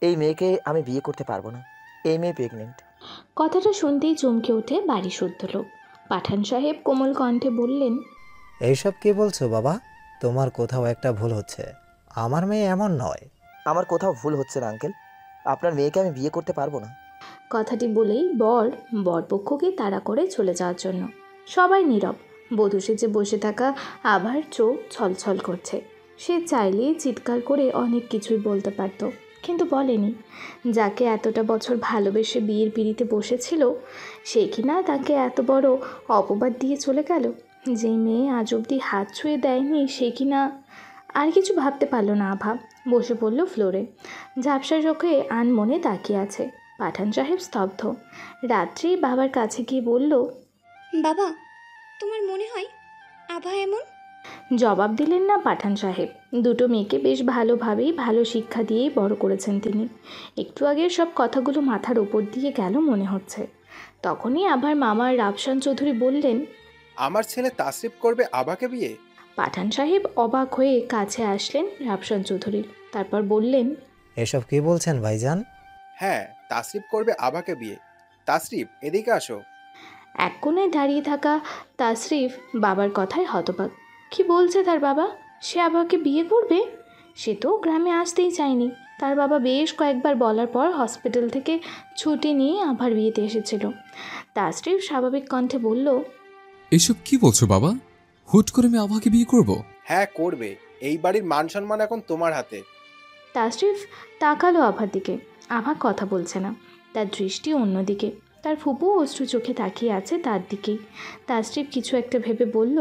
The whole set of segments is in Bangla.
এই মেয়েকে আমি বিয়ে করতে পারবো না, এই মেয়ে প্রেগনেন্ট। কথাটা শুনতেই চমকে ওঠে বাড়ি শুদ্ধ লোক। পাঠান সাহেব কোমল কণ্ঠে বললেন, এইসব কি বলছো বাবা? তোমার কোথাও একটা ভুল হচ্ছে। আমার মেয়ে এমন নয়। আমার কোথাও ভুল হচ্ছে না আঙ্কেল, আপনার মেয়েকে আমি বিয়ে করতে পারবো না। কথাটি বলেই বরপক্ষকে তাড়া করে চলে যাওয়ার জন্য। সবাই নীরব। বধূ সেজে বসে থাকা আভার চোখ ছলছল করছে। সে চাইলেই চিৎকার করে অনেক কিছুই বলতে পারত, কিন্তু বলেনি। যাকে এতটা বছর ভালোবেসে বিয়ের পিঁড়িতে বসেছিল, সে কিনা তাকে এত বড় অপবাদ দিয়ে চলে গেল। যেই মেয়ে আজ অবধি হাত ছুঁয়ে দেয়নি, সে কিনা। আর কিছু ভাবতে পারল না আভা। বসে পড়ল ফ্লোরে, ঝাপসা চোখে আনমনে তাকিয়ে আছে। পাঠান সাহেব স্তব্ধ। রাত্রি বাবার কাছে গিয়ে বলল, বাবা, তোমার মনে হয় আভা এমন? জবাব দিলেন না পাঠান সাহেব। দুটো মেয়েকে বেশ ভালোভাবেই ভালো শিক্ষা দিয়েই বড় করেছেন তিনি। একটু আগের সব কথাগুলো মাথার উপর দিয়ে গেল মনে হচ্ছে। তখনই আবার মামার রাফসান চৌধুরী বললেন, আমার ছেলে তাসরিফ করবে আভাকে বিয়ে? পাঠান সাহেব অবাক হয়ে কাছে আসলেন রাফসান চৌধুরীর। তারপর বললেন, এসব কি বলছেন ভাইজান? হ্যাঁ, তাসরিফ করবে আভাকে বিয়ে। তাসরিফ, এদিকে আসো। এক কোণে দাঁড়িয়ে থাকা তাসরিফ বাবার কথায় হতবাক। কি বলছে তার বাবা? সে আবাকে বিয়ে করবে? সে তো গ্রামে আসতেই চায়নি। তার বাবা বেশ কয়েকবার বলার পর হসপিটাল থেকে ছুটি নিয়ে আবার বিয়েতে এসেছিল। তাসরিফ স্বাভাবিক কণ্ঠে বলল, এসব কি বলছো বাবা? হুট করে আমি আভাকে বিয়ে করব? হ্যাঁ, করবে। এই বাড়ির মান সম্মান এখন তোমার হাতে। তাসরিফ তাকালো আভার দিকে। আভা কথা বলছে না, তার দৃষ্টি অন্যদিকে। তার ফুপু অশ্রু চোখে তাকিয়ে আছে তার দিকেই। তাসরিফ কিছু একটা ভেবে বলল,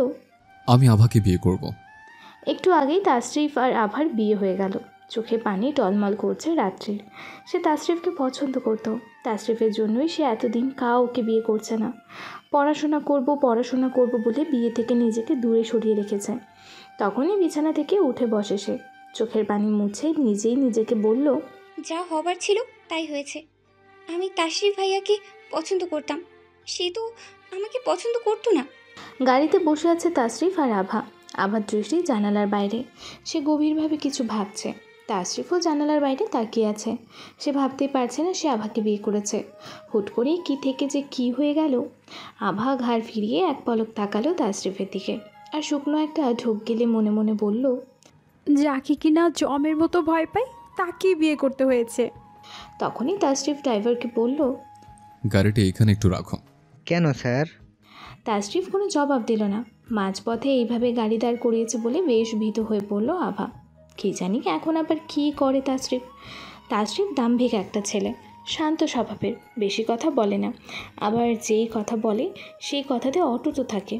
আমি আভাকে বিয়ে করব। একটু আগেই তাসরিফ আর আভার বিয়ে হয়ে গেল। চোখে পানি টলমল করছে রাত্রির। সে তাসরিফকে পছন্দ করত। তাসরিফের জন্যই সে এতদিন কাউকে বিয়ে করছে না। পড়াশোনা করব বলে বিয়ে থেকে নিজেকে দূরে সরিয়ে রেখেছে। তখনই বিছানা থেকে উঠে বসে সে। চোখের পানি মুছে নিজেই নিজেকে বলল, যা হবার ছিল তাই হয়েছে। আমি তাশরিফ ভাইয়াকে পছন্দ করতাম, সে তো আমাকে পছন্দ করতো না। গাড়িতে বসে আছে তাসরিফ আর আভা। আভার দৃষ্টি জানালার বাইরে। সে গভীরভাবে কিছু ভাবছে। তাসরিফও জানালার বাইরে তাকিয়ে আছে। সে ভাবতেই পারছে না সে আভাকে বিয়ে করেছে। হুট করে কি থেকে যে কি হয়ে গেল। আভা ঘাড় ফিরিয়ে এক পলক তাকালো তাসরিফের দিকে, আর শুকনো একটা ঢোক গেলে মনে মনে বলল, যাকে কিনা জমের মতো ভয় পাই তাকেই বিয়ে করতে হয়েছে। তখনই তাসরিফ ড্রাইভারকে বলল, গাড়িটা এখানে একটু রাখো। কেন স্যার? তাসরিফ কোনো জবাব দিল না। মাঝপথে এইভাবে গাড়ি দাঁড় করিয়েছে বলে বেশ ভীত হয়ে পড়ল আভা। কে জানি এখন আবার কী করে তাসরিফ। তাসরিফ দাম্ভিক একটা ছেলে, শান্ত স্বভাবের, বেশি কথা বলে না। আবার যেই কথা বলে সেই কথাতে অটুট থাকে।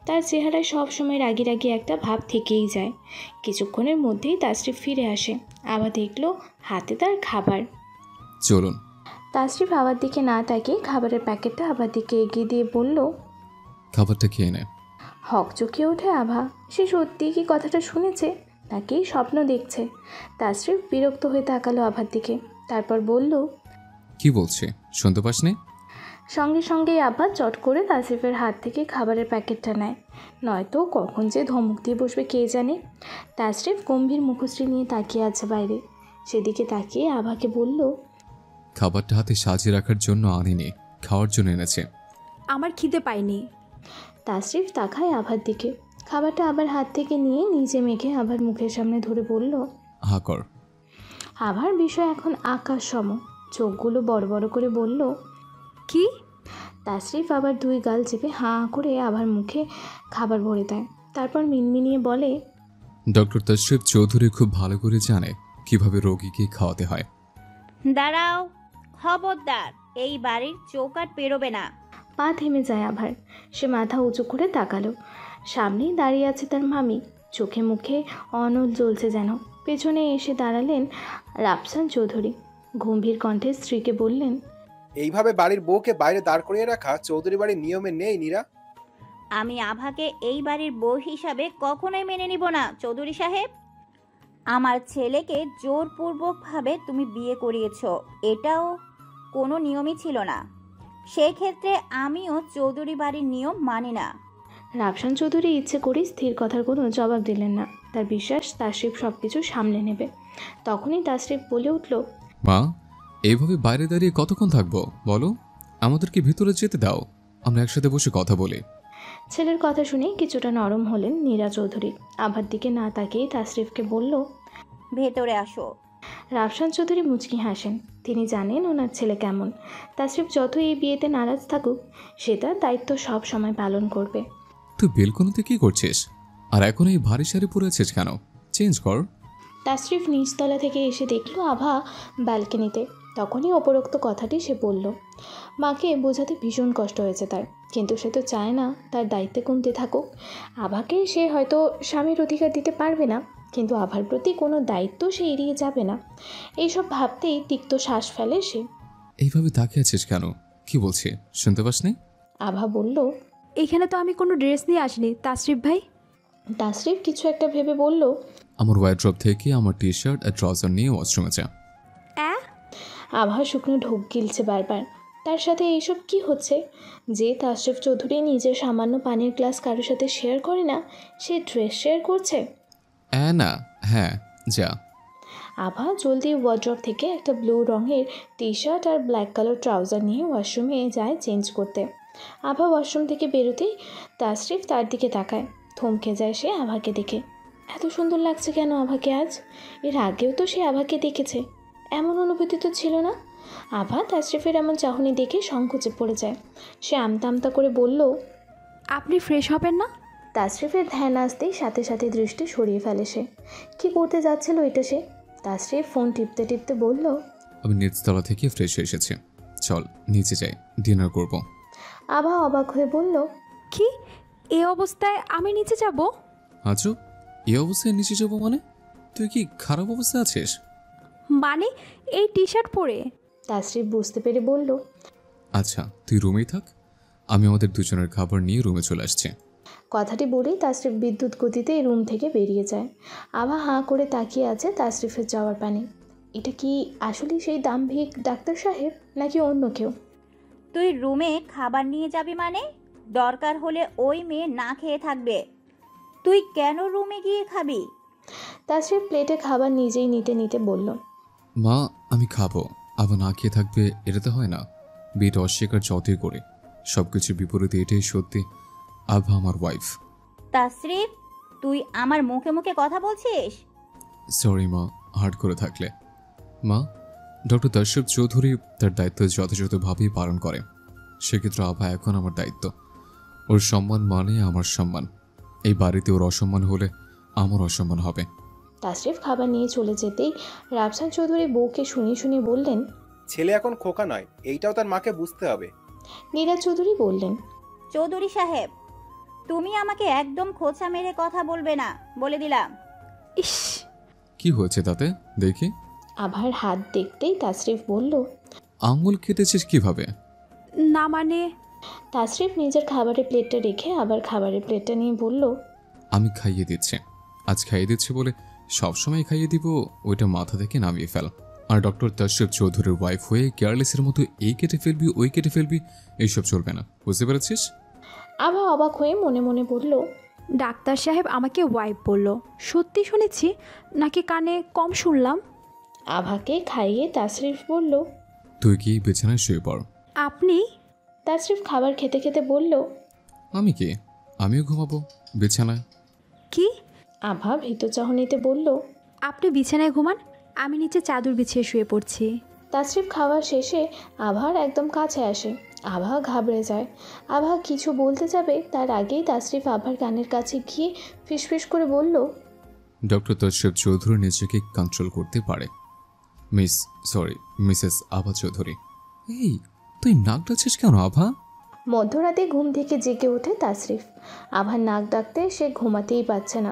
তার চেহারায় সবসময় রাগি রাগি একটা ভাব থেকেই যায়। কিছুক্ষণের মধ্যেই তাসরিফ ফিরে আসে। আভা দেখল হাতে তার খাবার। চলুন। তাসরিফ আবার দিকে না তাকিয়ে খাবারের প্যাকেটটা আবার দিকে এগিয়ে দিয়ে বলল, খাবারটা খেয়ে নে। হকচকিয়ে ওঠে আভা। সে সত্যিই কি কথাটা শুনেছে, নাকি স্বপ্ন দেখছে? তাসরিফ বিরক্ত হয়ে তাকালো আভার দিকে। তারপর বলল, কি বলছে শুনতে পাসনি? সঙ্গে সঙ্গেই আভা চট করে তাসরিফের হাত থেকে খাবারের প্যাকেটটা নেয়। নয়তো কখন যে ধমক দিয়ে বসবে কে জানে। তাসরিফ গম্ভীর মুখশ্রী নিয়ে তাকিয়ে আছে বাইরে। সেদিকে তাকিয়ে আভাকে বলল, খাবারটা হাতে সাজিয়ে রাখার জন্য আনিনি, খাওয়ার জন্য এনেছে। আমার খিদে পায়নি। তাসরিফ তাকায় আভার দিকে। খাবারটা আবার হাত থেকে নিয়ে নিজে মেখে আভার মুখের সামনে ধরে বলল, হা কর। আভার বিষয় এখন আকাশ সম। চোখগুলো বড় বড় করে বলল, কি? তাসরিফ আবার দুই গাল চেপে হাঁ করে আভার মুখে খাবার ভরে দেয়। তারপর মিনমিনিয়ে বলে, ডক্টর তাশরিফ চৌধুরী খুব ভালো করে জানে কিভাবে রোগীকে খাওয়াতে হয়। দাঁড়াও, খবরদার, এই বাড়ির চৌকাঠ পেরোবে না। পা থেমে যায় আভার। সে মাথা উঁচু করে তাকালো। সামনেই দাঁড়িয়ে আছে তার মামি। চোখে মুখে অনল জ্বলছে যেন। পেছনে এসে দাঁড়ালেন রাফসান চৌধুরী। গম্ভীর কণ্ঠে স্ত্রীকে বললেন, এইভাবে বাড়ির বউকে বাইরে দাঁড় করিয়ে রাখা চৌধুরী বাড়ির নিয়মে নেই নীরা। আমি আভাকে এই বাড়ির বউ হিসাবে কখনোই মেনে নিব না চৌধুরী সাহেব। আমার ছেলেকে জোরপূর্বকভাবে তুমি বিয়ে করিয়েছ, এটাও কোনো নিয়মই ছিল না। সেই ক্ষেত্রে আমিও চৌধুরী বাড়ির নিয়ম মানি না। রাফসান চৌধুরী ইচ্ছে করে স্থির কথার কোনো জবাব দিলেন না। তার বিশ্বাস তাসরিফ সব কিছু সামলে নেবে। তখনই তাসরিফ বলে উঠল, মা, এইভাবে বাইরে দাঁড়িয়ে কতক্ষণ থাকবো বলো? আমাদেরকে ভিতরে যেতে দাও, আমরা একসাথে বসে কথা বলি। ছেলের কথা শুনে কিছুটা নরম হলেন নীরা চৌধুরী। আভার দিকে না তাকিয়ে তাশরিফকে বলল, ভেতরে আসো। রাফসান চৌধুরী মুচকি হাসেন। তিনি জানেন ওনার ছেলে কেমন। তাশরিফ যতই এই বিয়েতে নারাজ থাকুক, সে তার দায়িত্ব সব সময় পালন করবে। তুই বেলকনিতে কি করছিস? আর এখন এই ভারী শাড়ি পরে আছিস কেন? চেঞ্জ কর। তাশরিফ নিচতলা থেকে এসে দেখল আভা ব্যালকনিতে। তখনই উপরোক্ত কথাটি সে বলল। মাকে বোঝাতে ভীষণ কষ্ট হয়েছে তার, কিন্তু সে তো চায় না তার দায়িত্বে কমতে থাকুক। আভাকে সে হয়তো স্বামীর অধিকার দিতে পারবে না, কিন্তু আভার প্রতি কোনো দায়িত্ব সে এড়িয়ে যাবে না। এইসব ভাবতেই তিক্ত শ্বাস ফেলে সে। এইভাবে তাকিয়ে আছিস কেন? কি বলছি শুনতে পাসনি? আভা বলল, এখানে তো আমি কোনো ড্রেস নিয়ে আসিনি তাশরিফ ভাই। তাশরিফ কিছু একটা ভেবে বলল, আমার ওয়ার্ড্রপ থেকে আমার টি শার্ট আর ট্রাউজার নিয়ে ওয়াশরুমে যা। আভা শুকনো ঢোক গিলছে বারবার। তার সাথে এইসব কি হচ্ছে? যে তাশরিফ চৌধুরী নিজের সামান্য পানির গ্লাস কারোর সাথে শেয়ার করে না, সে ড্রেস শেয়ার করছে। না, হ্যাঁ যা। আভা জলদি ওয়ার্ড্রপ থেকে একটা ব্লু রঙের টি শার্ট আর ব্ল্যাক কালার ট্রাউজার নিয়ে ওয়াশরুমে যায় চেঞ্জ করতে। আভা ওয়াশরুম থেকে বেরোতেই তাশরিফ তার দিকে তাকায়। থমকে যায় সে আভাকে দেখে। এত সুন্দর লাগছে কেন আভাকে আজ? এর আগেও তো সে আভাকে দেখেছে, এমন অনুভূতি তো ছিল না। আভা তাশরিফের এমন চাহনি দেখে সংকোচে পড়ে যায়। সে আমতা আমতা করে বলল, আপনি ফ্রেশ হবেন না? তাশরিফের ধ্যান আসতেই সাথে সাথে দৃষ্টি সরিয়ে ফেলে সে। কী করতে যাচ্ছিল এটা সে? তাশরিফ ফোন টিপতে টিপতে বলল, আমি নিচতলা থেকে ফ্রেশ হয়ে এসেছি, চল নিচে যাই, ডিনার করব। আভা অবাক হয়ে বলল, কি, এই অবস্থায় আমি নিচে যাব? আজও এই অবস্থায় নিচে যাবো মানে? তুই কি খারাপ অবস্থায় আছিস? মানে এই টি শার্ট পরে? তাশরিফ বুঝতে পেরে বলল, আচ্ছা তুই রুমেই থাক, আমি আমাদের দুজনের খাবার নিয়ে রুমে চলে আসছি। কথাটি বলেই তাশরিফ বিদ্যুৎ গতিতে রুম থেকে বেরিয়ে যায়। আভা হাঁ করে তাকিয়ে আছে তাশরিফের যাওয়ার পানে। এটা কি আসলে সেই দাম্ভিক ডাক্তার সাহেব, নাকি অন্য কেউ? তুই রুমে খাবার নিয়ে যাবি মানে? দরকার হলে ওই মেয়ে না খেয়ে থাকবে, তুই কেন রুমে গিয়ে খাবি? তাশরিফ প্লেটে খাবার নিজেই নিতে নিতে বলল, মা আমি খাবো, আবার না খেয়ে থাকবে এটা তো হয় না। বিয়েটা অস্বীকার যতই করে, সব কিছুর বিপরীতে এটাই সত্যি, আভা আমার ওয়াইফ। তাশরিফ, তুই আমার মুখে মুখে কথা বলছিস? সরি মা, হার্ড করে থাকলে। মা, ডক্টর তাশরিফ চৌধুরী তার দায়িত্ব যথাযথভাবেই পালন করে, সেক্ষেত্রে আভা এখন আমার দায়িত্ব। ওর সম্মান মানে আমার সম্মান। এই বাড়িতে ওর অসম্মান হলে আমার অসম্মান হবে। তাশরিফ খাবার নিয়ে চলে যেতেই রাফসান চৌধুরী বউকে শুনিয়ে শুনিয়ে বললেন, ছেলে এখন খোকা নয়, এইটাও তার মাকে বুঝতে হবে। নীরা চৌধুরী বললেন, চৌধুরী সাহেব, তুমি আমাকে একদম খোঁচা মেরে কথা বলবে না, বলে দিলাম। ইস, কি হয়েছে তাতে দেখি? আভার হাত দেখতেই তাশরিফ বলল, আঙুল কেটেছিস কিভাবে? না মানে। তাশরিফ নিজের খাবারের প্লেটটা রেখে আবার খাবারের প্লেটটা নিয়ে বলল, আমি খাইয়ে দিচ্ছি, আজ খাইয়ে দিচ্ছি বলে সবসময় খাইয়ে দিব ওইটা মাথা থেকে নামিয়ে ফেল। আর ডক্টর তাশরিফ চৌধুরীর ওয়াইফ হয়ে কেয়ারলেসের মতো এই কেটে ফেলবি ওই কেটে ফেলবি, এইসব চলবে না, বুঝতে পেরেছিস? আভা অবাক হয়ে মনে মনে বলল, ডাক্তার সাহেব আমাকে ওয়াইফ বলল, সত্যি শুনেছি নাকি কানে কম শুনলাম? আভাকে খাইয়ে তাশরিফ বলল, তুই কি বিছানায় শুয়ে পড়। আপনি? তাশরিফ খাবার খেতে খেতে বলল, আমি কি, আমিও ঘুমাবো বিছানায়। কি? আভা ভীত চাহনিতে বলল, আপনি বিছানায় ঘুমান, আমি নিচে চাদর বিছিয়ে শুয়ে পড়ছি। তাশরিফ খাওয়া শেষে আভার একদম কাছে আসে। আভা ঘাবড়ে যায়। আভা কিছু বলতে যাবে তার আগেই তাশরিফ আভার কানের কাছে গিয়ে ফিসফিস করে বলল, ডক্টর তাশরিফ চৌধুরী নিজেকে কন্ট্রোল করতে পারে। মিসেস আভা চৌধুরী। এই তুই নাক ডাকছিস কেন আভা? মধ্যরাতে ঘুম থেকে জেগে ওঠে তাশরিফ। আভার নাক ডাকতে সে ঘুমাতেই পারছে না।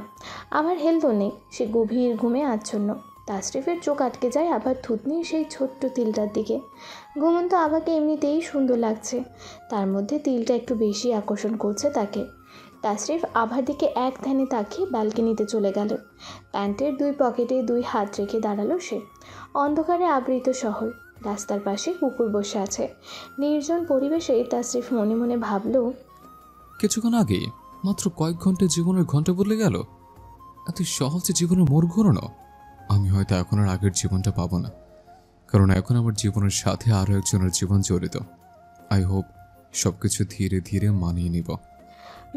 আভার হেলদোল নেই, সে গভীর ঘুমে আচ্ছন্ন। তাশরিফের চোখ আটকে যায় আভার থুতনির সেই ছোট্ট তিলটার দিকে। ঘুমন্ত আভাকে এমনিতেই সুন্দর লাগছে, তার মধ্যে তিলটা একটু বেশি আকর্ষণ করছে তাকে। তাশরিফ আভার দিকে এক ধ্যানে তাকিয়ে ব্যালকনিতে চলে গেল। প্যান্টের দুই পকেটে দুই হাত রেখে দাঁড়ালো সে। অন্ধকারে আবৃত শহর, রাস্তার পাশে কুকুর বসে আছে। নির্জন পরিবেশে তাশরিফ মনে মনে ভাবল, কিছুক্ষণ আগে মাত্র কয়েক ঘন্টা জীবনের ঘন্টা বদলে গেল। এত সহজে জীবনের মোড় ঘোরানো। আমি হয়তো এখন আর আগের জীবনটা পাবো না, কারণ এখন আমার জীবনের সাথে আরও একজনের জীবন জড়িত। আই হোপ সব কিছু ধীরে ধীরে মানিয়ে নিব।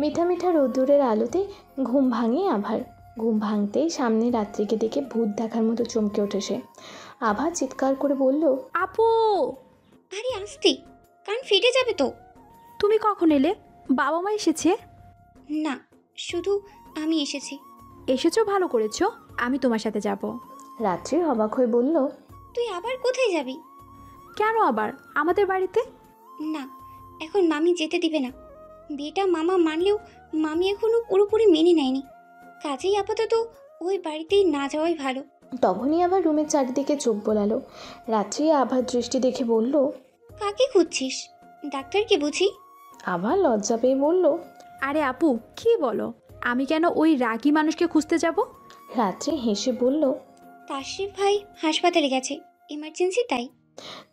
মিঠা মিঠা রোদ্দুরের আলোতে ঘুম ভাঙে আভার। ঘুম ভাঙতেই সামনে রাত্রিকে দেখে ভূত দেখার মতো চমকে ওঠে সে। আভা চিৎকার করে বলল, আপু, আরে আস্তে, কান ফেটে যাবে তো। তুমি কখন এলে? বাবা মা এসেছে? না, শুধু আমি এসেছি। এসেছো, ভালো করেছো। আমি তোমার সাথে যাব। রাত্রি অবাক হয়ে বলল, তুই আবার কোথায় যাবি? কেন আবার আমাদের বাড়িতে? না, এখন মামি যেতে দিবে না। বিয়েটা মামা মানলেও মামি এখনো পুরোপুরি মেনে নেয়নি। কাজেই আপাতত ওই বাড়িতেই না যাওয়াই ভালো। তখনই আবার রুমের চারিদিকে চোখ বোলালো। রাত্রি আভার দৃষ্টি দেখে বলল, কাকে খুঁজছিস? ডাক্তারকে বুঝি? আভা লজ্জা পেয়ে বলল, আরে আপু, কি বলো? আমি কেন ওই রাগী মানুষকে খুঁজতে যাব? রাত্রি হেসে বলল, তাশরিফ ভাই হাসপাতালে গেছে, এমার্জেন্সি তাই।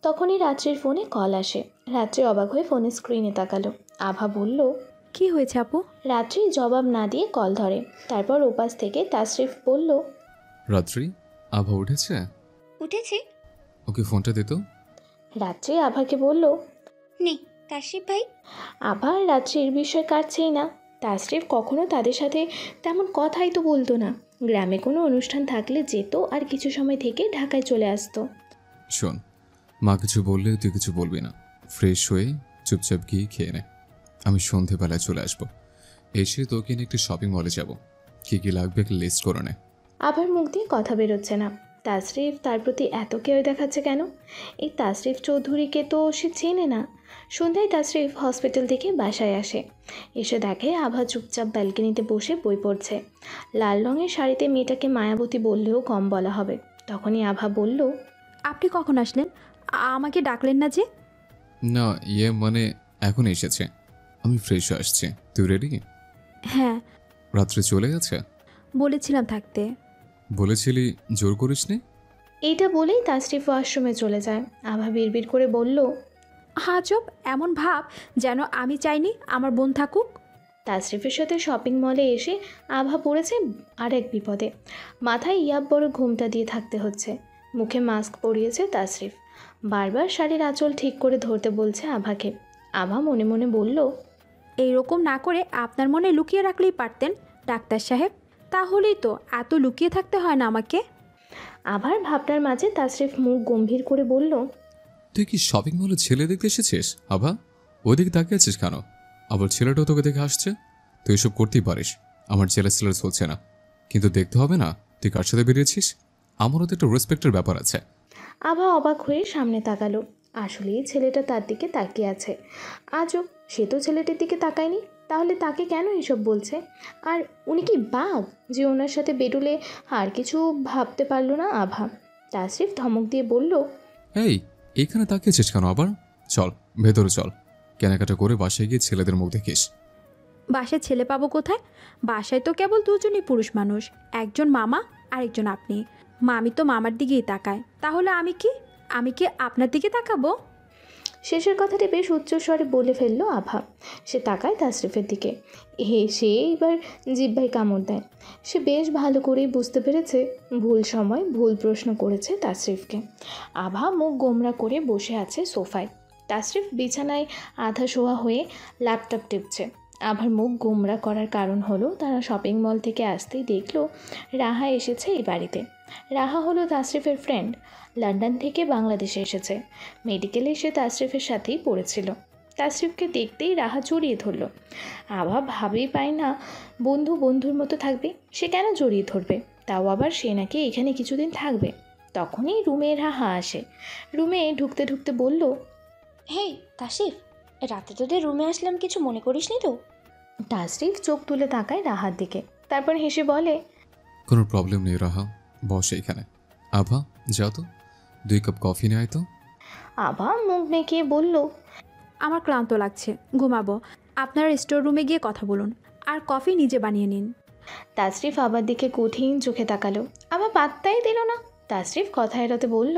তখনই রাত্রির ফোনে কল আসে। রাত্রি অবাক হয়ে ফোনের স্ক্রিনে তাকালো। আভা বলল, কি হয়েছে আপু? রাত্রি জবাব না দিয়ে কল ধরে। তারপর ওপাশ থেকে তাশরিফ বলল, রাত্রি, আভা উঠেছে? উঠেছে। ওকে ফোনটা দিত। রাত্রি আভাকে বলল। নে তাশরিফ ভাই। আভা রাত্রির বিষয় কাটছেই না। তাশরিফ কখনো তাদের সাথে তেমন কথাই তো বলতো না। গ্রামে কোনো অনুষ্ঠান থাকলে যেত, আর কিছু সময় থেকে ঢাকায় চলে আসতো। শোন, মা কিছু বললে তুই কিছু বলবি না। ফ্রেশ হয়ে চুপচাপ গিয়ে খেয়ে নে। আমি সন্ধেবেলায় চলে আসবো। এসে তোকে নিয়ে একটু শপিং মলে যাব। কী কী লাগবে একটা লিস্ট করে নে। আভার মুখ দিয়ে কথা বেরোচ্ছে না। তাশরিফ তার প্রতি এত কেউ দেখাচ্ছে কেন? এই তাশরিফ চৌধুরীকে তো সে চেনে না। সন্ধ্যায় তাশরিফ হসপিটাল থেকে বাসায় আসে। এসে দেখে আভা চুপচাপ ব্যালকনিতে বসে বই পড়ছে। লাল রঙের শাড়িতে মেয়েটাকে মায়াবতী বললেও কম বলা হবে। তখনই আভা বলল, আপনি কখন আসলেন? আমাকে ডাকলেন না যে? না, মানে এখন এসেছে। আমি ফ্রেশ হয়ে আসছি। তুই রেডি? হ্যাঁ, রাত্রে চলে গেছে? বলেছিলাম থাকতে। বলেছিলি, জোর করিস নি? এইটা বলেই তাশরিফ ওয়াশরুমে চলে যায়। আভা বিড়বিড় করে বলল, হাজব, এমন ভাব যেন আমি চাইনি আমার বোন থাকুক। তাশরিফের সাথে শপিং মলে এসে আভা পড়েছে আরেক বিপদে। মাথায় ইয়াব বড় ঘুমটা দিয়ে থাকতে হচ্ছে। মুখে মাস্ক পরিয়েছে তাশরিফ। বারবার শাড়ির আঁচল ঠিক করে ধরতে বলছে আভাকে। আভা মনে মনে বলল, এইরকম না করে আপনার মনে লুকিয়ে রাখলেই পারতেন ডাক্তার সাহেব। তাহলেই তো এত লুকিয়ে থাকতে হয় না আমাকে। আভার ভাবনার মাঝে তাশরিফ মুখ গম্ভীর করে বলল, তুই কি শপিং মলে ছেলে দেখতে এসেছিস? আভা, ওইদিকে তাকিয়ে আছিস কেন? আবার ছেলেটাও তোকে দেখে আসছে। তুই এসব করতেই পারিস। আমার জেলাস হচ্ছে না, কিন্তু দেখতে হবে না তুই কার সাথে বেরিয়েছিস। আমারও তো একটা রেসপেক্টের ব্যাপার আছে। আভা অবাক হয়ে সামনে তাকালো। আসলেই ছেলেটা তার দিকে তাকিয়ে আছে। আজও সে তো ছেলেটির দিকে তাকায়নি। তাহলে তাকে কেন এসব বলছে? আর উনি কি বাঘ যে ওনার সাথে বেরুলে আর কিছু ভাবতে পারল না আভা? তাশরিফ ধমক দিয়ে বলল, এই, এখানে তাকিয়েছিস কেন আবার? চল ভেতরে চল, কেনাকাটা করে বাসায় গিয়ে ছেলেদের মুখ দেখিস। বাসায় ছেলে পাবো কোথায়? বাসায় তো কেবল দুজনই পুরুষ মানুষ, একজন মামা আরেকজন আপনি। মামি তো মামার দিকেই তাকায়, তাহলে আমি কি আপনার দিকে তাকাবো? শেষের কথাটি বেশ উচ্চস্বরে বলে ফেললো আভা। সে তাকায় তাশরিফের দিকে। সে এবার জিহ্বায় কামড় দেয়। সে বেশ ভালো করেই বুঝতে পেরেছে ভুল সময় ভুল প্রশ্ন করেছে তাশরিফকে। আভা মুখ গোমরা করে বসে আছে সোফায়। তাশরিফ বিছানায় আধা শোয়া হয়ে ল্যাপটপ টিপছে। আভার মুখ গোমরা করার কারণ হলো তারা শপিং মল থেকে আসতেই দেখলো রাহা এসেছে এই বাড়িতে। রাহা হলো তাশরিফের ফ্রেন্ড। লন্ডন থেকে বাংলাদেশে এসেছে। মেডিকেলে এসে তাশরিফের সাথেই পড়েছিল। তাশরিফকে দেখতেই রাহা জড়িয়ে ধরল। আভা ভাবেই পায় না বন্ধু বন্ধুর মতো থাকবে। সে কেন জড়িয়ে ধরবে? তাও আবার সে নাকি এখানে কিছুদিন থাকবে। তখনই রুমে রাহা আসে। রুমে ঢুকতে ঢুকতে বলল, হেই তাশরিফ, রাতে তোদের রুমে আসলাম, কিছু মনে করিসনি তো? তাশরিফ চোখ তুলে তাকায় রাহার দিকে। তারপর হেসে বলে, কোনো প্রবলেম নেই রাহা, বস এইখানে। আভা, যাও তো 2 কাপ কফি নিয়ে আয় তো। আভা মুখ মেঁকিয়ে বলল, আমার ক্লান্ত লাগছে, ঘুমাবো। আপনার স্টোর রুমে গিয়ে কথা বলুন, আর কফি নিজে বানিয়ে নিন। তাশরিফ আবার দিকে কঠিন চোখে তাকালো। আবার পাত্তাই দিল না। তাশরিফ কথা এড়াতে বলল,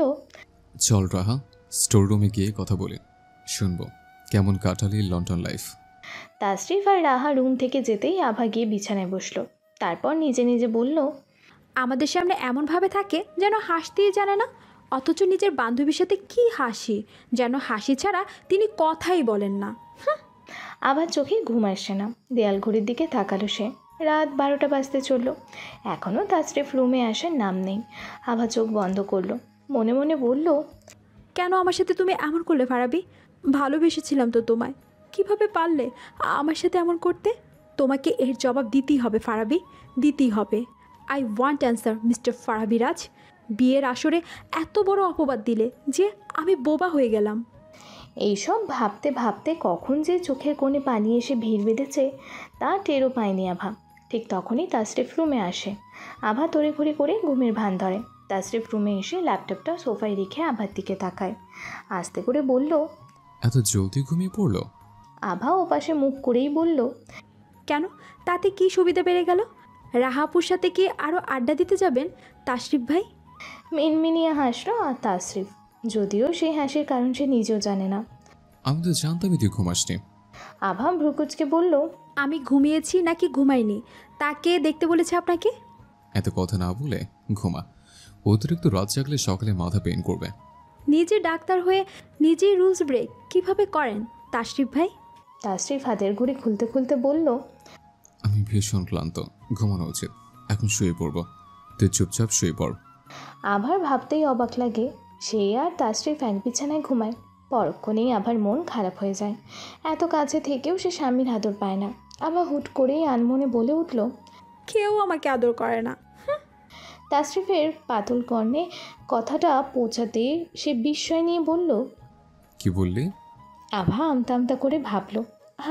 চল রাহা, স্টোর রুমে গিয়ে কথা বলি, শুনবো কেমন কাটালি লন্ডন লাইফ। তাশরিফ আর রাহা রুম থেকে যেতেই আভা গিয়ে বিছানায় বসলো। তারপর নিজে নিজে বলল, আমাদের সামনে এমনভাবে থাকে যেন হাসতেই জানে না। অথচ নিজের বান্ধবীর সাথে কি হাসি, যেন হাসি ছাড়া তিনি কথাই বলেন না। আবার চোখে ঘুম আসছে না। দেয়াল ঘড়ির দিকে তাকালো সে। রাত 12টা বাজতে চলল, এখনও তাসরিফ রুমে আসার নাম নেই। আভা চোখ বন্ধ করলো, মনে মনে বলল, কেন আমার সাথে তুমি এমন করলে ফারাবি? ভালোবেসেছিলাম তো তোমায়, কিভাবে পারলে আমার সাথে এমন করতে? তোমাকে এর জবাব দিতেই হবে ফারাবি, দিতেই হবে। I want answer mister Farabiraj. বিয়ের আসরে এত বড় অপবাদ দিলে যে আমি বোবা হয়ে গেলাম। এইসব ভাবতে ভাবতে কখন যে চোখের কোণে পানি এসে ভিড় বেঁধেছে তা টেরও পায়নি আভা। ঠিক তখনই তাসরিফ রুমে আসে। আভা তড়িঘড়ি করে ঘুমের ভান ধরে। তাসরিফ রুমে এসে ল্যাপটপটা সোফায় রেখে আভার দিকে তাকায়, আস্তে করে বলল, এত জলদি ঘুমিয়ে পড়লো? আভা ওপাশে মুখ করেই বলল, কেন, তাতে কি সুবিধা বেড়ে গেল? রাহাপুর সাথে কি আরও আড্ডা দিতে যাবেন তাশরিফ ভাই? মিনমিনিয়ে হাসলো আর তাসরিফ, যদিও সেই হাসির কারণ সে নিজেও জানে না। আমি তো জানতামই তুই ঘুমাসনি। আভা ভ্রুকুচকে বলল, আমি ঘুমিয়েছি নাকি ঘুমাইনি তাকে দেখতে বলেছে আপনাকে? এত কথা না বলে ঘুমা। অতিরিক্ত রাত জাগলে সকালে মাথা পেইন করবে। নিজে ডাক্তার হয়ে নিজেই রুলস ব্রেক কিভাবে করেন তাশরিফ ভাই? তাসরিফ হাতের ঘড়ি খুলতে খুলতে বলল, আমি ভীষণ ক্লান্ত, ঘুমানো উচিত। এখন শুয়ে পড়বো, তুই চুপচাপ শুয়ে পড়। আভার ভাবতেই অবাক লাগে, সে আর তাসরিফ এক বিছানায় ঘুমায়। পরক্ষণেই আভার মন খারাপ হয়ে যায়। এত কাছে থেকেও সে স্বামীর আদর পায় না। আভা হুট করেই আনমনে বলে উঠল, কেউ আমাকে আদর করে না। তাসরিফের পাতল কর্ণে কথাটা পৌঁছাতে সে বিস্ময় নিয়ে বলল, কি বললি? আভা আমতা আমতা করে ভাবল,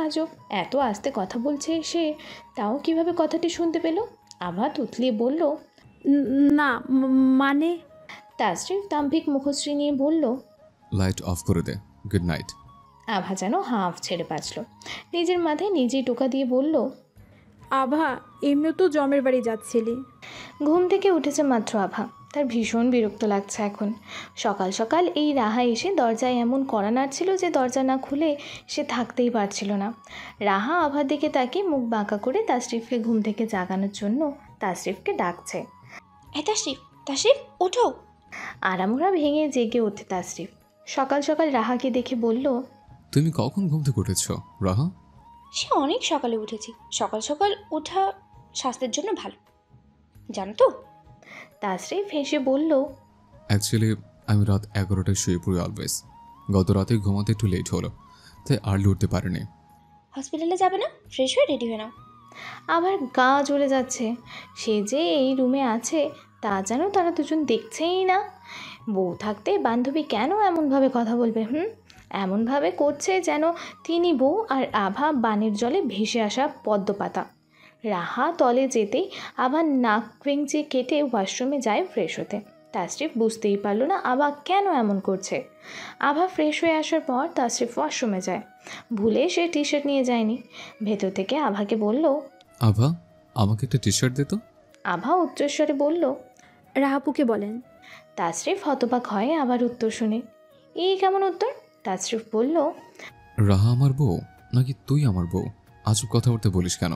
আজব, এত আস্তে কথা বলছে সে, তাও কিভাবে কথাটি শুনতে পেল। আভা তুতলিয়ে বলল, না মানে। তাসরিফ দাম্ভিক মুখশ্রী নিয়ে বলল, লাইট অফ করে দে, গুড নাইট। আভা যেন হাঁফ ছেড়ে বাঁচল। নিজের মাথায় নিজেই টোকা দিয়ে বলল, আভা, এমনি তো জমের বাড়ি যাচ্ছিলি। ঘুম থেকে উঠেছে মাত্র আভা, তার ভীষণ বিরক্ত লাগছে এখন। সকাল সকাল এই রাহা এসে দরজায় এমন কড়া নাড়ছিল যে দরজা না খুলে সে থাকতেই পারছিল না। রাহা আভার দিকে তাকিয়ে মুখ বাঁকা করে তাসরিফকে ঘুম থেকে জাগানোর জন্য তাসরিফকে ডাকছে। তাশরিফ, তাশরিফ ওঠো। আড়ামোড়া ভেঙে জেগে ওঠে তাসরিফ। সকাল সকাল রাহাকে দেখে বলল, তুমি কখন ঘুম থেকে উঠেছো রাহা? সে অনেক সকালে উঠেছি। সকাল সকাল ওঠা স্বাস্থ্যের জন্য ভালো, জানো তো। তাসরিফ হেসে বলল, অ্যাকচুয়ালি আমি রাত 11টায় শুয়ে পড়ি অলওয়েজ। গত রাতে ঘুমাতে একটু লেট হলো, তাই আর্লি উঠতে পারিনি। হসপিটালে যাবে না? ফ্রেশ হয়ে রেডি হয়ে নাও। আবার গা জ্বলে যাচ্ছে। সে যে এই রুমে আছে তা যেন তারা দুজন দেখছেই না। বউ থাকতে বান্ধবী কেন এমনভাবে কথা বলবে? এমনভাবে করছে যেন তিনি বউ আর আভা বানের জলে ভেসে আসা পদ্মপাতা। রাহা তলে যেতেই আভা নাক ভেঙচি কেটে ওয়াশরুমে যায় ফ্রেশ হতে। তাসরিফ বুঝতেই পারল না আভা কেন এমন করছে। আভা ফ্রেশ হয়ে আসার পর তাসরিফ ওয়াশরুমে যায়। ভুলে সে টি শার্ট নিয়ে যায়নি। ভেতর থেকে আভাকে বলল, আভা, আমাকে একটা টি শার্ট দে তো। আভা উচ্চস্বরে বলল, রাহাপুকে বলেন। তাসরিফ হতবাক হয় আবার উত্তর শুনে। এই কেমন উত্তর? তাসরিফ বলল, রাহা আমার বউ নাকি তুই আমার বউ? আজব কথাবার্তা বলিস কেন?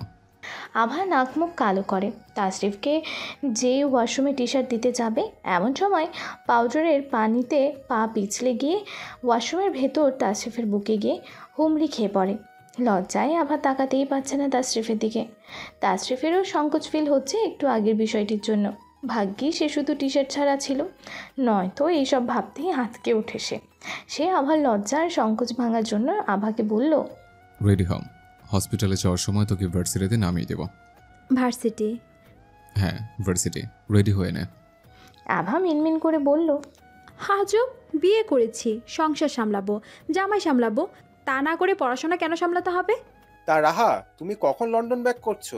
আভা নাক মুখ কালো করে। তাসরিফকে যে ওয়াশরুমে টি শার্ট দিতে যাবে এমন সময় পাউডারের পানিতে পা পিছলে গিয়ে ওয়াশরুমের ভেতর তাসরিফের বুকে গিয়ে হুমড়ি খেয়ে পড়ে। লজ্জায় আভা তাকাতেই পাচ্ছে না তাসরিফের দিকে। তাসরিফেরও সংকোচ ফিল হচ্ছে একটু আগের বিষয়টির জন্য। ভাগ্যি সে শুধু টি শার্ট ছাড়া ছিল, নয়তো এইসব ভাবতেই আঁতকে ওঠে সে আভার লজ্জা আর সংকোচ ভাঙার জন্য আভাকে বলল, রেডি হও, হসপিটালে যাওয়ার সময় তোকে ভার্সিটিতে নামিয়ে দেব। ভার্সিটি? হ্যাঁ, ভার্সিটি। রেডি হয়ে নে। আভা মিনমিন করে বলল, হাজব, বিয়ে করেছি, সংসার সামলাবো, জামাই সামলাবো, তা না করে পড়াশোনা কেন সামলাতে হবে? তা রাহা, তুমি কখন লন্ডন ব্যাক করছো?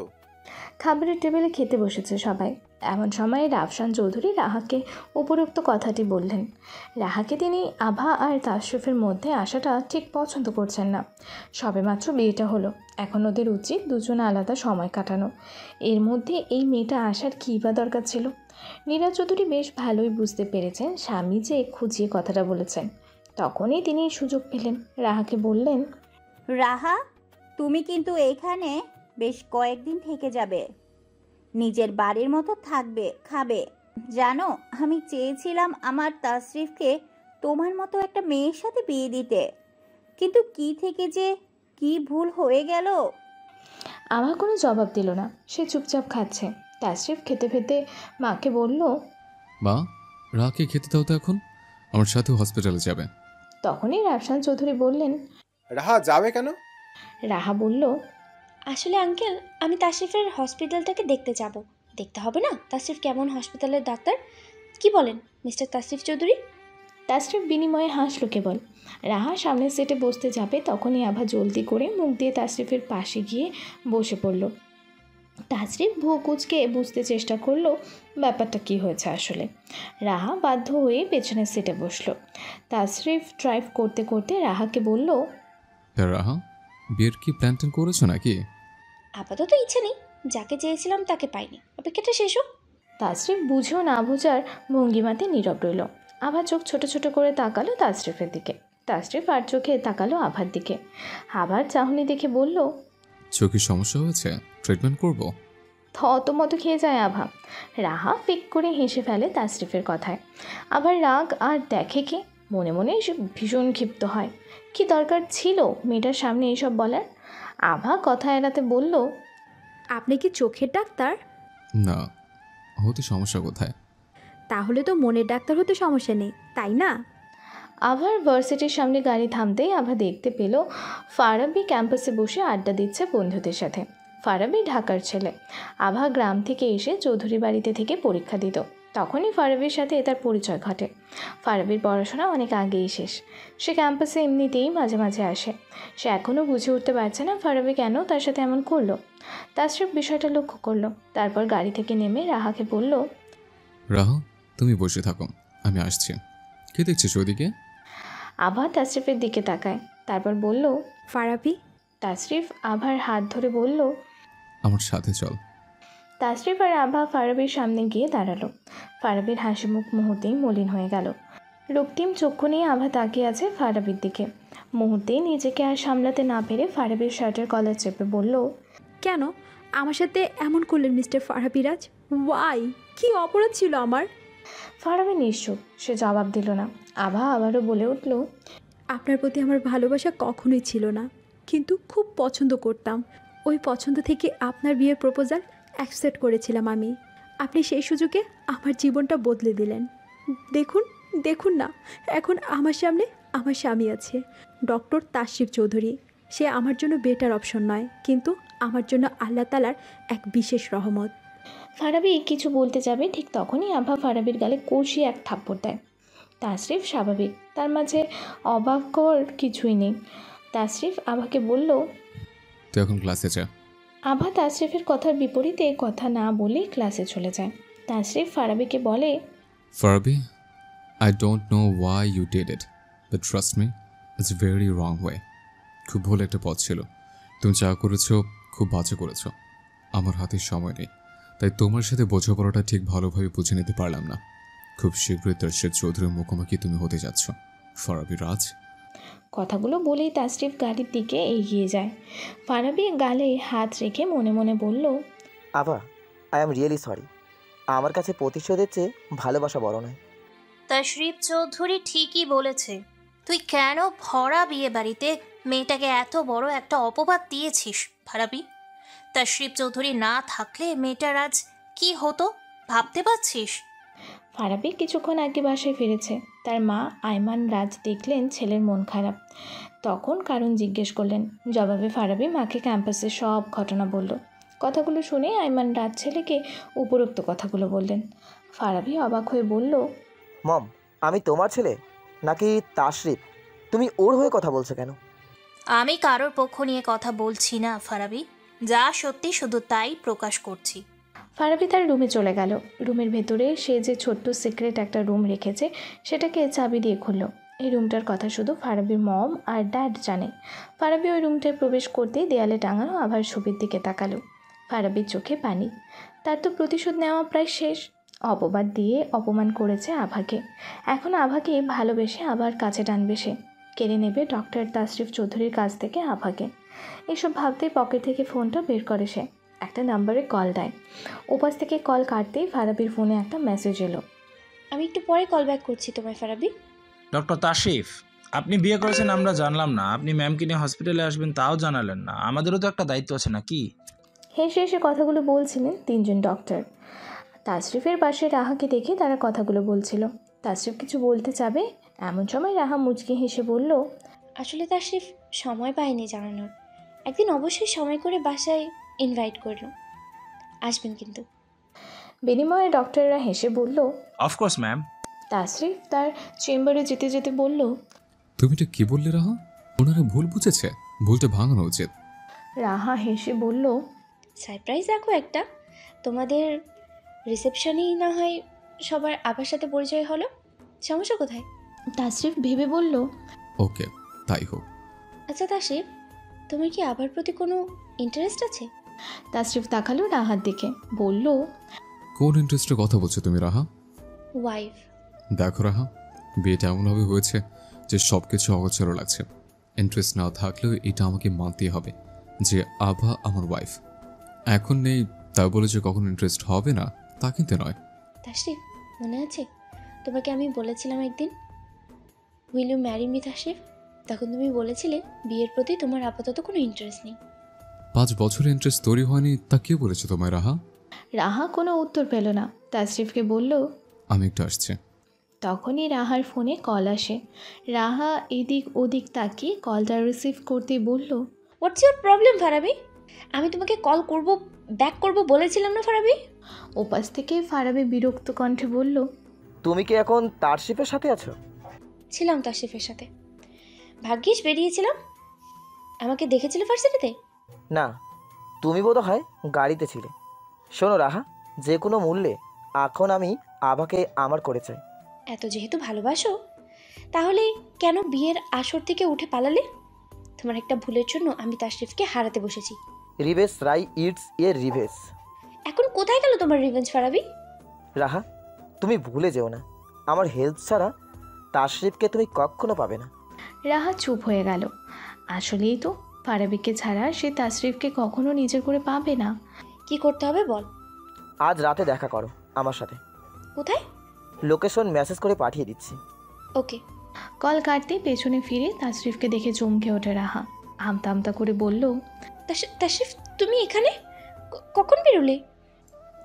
খাবারের টেবিলে খেতে বসেছে সবাই। এমন সময় রাফসান চৌধুরী রাহাকে উপরোক্ত কথাটি বললেন। রাহাকে তিনি আভা আর তাশরিফের মধ্যে আসাটা ঠিক পছন্দ করছেন না। সবেমাত্র বিয়েটা হলো, এখন ওদের উচিত দুজনে আলাদা সময় কাটানো। এর মধ্যে এই মেয়েটা আসার কী বা দরকার ছিল? নীরা চৌধুরী বেশ ভালোই বুঝতে পেরেছেন স্বামী যে খুঁজিয়ে কথাটা বলেছেন। তখনই তিনি সুযোগ পেলেন, রাহাকে বললেন, রাহা, তুমি কিন্তু এইখানে বেশ কয়েকদিন থেকে যাবে। নিজের বাড়ির মতো থাকবে, খাবে, জানো, আমি চেয়েছিলাম আমার তাসরিফকে তোমার মতো একটা মেয়ের সাথে বিয়ে দিতে, কিন্তু কি থেকে যে কি ভুল হয়ে গেল। আভা কোনো জবাব দিল না, সে চুপচাপ খাচ্ছে। তাশরিফ খেতে খেতে মাকে বলল, মা, রাকে খেতে দাও তো এখন, আমার সাথে হসপিটালে যাবে। তখনই রাফসান চৌধুরী বললেন। রাহা যাবে কেন? রাহা বলল, আসলে আঙ্কেল, আমি তাশরিফের হসপিটালটাকে দেখতে যাব। দেখতে হবে না তাশরিফ কেমন হসপিটালের ডাক্তার? কি বলেন মিস্টার তাশরিফ চৌধুরী? তাশরিফ বিনিময়ে হাসলো কেবল। রাহা সামনের সিটে বসতে যাবে, তখনই আভা জলদি করে মুখ দিয়ে তাশরিফের পাশে গিয়ে বসে পড়ল। তাশরিফ ভুঁ কুঁচকে বুঝতে চেষ্টা করলো ব্যাপারটা কি হয়েছে আসলে। রাহা বাধ্য হয়ে পেছনের সিটে বসলো। তাশরিফ ড্রাইভ করতে করতে রাহাকে বলল, রাহা, বিয়ের কি প্ল্যান ট্যান করেছো নাকি? আপাতত ইচ্ছে নেই, যাকে চেয়েছিলাম তাকে পাইনি, অপেক্ষাটা শেষ হোক। তাশরিফ বুঝেও না বোঝার ভঙ্গিমাতে নীরব রইল। আভা চোখ ছোট ছোট করে তাকালো তাশরিফের দিকে। তাশরিফ আর চোখে তাকালো আভার দিকে। আভার চাহনি দেখে বলল, চোখের সমস্যা হয়েছে, ট্রিটমেন্ট করব। থতমত খেয়ে যায় আভা। রাহা ফিক করে হেসে ফেলে তাশরিফের কথায়। আবার রাগ আর দেখে কে, মনে মনে এসব ভীষণ ক্ষিপ্ত হয়। কি দরকার ছিল মেয়েটার সামনে এইসব বলার? আভা কথা এড়াতে বলল, আপনি কি চোখের ডাক্তার? না, হতে সমস্যা কোথায়? তাহলে তো মনের ডাক্তার হতে সমস্যা নেই, তাই না? আভার ভার্সিটির সামনে গাড়ি থামতেই আভা দেখতে পেল ফারাবি ক্যাম্পাসে বসে আড্ডা দিচ্ছে বন্ধুদের সাথে। ফারাবি ঢাকার ছেলে। আভা গ্রাম থেকে এসে চৌধুরী বাড়িতে থেকে পরীক্ষা দিত। তখনই ফারাবির সাথে তার পরিচয় ঘটে। ফারাবির পড়াশোনা অনেক আগেই শেষ। সে ক্যাম্পাসে এমনিতেই মাঝে মাঝে আসে। সে এখনও বুঝে উঠতে পারছে না ফারাবি কেন তার সাথে এমন করলো। তাশরিফ বিষয়টা লক্ষ্য করলো। তারপর গাড়ি থেকে নেমে রাহাকে বলল, রাহা, তুমি বসে থাকো, আমি আসছি। কে দেখছিস ওইদিকে? আভা তাশরিফের দিকে তাকায়, তারপর বলল, ফারাবি। তাশরিফ আভার হাত ধরে বলল, আমার সাথে চল। তাশরিফ আর আভা ফারাবির সামনে গিয়ে দাঁড়ালো। ফারাবির হাসি মুখ মুহূর্তেই মলিন হয়ে গেল। রক্তিম চক্ষু নিয়ে আভা তাকিয়ে আছে ফারাবির দিকে। মুহূর্তেই নিজেকে আর সামলাতে না পেরে ফারাবির শার্টের কলার চেপে বলল, কেন আমার সাথে এমন করলেন মিস্টার ফারাবিরাজ? ওয়াই? কি অপরাধ ছিল আমার? ফারাবি নিশ্চুপ, সে জবাব দিল না। আভা আবারও বলে উঠল, আপনার প্রতি আমার ভালোবাসা কখনোই ছিল না, কিন্তু খুব পছন্দ করতাম। ওই পছন্দ থেকে আপনার বিয়ের প্রপোজাল অ্যাকসেপ্ট করেছিলাম আমি। আপনি সেই সুযোগে আমার জীবনটা বদলে দিলেন। দেখুন দেখুন না, এখন আমার সামনে আমার স্বামী আছে, ডক্টর তাশরিফ চৌধুরী। সে আমার জন্য বেটার অপশন নয়, কিন্তু আমার জন্য আল্লাহ তাআলার এক বিশেষ রহমত। ফারাবি কিছু বলতে যাবে, ঠিক তখনই আভা ফারাবির গালে কষিয়ে এক থাপ্পড় দেয়। তাশরিফ স্বাভাবিক, তার মাঝে অবাকর কিছুই নেই। তাশরিফ আভাকে বলল, তুই এখন ক্লাসে যা। আভা তাশরিফের কথার বিপরীতে কথা না বলে ক্লাসে চলে যায়। তাশরিফ ফারাবিকে বলে, Farabi, I don't know why you did it, but trust me, it's very wrong way. খুব ভুল একটা পথ ছিল। তুমি যা করেছো খুব বাজে করেছো। আমার হাতে সময় নেই, তাই তোমার সাথে বোঝাপড়াটা ঠিক ভালোভাবে বুঝে নিতে পারলাম না। খুব শীঘ্রই তাশরিফ চৌধুরীর মুখোমুখি তুমি হতে যাচ্ছ, ফারাবি রাজ। কথাগুলো বলেই তাশরিফ গাড়ির দিকে এগিয়ে যায়। ফারাবি গালে হাত রেখে মনে মনে বলল, আভা, আই অ্যাম রিয়েলি সরি। আমার কাছে প্রতিশোধের চেয়ে ভালোবাসা বড় নয়। তাশরিফ চৌধুরী ঠিকই বলেছে। তুই কেন ভরা বিয়ে বাড়িতে মেয়েটাকে এত বড় একটা অপবাদ দিয়েছিস ফারাবি? তাশরিফ চৌধুরী না থাকলে মেয়েটার আজ কি হতো ভাবতে পারছিস? ফারাবি কিছুক্ষণ আগে বাসায় ফিরেছে। তার মা আইমান রাজ দেখলেন ছেলের মন খারাপ। তখন কারণ জিজ্ঞেস করলেন। জবাবে ফারাবি মাকে ক্যাম্পাসের সব ঘটনা বলল। কথাগুলো শুনে আইমান রাজ ছেলেকে উপরোক্ত কথাগুলো বললেন। ফারাবি অবাক হয়ে বলল, মম, আমি তোমার ছেলে নাকি তাশরিফ? তুমি ওর হয়ে কথা বলছো কেন? আমি কারোর পক্ষ নিয়ে কথা বলছি না ফারাবি, যা সত্যি শুধু তাই প্রকাশ করছি। ফারাবি তার রুমে চলে গেল। রুমের ভেতরে সে যে ছোট্ট সিক্রেট একটা রুম রেখেছে সেটাকে চাবি দিয়ে খুলল। এই রুমটার কথা শুধু ফারাবির মম আর ড্যাড জানে। ফারাবি ওই রুমটায় প্রবেশ করতেই দেয়ালে টাঙানো আভার ছবির দিকে তাকালো। ফারাবির চোখে পানি। তার তো প্রতিশোধ নেওয়া প্রায় শেষ। অপবাদ দিয়ে অপমান করেছে আভাকে। এখন আভাকে ভালোবেসে আবার কাছে টানবে সে। কেড়ে নেবে ডক্টর তাশরিফ চৌধুরীর কাছ থেকে আভাকে। এসব ভাবতেই পকেট থেকে ফোনটা বের করে সে। একটা নাম্বারে কল দেয়। ওপাশ থেকে কল কাটতেই ফারাবির ফোনে একটা মেসেজ এলো। আমি একটু পরে কল ব্যাক করছি তোমায় ফারাবি। ডক্টর তাশরিফ, আপনি বিয়ে করেছেন আমরা জানলাম না, আপনি ম্যামকে নিয়ে হসপিটালে আসবেন তাও জানালেন না। আমাদেরও তো একটা দায়িত্ব আছে নাকি? হেসে হেসে কথাগুলো বলছিলেন তিনজন ডক্টর। তাশরিফের পাশে রাহাকে দেখে তারা কথাগুলো বলছিল। তাশরিফ কিছু বলতে যাবে এমন সময় রাহা মুচকি হেসে বলল, আসলে তাশরিফ সময় পায়নি জানানোর। একদিন অবশ্যই সময় করে বাসায় ইনভাইট করলো, আসবেন কিন্তু। বিনিময়ে ডক্টররা হেসে বলল, অফকোর্স ম্যাম। তাশরিফ তার চেম্বারে যেতে যেতে বলল, তুমি এটা কি বললে রাহা? ওনারা ভুল বুঝেছে, ভুলটা ভাঙানো উচিত। রাহা হেসে বলল, সারপ্রাইজ রাখো একটা। তোমাদের রিসেপশনেই না হয় সবার আবার সাথে পরিচয় হলো, সমস্যা কোথায়? তাশরিফ ভেবে বলল, ওকে, তাই হোক। আচ্ছা তাশরিফ, তোমার কি আবার প্রতি কোনো ইন্টারেস্ট আছে? তাশরিফ তাকালো রাহার দিকে, বলল, কোন ইন্টারেস্টের কথা বলছো তুমি রাহা? ওয়াইফ। দেখো রাহা, বিয়েটা এমনভাবে হয়েছে যে সব কিছু অগোচর লাগছে। ইন্টারেস্ট না থাকলেও এটা আমাকে মানতেই হবে যে আভা আমার ওয়াইফ। এখন নেই তা বলে যে কখন ইন্টারেস্ট হবে না তা কিন্তু নয়। তাশরিফ, মনে আছে তোমাকে আমি বলেছিলাম একদিন, will you marry me Tashrif? তখন তুমি বলেছিলে বিয়ের প্রতি তোমার আপাতত কোনো ইন্টারেস্ট নেই। 5 বছরের ইন্টারেস্ট তৈরি হয়নি তা কে বলেছে তোমায় রাহা? রাহা কোনো উত্তর পেল না। তাশরিফকে বলল, আমি একটু আসছি। তখনই রাহার ফোনে কল আসে। রাহা এদিক ওদিক তাকিয়ে কলটা রিসিভ করতেই বলল, হোয়াটস ইউর প্রবলেম ফারাবি? আমি তোমাকে কল করব, ব্যাক করব বলেছিলাম না ফারাবি? ওপাশ থেকে ফারাবি বিরক্ত কণ্ঠে বলল, তুমি কি এখন তাশরিফের সাথে আছো? ছিলাম তাশরিফের সাথে, ভাগ্যিস বেরিয়েছিলাম। আমাকে দেখেছিলে ভার্সিটিতে? না, তুমি বোধ হয় গাড়িতে ছিলে। শোনো রাহা, যে কোনো মূল্যে এখন আমি আভাকে আমার করে চাই। এত যেহেতু ভালোবাসো, তাহলে কেন বিয়ের আসর থেকে উঠে পালালে? তোমার একটা ভুলের জন্য আমি তাশরিফকে হারাতে বসেছি। রিভেস রাই ইটস এ রিভেস। এখন কোথায় গেল তোমার রিভেঞ্জ ফারাবি? রাহা, তুমি ভুলে যেও না, আমার হেল্প ছাড়া তাশরিফকে তুমি কখনো পাবে না। রাহা চুপ হয়ে গেল। আসলেই তো, ফারাবিকে ছাড়া সে তাশরিফকে কখনো নিজের করে পাবে না। কি করতে হবে বল? আজ রাতে দেখা করো আমার সাথে। কোথায়? লোকেশন মেসেজ করে পাঠিয়ে দিচ্ছি। ওকে। কল কাটতেই পেছনে ফিরে তাশরিফকে দেখে চমকে ওঠে রাহা। আমতা আমতা করে বলল, তাশরিফ তুমি এখানে কখন বেরোলে?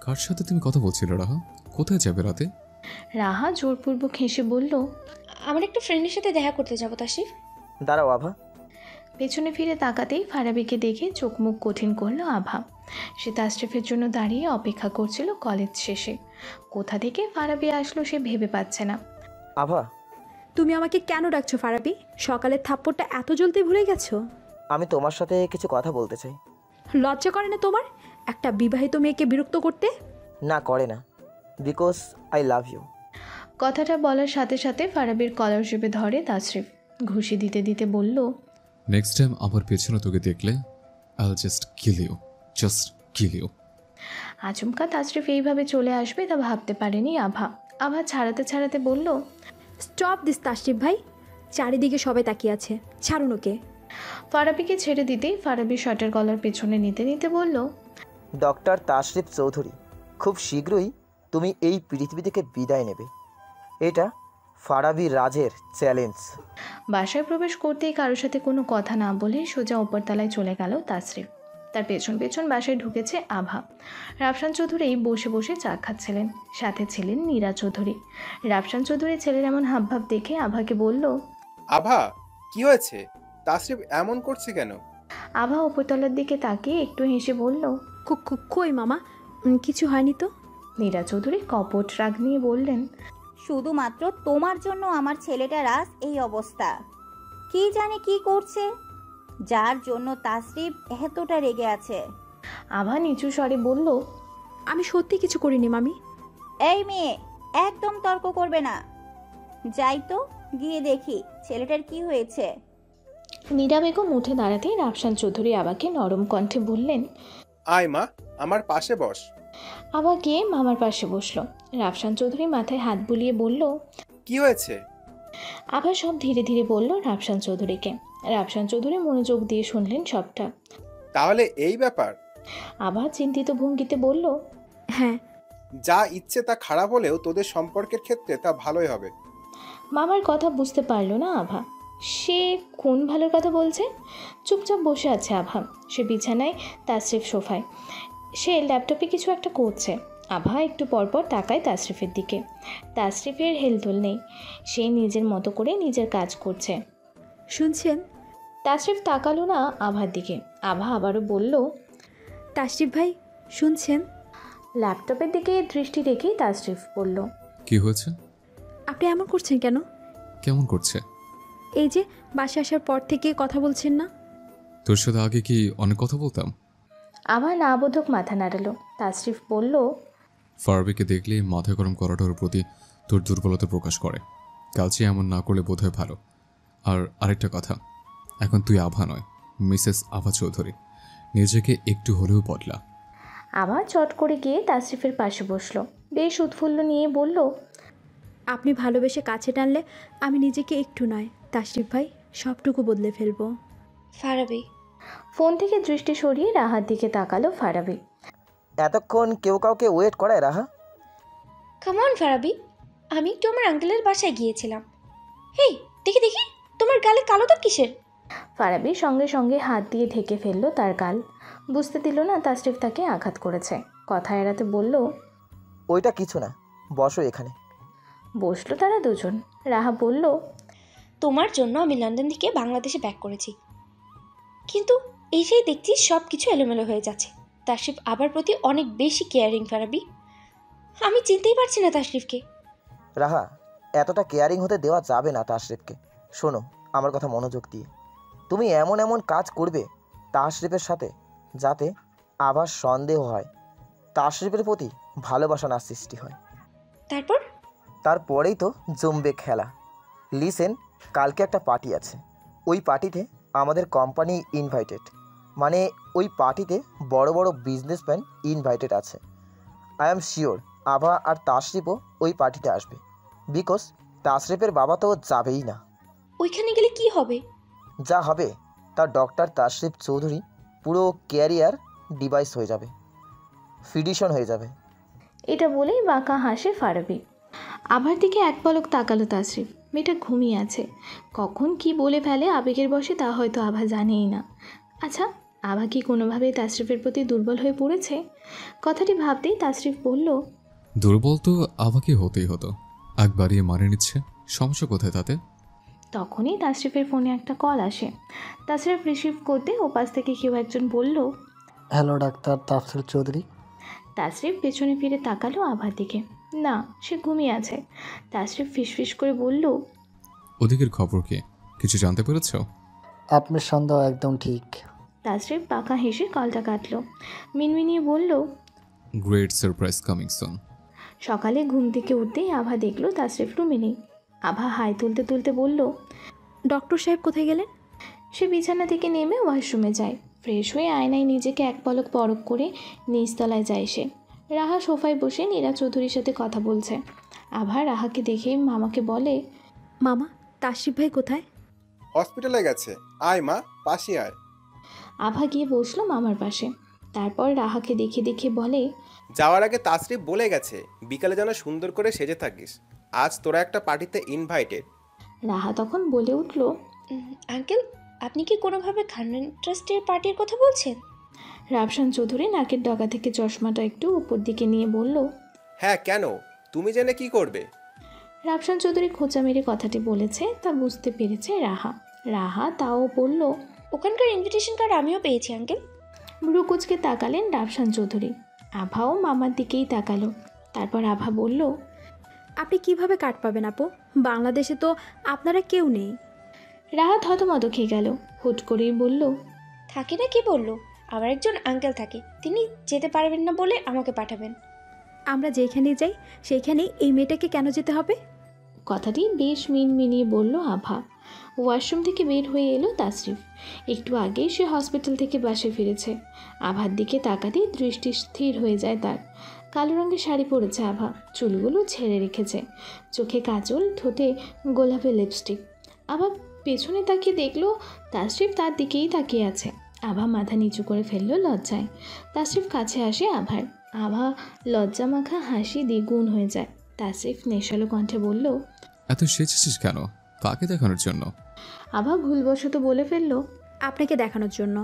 কার সাথে তুমি কথা বলছিলে রাহা? কোথায় যাবে রাতে? রাহা জোরপূর্বক হেসে বলল, আমার একটা ফ্রেন্ডের সাথে দেখা করতে যাবো তাশরিফ। দাঁড়াও আভা। পেছনে ফিরে তাকাতেই ফারাবিকে দেখে চোখ মুখ কঠিন করলো আভা। সে তাশরিফের জন্য দাঁড়িয়ে অপেক্ষা করছিল কলেজ শেষে। কোথা থেকে ফারাবি আসলো সে ভেবে পাচ্ছে না। আভা, তুমি আমাকে কেন ডাকছো ফারাবি? সকালের থাপ্পড়টা এত জলদি ভুলে গেছো? আমি তোমার সাথে কিছু কথা বলতে চাই। লজ্জা করে না তোমার একটা বিবাহিত মেয়েকে বিরক্ত করতে? না, করে না, বিকজ আই লাভ ইউ। কথাটা বলার সাথে সাথে ফারাবির কলার চেপে ধরে তাশরিফ। ঘুষি দিতে দিতে বলল, নেক্সট টাইম আমার পেছনে তোকে দেখলে I'll just kill you, just kill you. আচমকা তাশরিফ এইভাবে চলে আসবে তা ভাবতে পারেনি আভা। আভা ছাড়াতে ছাড়াতে বলল, স্টপ দিস তাশরিফ ভাই, চারিদিকে সবাই তাকিয়ে আছে, ছাড়ুন ওকে। ফারাবিকে ছেড়ে দিতেই ফারাবি শার্টের কলার পেছনে নিতে নিতে বলল, ডক্টর তাশরিফ চৌধুরী, খুব শীঘ্রই তুমি এই পৃথিবী থেকে বিদায় নেবে। এটা ফারাবি রাজের চ্যালেঞ্জ। বাসায় প্রবেশ করতেই কারোর সাথে কোনো কথা না বলে সোজা উপরতলায় চলে গেল তাশরিফ। তার পেছন পেছন বাসায় ঢুকেছে আভা। রাফসান চৌধুরী বসে বসে চা খাচ্ছিলেন, সাথে ছিলেন নীরা চৌধুরী। রাফসান চৌধুরী ছেলের এমন হাবভাব দেখে আভাকে বলল, আভা, কি হয়েছে? তাশরিফ এমন করছে কেন? আভা উপরতলার দিকে তাকিয়ে একটু হেসে বলল, কই মামা, কিছু হয়নি তো। নীরা চৌধুরী কপট রাগ নিয়ে বললেন, শুধুমাত্র তোমার জন্য আমার ছেলেটা রাজ এই অবস্থা। কি জানে কি করছে, যার জন্য তাশরিফ এতটা রেগে আছে। আভা নিচু স্বরে বলল, আমি সত্যি কিছু করিনি মামি। এই মেয়ে, একদম তর্ক করবে না। যাই তো, গিয়ে দেখি ছেলেটার কি হয়েছে। নীরা বেগম উঠে দাঁড়াতেই রাফসান চৌধুরী আবাকে নরম কণ্ঠে বললেন, আয় মা, আমার পাশে বস। আবা গিয়ে মামার পাশে বসলো। রাফসান চৌধুরী মাথায় হাত বুলিয়ে বলল, কি হয়েছে? আভা সব ধীরে ধীরে বলল রাফসান চৌধুরীকে। রাফসান চৌধুরী মনোযোগ দিয়ে শুনলেন সবটা। তাহলে এই ব্যাপার, আভা চিন্তিত ভঙ্গিতে বলল, হ্যাঁ। যা ইচ্ছে তা খারাপ হলেও তোদের সম্পর্কের ক্ষেত্রে তা ভালোই হবে। মামার কথা বুঝতে পারল না আভা। সে কোন ভালোর কথা বলছে? চুপচাপ বসে আছে আভা। সে বিছানায়, তাসরিফ সোফায়। সে ল্যাপটপে কিছু একটা করছে। আভা একটু পরপর তাকায় তাসরিফের দিকে। তাসরিফের হেলদোল নেই, সে নিজের মতো করে নিজের কাজ করছে। শুনছেন? তাসরিফ তাকালো না আভার দিকে। আভা আবারও বলল, তাশরিফ ভাই শুনছেন? ল্যাপটপের দিকে দৃষ্টি রেখেই তাসরিফ বলল, কি হয়েছে? আপনি এমন করছেন কেন? কেমন করছে? এই যে বাসে আসার পর থেকে কথা বলছেন না। তোর সাথে আগে কি অনেক কথা বলতাম? আভা না বোধক মাথা নাড়ালো। তাসরিফ বলল, ফারাবিকে দেখলে মাথা গরম করাটার প্রতি তোর দুর্বলতা প্রকাশ করে। কালকে এমন না করলে বোধহয় ভালো। আর আরেকটা কথা, এখন তুই আভা নয়, মিসেস আভা চৌধুরী। নিজেকে একটু হলেও বদলা। আভা চট করে গিয়ে তাসরিফের পাশে বসলো। বেশ উৎফুল্ল নিয়ে বলল, আপনি ভালোবেসে কাছে টানলে আমি নিজেকে একটু নয় তাশরিফ ভাই, সবটুকু বদলে ফেলবো। ফারাবি। ফোন থেকে দৃষ্টি সরিয়ে রাহার দিকে তাকালো ফারাবি। এতক্ষণ কেউ কাউকে ওয়েট করায় রাহা? কামন ফারাবি, আমি একটু আমার আঙ্কেলের বাসায় গিয়েছিলাম। হেই, দেখি দেখি, তোমার গালে কালো দাগ কিসের? ফারাবি সঙ্গে সঙ্গে হাত দিয়ে ঢেকে ফেললো তার গাল। বুঝতে দিল না তাসরিফ তাকে আঘাত করেছে। কথা এড়াতে বলল, ওইটা কিছু না, বসো এখানে। বসলো তারা দুজন। রাহা বলল, তোমার জন্য আমি লন্ডন থেকে বাংলাদেশে ব্যাক করেছি, কিন্তু এসেই দেখছি সব কিছু এলোমেলো হয়ে যাচ্ছে। তাশরিফ আবার প্রতি অনেক বেশি কেয়ারিং ফারাবি। আমি চিনতেই পারছি না তাশরিফকে। রাহা, এতটা কেয়ারিং হতে দেওয়া যাবে না তাশরিফকে। শোনো আমার কথা মনোযোগ দিয়ে। তুমি এমন এমন কাজ করবে তাশরিফের সাথে যাতে আবার সন্দেহ হয়, তাশরিফের প্রতি ভালোবাসা না সৃষ্টি হয়। তারপরেই তো জমবে খেলা। লিসেন, কালকে একটা পার্টি আছে। ওই পার্টিতে আমাদের কোম্পানি ইনভাইটেড, মানে ওই পার্টিতে বড় বড় বিজনেসম্যান ইনভাইটেড আছে। আই অ্যাম শিওর আভা আর তাশরিফও ওই পার্টিতে আসবে, বিকজ তাশরিফের বাবা তো যাবেই না। ওইখানে গেলে কি হবে? যা হবে তা ডক্টর তাশরিফ চৌধুরী পুরো ক্যারিয়ার ডিভাইস হয়ে যাবে, ফিডিশন হয়ে যাবে। এটা বলেই বাঁকা হাসে ফারাবি। আভার দিকে এক পলক তাকালো তাসরিফ। মেয়েটা ঘুমিয়ে আছে। কখন কি বলে ফেলে আবেগের বশে তা হয়তো আভা জানেই না। আচ্ছা, আভা কি কোনোভাবে তাসরিফের প্রতি দুর্বল হয়ে পড়েছে? কথাটি ভাবতেই তাসরিফ বলল, দুর্বল তো আভাকে হতেই হতো। আগ বাড়িয়ে মানে নিচ্ছে, সমস্যা কোথায় তাতে? তখনই তাসরিফের ফোনে একটা কল আসে। তাসরিফ রিসিভ করতে ওপাশ থেকে কেউ একজন বলল, হ্যালো ডাক্তার তাফসির চৌধুরী। তাসরিফ পেছনে ফিরে তাকালো আভার দিকে। না, সে ঘুমিয়ে আছে। তাসরিফ ফিসফিস করে বলল, ওদিকের খবর কি? কিছু জানতে পেরেছ? আপনার সন্দেহ একদম ঠিক। তাসরিফ পাকা হেসে কলটা কাটল। মিনমিনিয়ে বলল, গ্রেট সারপ্রাইজ কামিং সুন। সকালে ঘুম থেকে উঠতেই আভা দেখলো তাসরিফ রুমে নেই। আভা হাই তুলতে তুলতে বলল, ডক্টর সাহেব কোথায় গেলেন? সে বিছানা থেকে নেমে ওয়াশরুমে যায়। ফ্রেশ হয়ে আয়নায় নিজেকে এক পলক পরখ করে নিচতলায় যায় সে। রাহা সোফায় বসে নীরা চৌধুরীর সাথে কথা বলছে। আভা রাহাকে দেখে মামাকে বলে, মামা, তাশরিফ ভাই কোথায়? হসপিটালে গেছে, আয় মা, পাশে আয়। আভা গিয়ে বসলো মামার পাশে। তারপর রাহাকে দেখে দেখে বলে, যাওয়ার আগে তাসরিফ বলে গেছে বিকালে যেন সুন্দর করে সেজে থাকিস, আজ তোরা একটা পার্টিতে ইনভাইটেড। রাহা তখন বলে উঠল, আঙ্কেল, আপনি কি কোনোভাবে খান্ডান ট্রাস্টের পার্টির কথা বলছেন? রাফসান চৌধুরী নাকের ডগা থেকে চশমাটা একটু উপর দিকে নিয়ে বলল, হ্যাঁ কেন, তুমি জেনে কি করবে? রাফসান চৌধুরী খোঁচা মেরে কথাটি বলেছে তা বুঝতে পেরেছে রাহা। রাহা তাও বলল, ওখানকার ইনভিটেশন কার্ড আমিও পেয়েছি আঙ্কেল। ভ্রুকুচকে তাকালেন রাফসান চৌধুরী। আভাও মামার দিকেই তাকালো। তারপর আভা বলল, আপনি কিভাবে কার্ড পাবেন আপু? বাংলাদেশে তো আপনারা কেউ নেই। রাহা থতমত খেয়ে গেল। হুট করেই বলল, থাকে না কি বললো, আমার একজন আঙ্কেল থাকে, তিনি যেতে পারবেন না বলে আমাকে পাঠাবেন। আমরা যেখানে যাই সেইখানে এই মেয়েটাকে কেন যেতে হবে? কথাটি বেশ মিনমিনিয়ে বলল আভা। ওয়াশরুম থেকে বের হয়ে এলো তাসরিফ। একটু আগেই সে হসপিটাল থেকে বাসে ফিরেছে। আভার দিকে তাকাতেই দৃষ্টি স্থির হয়ে যায় তার। কালো রঙের শাড়ি পরেছে আভা, চুলগুলো ছেড়ে রেখেছে, চোখে কাজল, ঠোঁটে গোলাপি লিপস্টিক। আভা পেছনে তাকিয়ে দেখলো তাসরিফ তার দিকেই তাকিয়ে আছে। আভা মাথা নিচু করে ফেললো লজ্জায়। তাসরিফ কাছে আসে আভার। আভা লজ্জা মাখা হাসি দ্বিগুণ হয়ে যায়। তাসরিফ নেশালো কণ্ঠে বলল, এত সেচেছিস কেন? কাকে দেখানোর জন্য? আভা ভুলবশত বলে ফেলল, আপনাকে দেখানোর জন্য।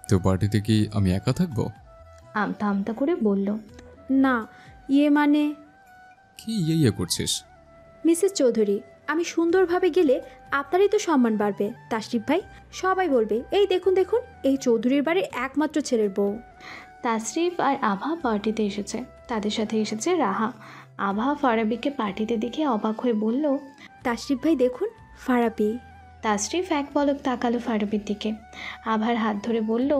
তো পার্টিতে কি আমি একা থাকবো? আমতা আমতা করে বলল, না, মানে কি ইয়ে করছিস? মিসেস চৌধুরী, আমি সুন্দরভাবে গেলে আপনারই তো সম্মান বাড়বে। তাশরিফ ভাই, সবাই বলবে এই দেখুন দেখুন, এই চৌধুরীর বাড়ির একমাত্র ছেলের বউ। তাসরিফ আর আভা পার্টিতে এসেছে। তাদের সাথে এসেছে রাহা। আভা ফারাবিকে পার্টিতে দেখে অবাক হয়ে বলল, তাশরিফ ভাই দেখুন, ফারাবি। তাসরিফ এক পলক তাকালো ফারাবির দিকে। আভার হাত ধরে বলল,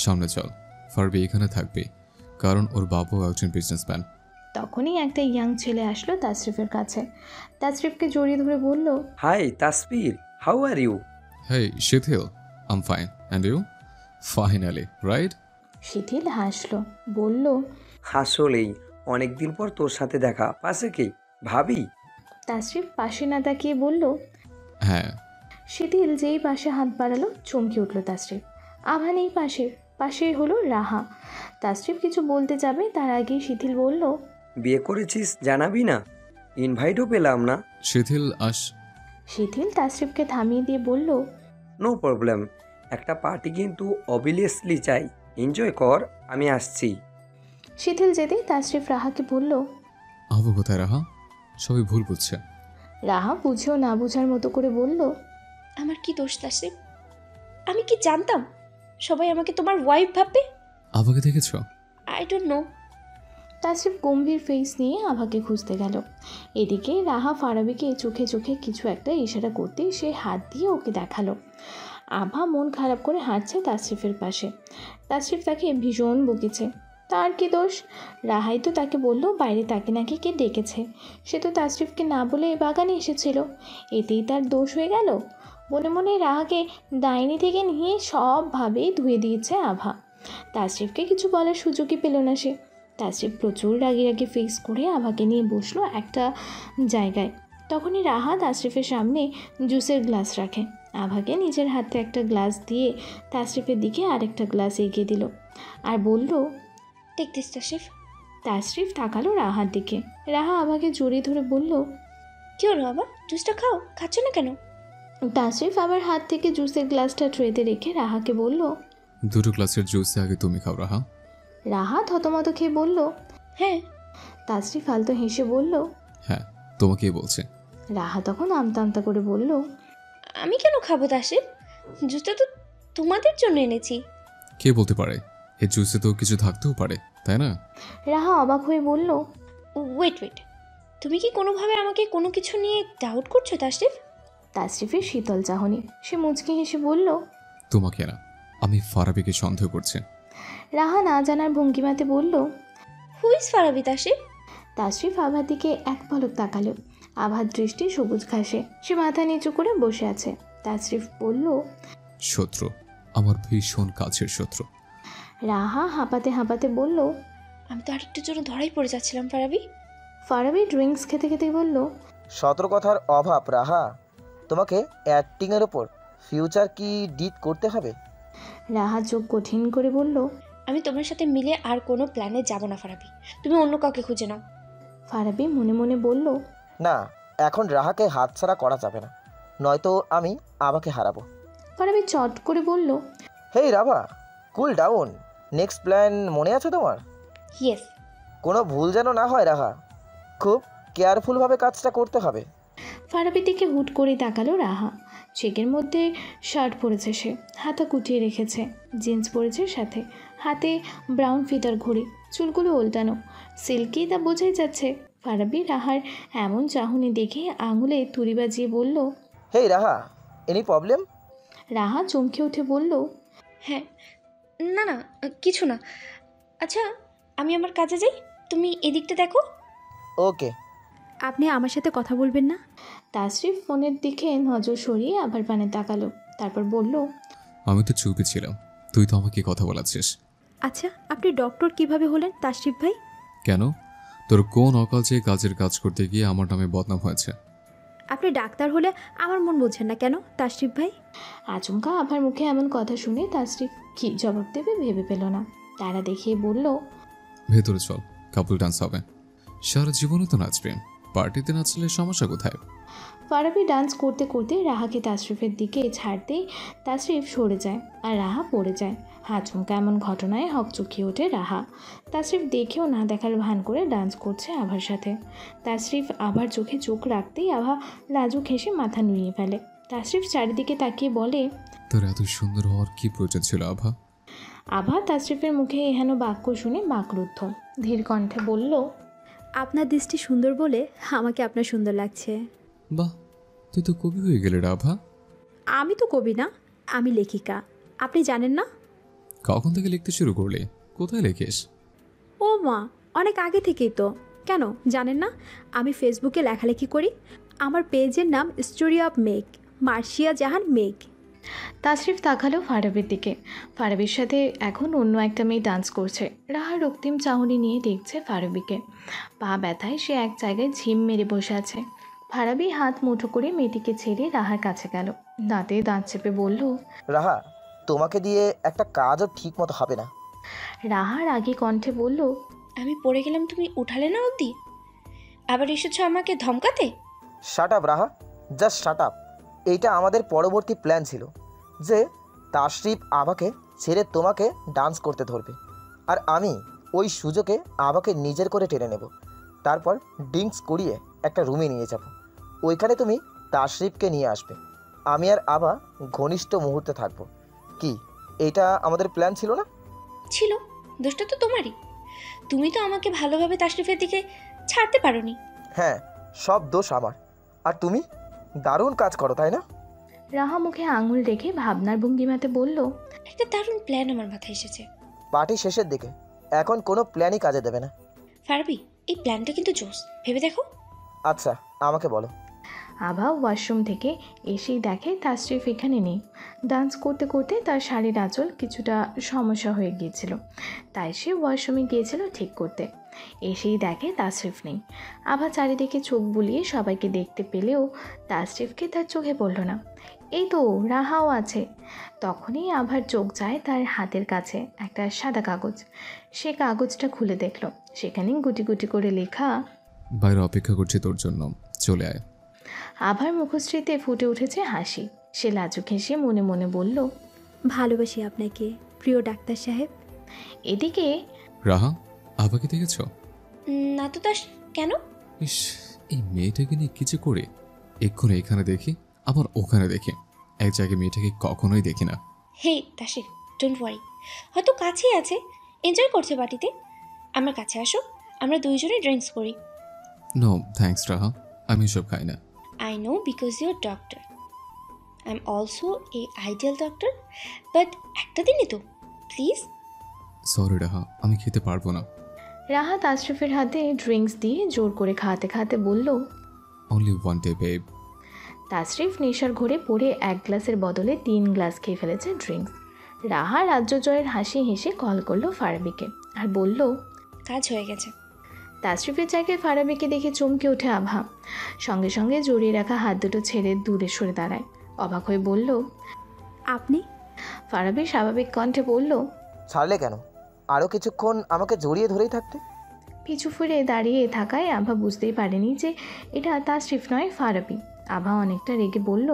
সামনে চল, ফারবি এখানে থাকবে, কারণ ওর বাবাও একজন বিজনেসম্যান। তখনই একটা ইয়াং ছেলে আসলো তাসরিফের কাছে। তাসরিফকে জড়িয়ে ধরে বলল, hi Tasfir, how are you? Hey Shithil, I'm fine, and you? Finally, right? Shithil হাসলো, বলল, আসলেই অনেকদিন পর তোর সাথে দেখা। পাশে কে? ভাবি? তাসরিফ পাশে না তাকিয়ে বলল, হ্যাঁ। শিথিল যেই পাশে হাত বাড়ালো চমকে উঠল তাসরিফ। আভা নেই পাশে, পাশে হলো রাহা। তাসরিফ কিছু বলতে যাবে তার আগেই শিথিল বলল, বিয়ে করেছিস জানাবি না? ইনভাইটও পেলাম না। শিথিল শিথিল তাসরিফকে থামিয়ে দিয়ে বলল, নো প্রবলেম, একটা পার্টি কিন্তু অবভিয়াসলি চাই। এনজয় কর, আমি আসছি। শিথিল যেতেই তাসরিফ রাহাকে বলল, আবু কোথায় রাহা? সবাই ভুল বুঝছে। রাহা বুঝেও না বুঝার মতো করে বলল, আমার কি দোষ তাসরিফ? আমি কি জানতাম সবাই আমাকে তোমার ওয়াইফ ভাববে? আবাকে দেখেছ? I don't know. Tasrif Gambhir face নিয়ে আভাকে খুঁজতে গেল। এদিকে রাহা ফারাবিকে চোখে চোখে কিছু একটা ইশারা করতেই সে হাত দিয়ে ওকে দেখালো। আভা মন খারাপ করে হাঁটছে তাসরিফের পাশে। তাসরিফ তাকে ভীষণ বকেছে। তার কি দোষ? রাহাই তো তাকে বলল বাইরে তাকে নাকি কে ডেকেছে। সে তো তাসরিফকে না বলে বাগানে এসেছিল, এতেই তার দোষ হয়ে গেল। মনে মনে রাহাকে ডাইনি থেকে নিয়ে সবভাবেই ধুয়ে দিয়েছে আভা। তাসরিফকে কিছু বলার সুযোগই পেল না সে। তাসরিফ প্রচুর রাগি রাগি ফিক্স করে আভাকে নিয়ে বসলো একটা জায়গায়। তখনই রাহা তাসরিফের সামনে জুসের গ্লাস রাখে। আভাকে নিজের হাতে একটা গ্লাস দিয়ে তাসরিফের দিকে আরেকটা গ্লাস এগিয়ে দিল আর বলল, টেক দিস তাসরিফ। তাসরিফ তাকালো রাহার দিকে। রাহা আভাকে জড়িয়ে ধরে বলল, কি হলো আবার? জুসটা খাও, খাচ্ছ না কেন? তাসরিফ আবার হাত থেকে জুসের গ্লাসটা ট্রেতে রেখে রাহাকে বলল, দুটো গ্লাসের জুস আগে তুমি খাও রাহা। রাহা থতমত খেয়ে বলল, হ্যাঁ। তাসরিফ ফালতু হেসে বলল, হ্যাঁ, তোমাকেই বলছে। রাহা তখন আমতা আমতা করে বলল, আমি কেন খাবো তাসরিফ? জুসটা তো তোমাদের জন্য এনেছি। কে বলতে পারে? এই জুসে তো কিছু থাকতেও পারে, তাই না? রাহা অবাক হয়ে বলল, ওয়েট ওয়েট, তুমি কি কোনোভাবে আমাকে কোনো কিছু নিয়ে ডাউট করছো তাসরিফ? তাসরিফের শীতল চাহনি। সে মুচকি হেসে বলল, তোমাকে না, আমি ফারাবিকে সন্দেহ করছি। রাহা না জানার ভঙ্গিমাতে বলল, হু ইজ ফারাবি তাসরিফ? তাসরিফ আভার দিকে এক পলক তাকালো। আভার দৃষ্টি সবুজ ঘাসে। সে মাথা নিচু করে বসে আছে। তাসরিফ বলল, শত্রু, আমার ভীষণ কাছের শত্রু। রাহা হাঁপাতে হাঁপাতে বলল, আমি তো আরেকটার জন্য ধরাই পড়ে যাচ্ছিলাম ফারাবি। ফারাবি ড্রিঙ্কস খেতে খেতে বলল, সতর্কতার অভাব রাহা, তোমাকে অ্যাক্টিংয়ের ওপর ফিউচার কি ডিট করতে হবে? রাহা চোখ কঠিন করে বলল, আমি তোমার সাথে মিলে আর কোনো প্ল্যানে যাব না ফারাবি, তুমি অন্য কাউকে খুঁজে নাও। ফারাবি মনে মনে বলল, না, এখন রাহাকে হাতছাড়া করা যাবে না, নয়তো আমি আবাকে হারাবো। ফারাবি চট করে বলল, hey Rava, cool down. Next plan মনে আছে তোমার? ইয়েস। কোনো ভুল যেন না হয় রাহা, খুব কেয়ারফুলভাবে কাজটা করতে হবে। ফারাবির দিকে হুট করে তাকালো রাহা। চেকের মধ্যে শার্ট পরেছে সে, হাতা কুটিয়ে রেখেছে, জিন্স পরেছে সাথে, হাতে ব্রাউন ফিতার ঘড়ি, চুলগুলো উল্টানো, সিল্কি তা বোঝাই যাচ্ছে। ফারাবি রাহার এমন চাহনি দেখে আঙুলে তুড়ি বাজিয়ে বলল, হেই রাহা, এনি প্রবলেম? রাহা চমকে উঠে বলল, হ্যাঁ, না না কিছু না। আচ্ছা, আমি আমার কাজে যাই, তুমি এদিকটা দেখো। ওকে। আপনি আমার সাথে কথা বলবেন না? তাসরিফ ফোনের দিকে নজর সরিয়ে আবার পানে তাকালো, তারপর বলল, আমি তো চুপই ছিলাম, তুই তো আমাকে কথা বলাচ্ছিস। আচ্ছা, আপনি ডক্টর কিভাবে হলেন তাশরিফ ভাই? কেন? তোর কোন অকাজে কাজের কাজ করতে গিয়ে আমার নামে বদনাম হয়েছে? আপনি ডাক্তার হলে আমার মন বোঝেন না কেন তাশরিফ ভাই? আচমকা আভার মুখে এমন কথা শুনে তাসরিফ কী জবাব দেবে ভেবে পেল না। তারা দেখিয়ে বলল, ভেতরে চল, কাপল ডান্স হবে। সারা জীবনে তো নাচবে, পার্টিতে নাচলে সমস্যা কোথায়? ফারাবি ডান্স করতে করতে রাহাকে তাশরিফের দিকে ছাড়তেই তাশরিফ সরে যায় আর রাহা পড়ে যায়। হাঁচমকা এমন ঘটনায় হকচকিয়ে ওঠে রাহা। তাশরিফ দেখেও না দেখার ভান করে ডান্স করছে আভার সাথে। তাশরিফ আভার চোখে চোখ রাখতেই আভা লাজুক হেসে মাথা নুইয়ে ফেলে। তাশরিফ চারিদিকে তাকিয়ে বলে, তোর এত সুন্দর হওয়ার কি প্রয়োজন ছিল আভা? আভা তাশরিফের মুখে এহেন বাক্য শুনে বাকরুদ্ধ। ধীর কণ্ঠে বলল, আপনার দৃষ্টি সুন্দর বলে আমাকে আপনার সুন্দর লাগছে। বাহ, তুই তো কবি হয়ে গেলে রে আভা। আমি তো কবি না, আমি লেখিকা। আপনি জানেন না? কখন থেকে লিখতে শুরু করলি? কোথায় লেখিস? ও মা, অনেক আগে থেকেই তো। কেন জানেন না? আমি ফেসবুকে লেখালেখি করি। আমার পেজের নাম স্টোরি অফ মেঘ, মার্শিয়া জাহান মেঘ। তাশরিফ তাকালো ফারাবির দিকে। ফারাবির সাথে এখন অন্য একটা মেয়ে ডান্স করছে। রাহা রক্তিম চাহনি নিয়ে দেখছে ফারাবিকে। পা ব্যথায় সে এক জায়গায় ঝিম মেরে বসে আছে। ফারাবি হাত মুঠো করে মেয়েটিকে ছেড়ে রাহার কাছে গেল। দাঁতে দাঁত চেপে বলল, রাহা, তোমাকে দিয়ে একটা কাজও ঠিক মতো হবে না। রাহার আগে কণ্ঠে বলল, আমি পড়ে গেলাম, তুমি উঠালে না অবধি, আবার এসেছো আমাকে ধমকাতে? শাট আপ রাহা, জাস্ট শাট আপ। এইটা আমাদের পরবর্তী প্ল্যান ছিল যে তাশরিফ আভাকে ছেড়ে তোমাকে ডান্স করতে ধরবে, আর আমি ওই সুযোগে আভাকে নিজের করে টেনে নেব। তারপর ড্রিঙ্কস করিয়ে একটা রুমে নিয়ে যাব। ওইখানে তুমি তাশরিফকে নিয়ে আসবে, আমি আর আভা ঘনিষ্ঠ মুহূর্তে থাকব। কি এটা আমাদের প্ল্যান ছিল না? ছিল, দোষটা তো তোমারই। তুমি তো আমাকে ভালোভাবে তাশরিফের দিকে ছাড়তে পারোনি। হ্যাঁ, সব দোষ আমার। আর তুমি দারুণ কাজ করো, তাই না? রাহা মুখে আঙুল রেখে ভাবনার ভঙ্গিমাতে বলল, একটা দারুণ প্ল্যান আমার মাথায় এসেছে। পার্টি শেষের দিকে, এখন কোনো প্ল্যানই কাজে দেবে না। ফারাবি, এই প্ল্যানটা কিন্তু জোস, ভেবে দেখো। আচ্ছা, আমাকে বলো। আভা ওয়াশরুম থেকে এসেই দেখে তাশরিফ এখানে নেই। ডান্স করতে করতে তার শাড়ির আঁচল কিছুটা সমস্যা হয়ে গিয়েছিল, তাই সে ওয়াশরুমে গিয়েছিল ঠিক করতে। এসেই দেখে তাশরিফ নেই। আভা চারিদিকে চোখ বুলিয়ে সবাইকে দেখতে পেলেও তাশরিফকে তার চোখে পড়ল না। এই তো রাহাও আছে। তখনই আভার চোখ যায় তার হাতের কাছে একটা সাদা কাগজ। সে কাগজটা খুলে দেখল, সেখানে গুটি গুটি করে লেখা, বাইরে অপেক্ষা করছি তোর জন্য, চলে আয়। আভার মুখশ্রীতে ফুটে উঠেছে হাসি। সে লাজুক হেসে মনে মনে বলল, ভালোবাসি আপনাকে প্রিয় ডাক্তার সাহেব। এদিকে রাহা, আভাকে দেখেছ? না তো তাস, কেন? ইস, এই মেয়েটাকে নিয়ে কিছু করে এক্ষুনি এখানে দেখি, আবার ওখানে দেখি, এক জায়গায় মেয়েটাকে কখনোই দেখি না। হে তাশরিফ, ডোন্ট ওয়ারি, হয়তো কাছেই আছে, এনজয় করছে পার্টিতে। আমার কাছে আসো, আমরা দুইজনে ড্রিঙ্কস করি। নো থ্যাঙ্কস রাহা, আমি এসব খাই না। I know because you're doctor. I'm also a ideal doctor. But একটা দিনই তো, প্লিজ। সরি রাহা, আমি খেতে পারবো না। রাহা তাশরিফের হাতে ড্রিঙ্কস দিয়ে জোর করে খাওয়াতে খাওয়াতে বলল, only one day babe. Tashrif নেশার ঘোরে পড়ে এক গ্লাসের বদলে 3 গ্লাস খেয়ে ফেলেছে ড্রিঙ্কস। রাহা রাজ্য জয়ের হাসি হেসে কল করলো ফারাবিকে আর বলল, কাজ হয়ে গেছে। তাশরিফের জায়গায় ফারাবিকে দেখে চমকে ওঠে আভা। সঙ্গে সঙ্গে জড়িয়ে রাখা হাত দুটো ছেড়ে দূরে সরে দাঁড়ায়। অবাক হয়ে বলল, আপনি? ফারাবি স্বাভাবিক কণ্ঠে বলল, ছাড়লে কেন? আরও কিছুক্ষণ আমাকে জড়িয়ে ধরেই থাকতে। পিছু ফিরে দাঁড়িয়ে থাকায় আভা বুঝতেই পারেনি যে এটা তাশরিফ নয়, ফারাবি। আভা অনেকটা রেগে বলল,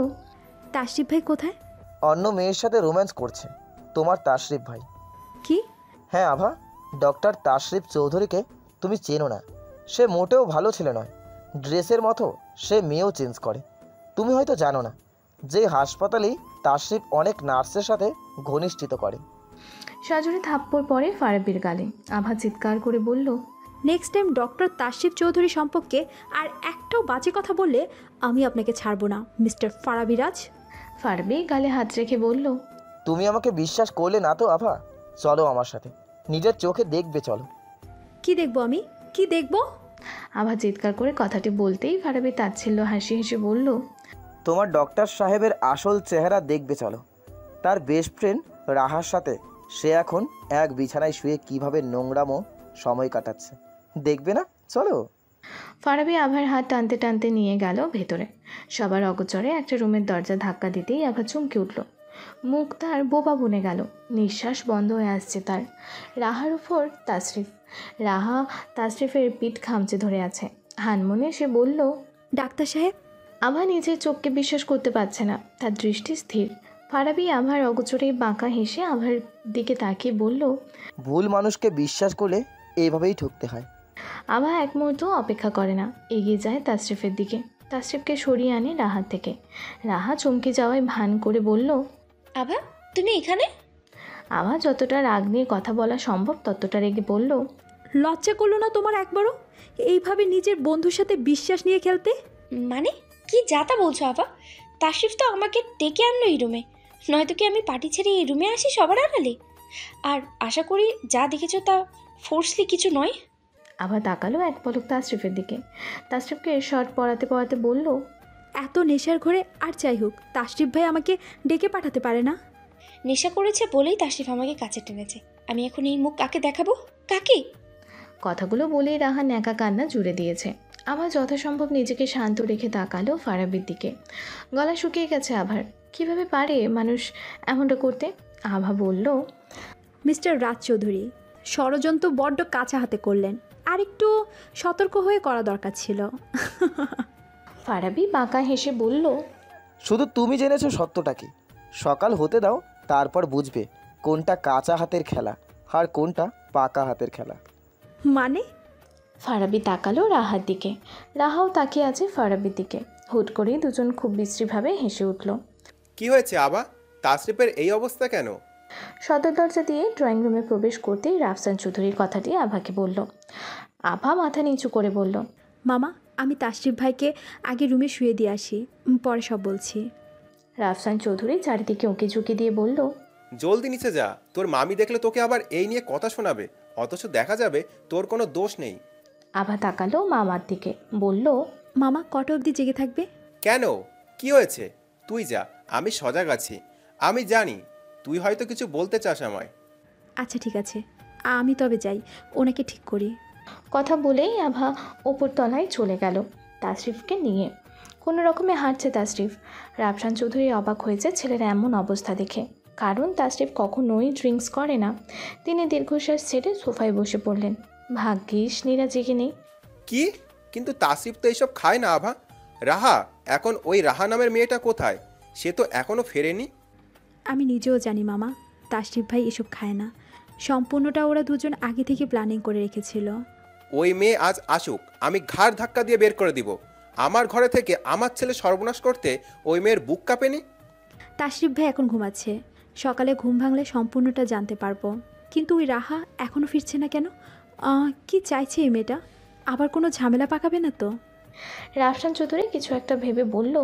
তাশরিফ ভাই কোথায়? অন্য মেয়ের সাথে রোম্যান্স করছে তোমার তাশরিফ ভাই। কি? হ্যাঁ আভা, ডক্টর তাশরিফ চৌধুরীকে তুমি চেনো না। সে মোটেও ভালো ছেলে নয়। ড্রেসের মতো সে মেয়েও চেঞ্জ করে। তুমি হয়তো জানো না যে হাসপাতালেই তাশরিফ অনেক নার্সের সাথে ঘনিষ্ঠিত করে। সাজরে থাপ্পড় পরে ফারাবির গালে। আভা চিৎকার করে বলল, next time doctor Tashrif Chowdhury সম্পর্কে আর একটাও বাজে কথা বললে আমি আপনাকে ছাড়বো না, মিস্টার ফারাবিরাজ। ফারাবি গালে হাত রেখে বলল, তুমি আমাকে বিশ্বাস করলে না তো আভা? চলো আমার সাথে, নিজের চোখে দেখবে, চলো। কি দেখবো আমি? কি দেখবো? আভা চিৎকার করে কথাটি বলতেই ফারাবি তাচ্ছিল্য হাসি হেসে বলল, তোমার ডক্টর সাহেবের আসল চেহারা দেখবে, চলো। তার বেস্ট ফ্রেন্ড রাহার সাথে সে এখন এক বিছানায় শুয়ে কিভাবে নোংরামো সময় কাটাচ্ছে, দেখবে না? চলো। ফারাবি আভার হাত টানতে টানতে নিয়ে গেল ভেতরে। সবার অগোচরে একটা রুমের দরজা ধাক্কা দিতেই আভা চমকে উঠল। মুখ তার বোবা বনে গেল, নিঃশ্বাস বন্ধ হয়ে আসছে তার। রাহার উপর তাশরিফ। রাহা তাশরিফের পিঠ খামচে ধরে আছে। হানমনে সে বলল, ডাক্তার সাহেব। আভা নিজের চোখকে বিশ্বাস করতে পারছে না, তার দৃষ্টি স্থির। ফারাবি আভার অগোচরে বাঁকা হেসে আভার দিকে তাকিয়ে বলল, ভুল মানুষকে বিশ্বাস করলে এইভাবেই ঠকতে হয়। আভা এক মুহূর্ত অপেক্ষা করে না, এগিয়ে যায় তাশরিফের দিকে। তাশরিফকে সরিয়ে আনে রাহার থেকে। রাহা চমকে যাওয়ায় ভান করে বলল, আভা তুমি এখানে? আভা যতটা রাগ নিয়ে কথা বলা সম্ভব ততটা রেগে বলল, লজ্জা করলো না তোমার একবারও এইভাবে নিজের বন্ধুর সাথে বিশ্বাস নিয়ে খেলতে? মানে কি যাতা বলছো আভা? তাশরিফ তো আমাকে ডেকে আনলো এই রুমে, নয়তো কি আমি পার্টি ছেড়ে এই রুমে আসি সবার আড়ালে? আর আশা করি যা দেখেছো তা ফোর্সলি কিছু নয়। আভা তাকালো এক পলক তাশরিফের দিকে। তাশরিফকে শর্ট পরাতে পরাতে বলল, এত নেশার ঘরে আর যাই হোক, তাশরিফ ভাই আমাকে ডেকে পাঠাতে পারে না? নেশা করেছে বলেই তাশরিফ আমাকে কাছে টেনেছে। আমি এখন এই মুখ কাকে দেখাবো? কাকে? কথাগুলো বলেই রাহা ন্যাকা কান্না জুড়ে দিয়েছে। আভা যথাসম্ভব নিজেকে শান্ত রেখে তাকালো ফারাবির দিকে। গলা শুকিয়ে গেছে আভার। কিভাবে পারে মানুষ এমনটা করতে? আভা বলল, মিস্টার রাজ চৌধুরী, ষড়যন্ত্র বড্ড কাঁচা হাতে করলেন, আর একটু সতর্ক হয়ে করা দরকার ছিল। ফারাবি বাঁকা হেসে বলল, শুধু তুমি জেনেছো সত্যটা কি। সকাল হতে দাও, তারপর বুঝবে কোনটা কাঁচা হাতের খেলা আর কোনটা পাকা হাতের খেলা। মানে? ফারাবি তাকালো রাহার দিকে। রাহাও তাকিয়ে আছে ফারাবির দিকে। হুট করেই দুজন খুব বিশ্রীভাবে হেসে উঠল। কি হয়েছে আবা? তাশরিফের এই অবস্থা কেন? সদর দরজা দিয়ে ড্রয়িং রুমে প্রবেশ করতেই রাফসান চৌধুরীর কথাটি আভাকে বলল। আভা মাথা নিচু করে বলল, মামা, আমি তাশরিফ ভাইকে আগে রুমে শুয়ে দিয়ে আসি, পরে সব বলছি। রাফসান চৌধুরী চারিদিকে উঁকি ঝুঁকি দিয়ে বলল, জলদি নিচে যা, তোর মামি দেখলে তোকে আবার এই নিয়ে কথা শোনাবে, অথচ দেখা যাবে তোর কোনো দোষ নেই। আভা তাকালো মামার দিকে, বলল, মামা কটা অবধি জেগে থাকবে? কেন, কি হয়েছে? তুই যা, আমি সজাগ আছি। আমি জানি তুই হয়তো কিছু বলতে চাস আমায়। আচ্ছা ঠিক আছে, আমি তবে যাই, ওনাকে ঠিক করি। কথা বলেই আভা ওপর তলায় চলে গেল তাশরিফকে নিয়ে। কোনো রকমে হাঁটছে তাশরিফ। রাফসান চৌধুরী অবাক হয়েছে ছেলের এমন অবস্থা দেখে, কারণ তাশরিফ কখনোই ড্রিঙ্কস করে না। তিনি দীর্ঘশ্বাস ছেড়ে সোফায় বসে পড়লেন। ভাগ্যিস নীরা জেগে নেই। কি? কিন্তু তাসিফ তো এইসব খায় না আভা। রাহা, এখন ওই রাহা নামের মেয়েটা কোথায়? সে তো এখনো ফেরেনি। আমি নিজেও জানি মামা, তাশরিফ ভাই এসব খায় না। সম্পূর্ণটা ওরা দুজন আগে থেকে প্ল্যানিং করে রেখেছিল। ওই মেয়ে আজ আসুক, আমি ঘাড় ধাক্কা দিয়ে বের করে দিব। আমার ঘরে থেকে আমার ছেলে সর্বনাশ করতে ওই মেয়ের বুক কাঁপেনি। তাশরিফ ভাই এখন ঘুমাচ্ছে, সকালে ঘুম ভাঙলে সম্পূর্ণটা জানতে পারবো। কিন্তু ওই রাহা এখনও ফিরছে না কেন? কি চাইছে এই মেয়েটা? আবার কোনো ঝামেলা পাকাবে না তো? রাফসান চৌধুরী কিছু একটা ভেবে বলল,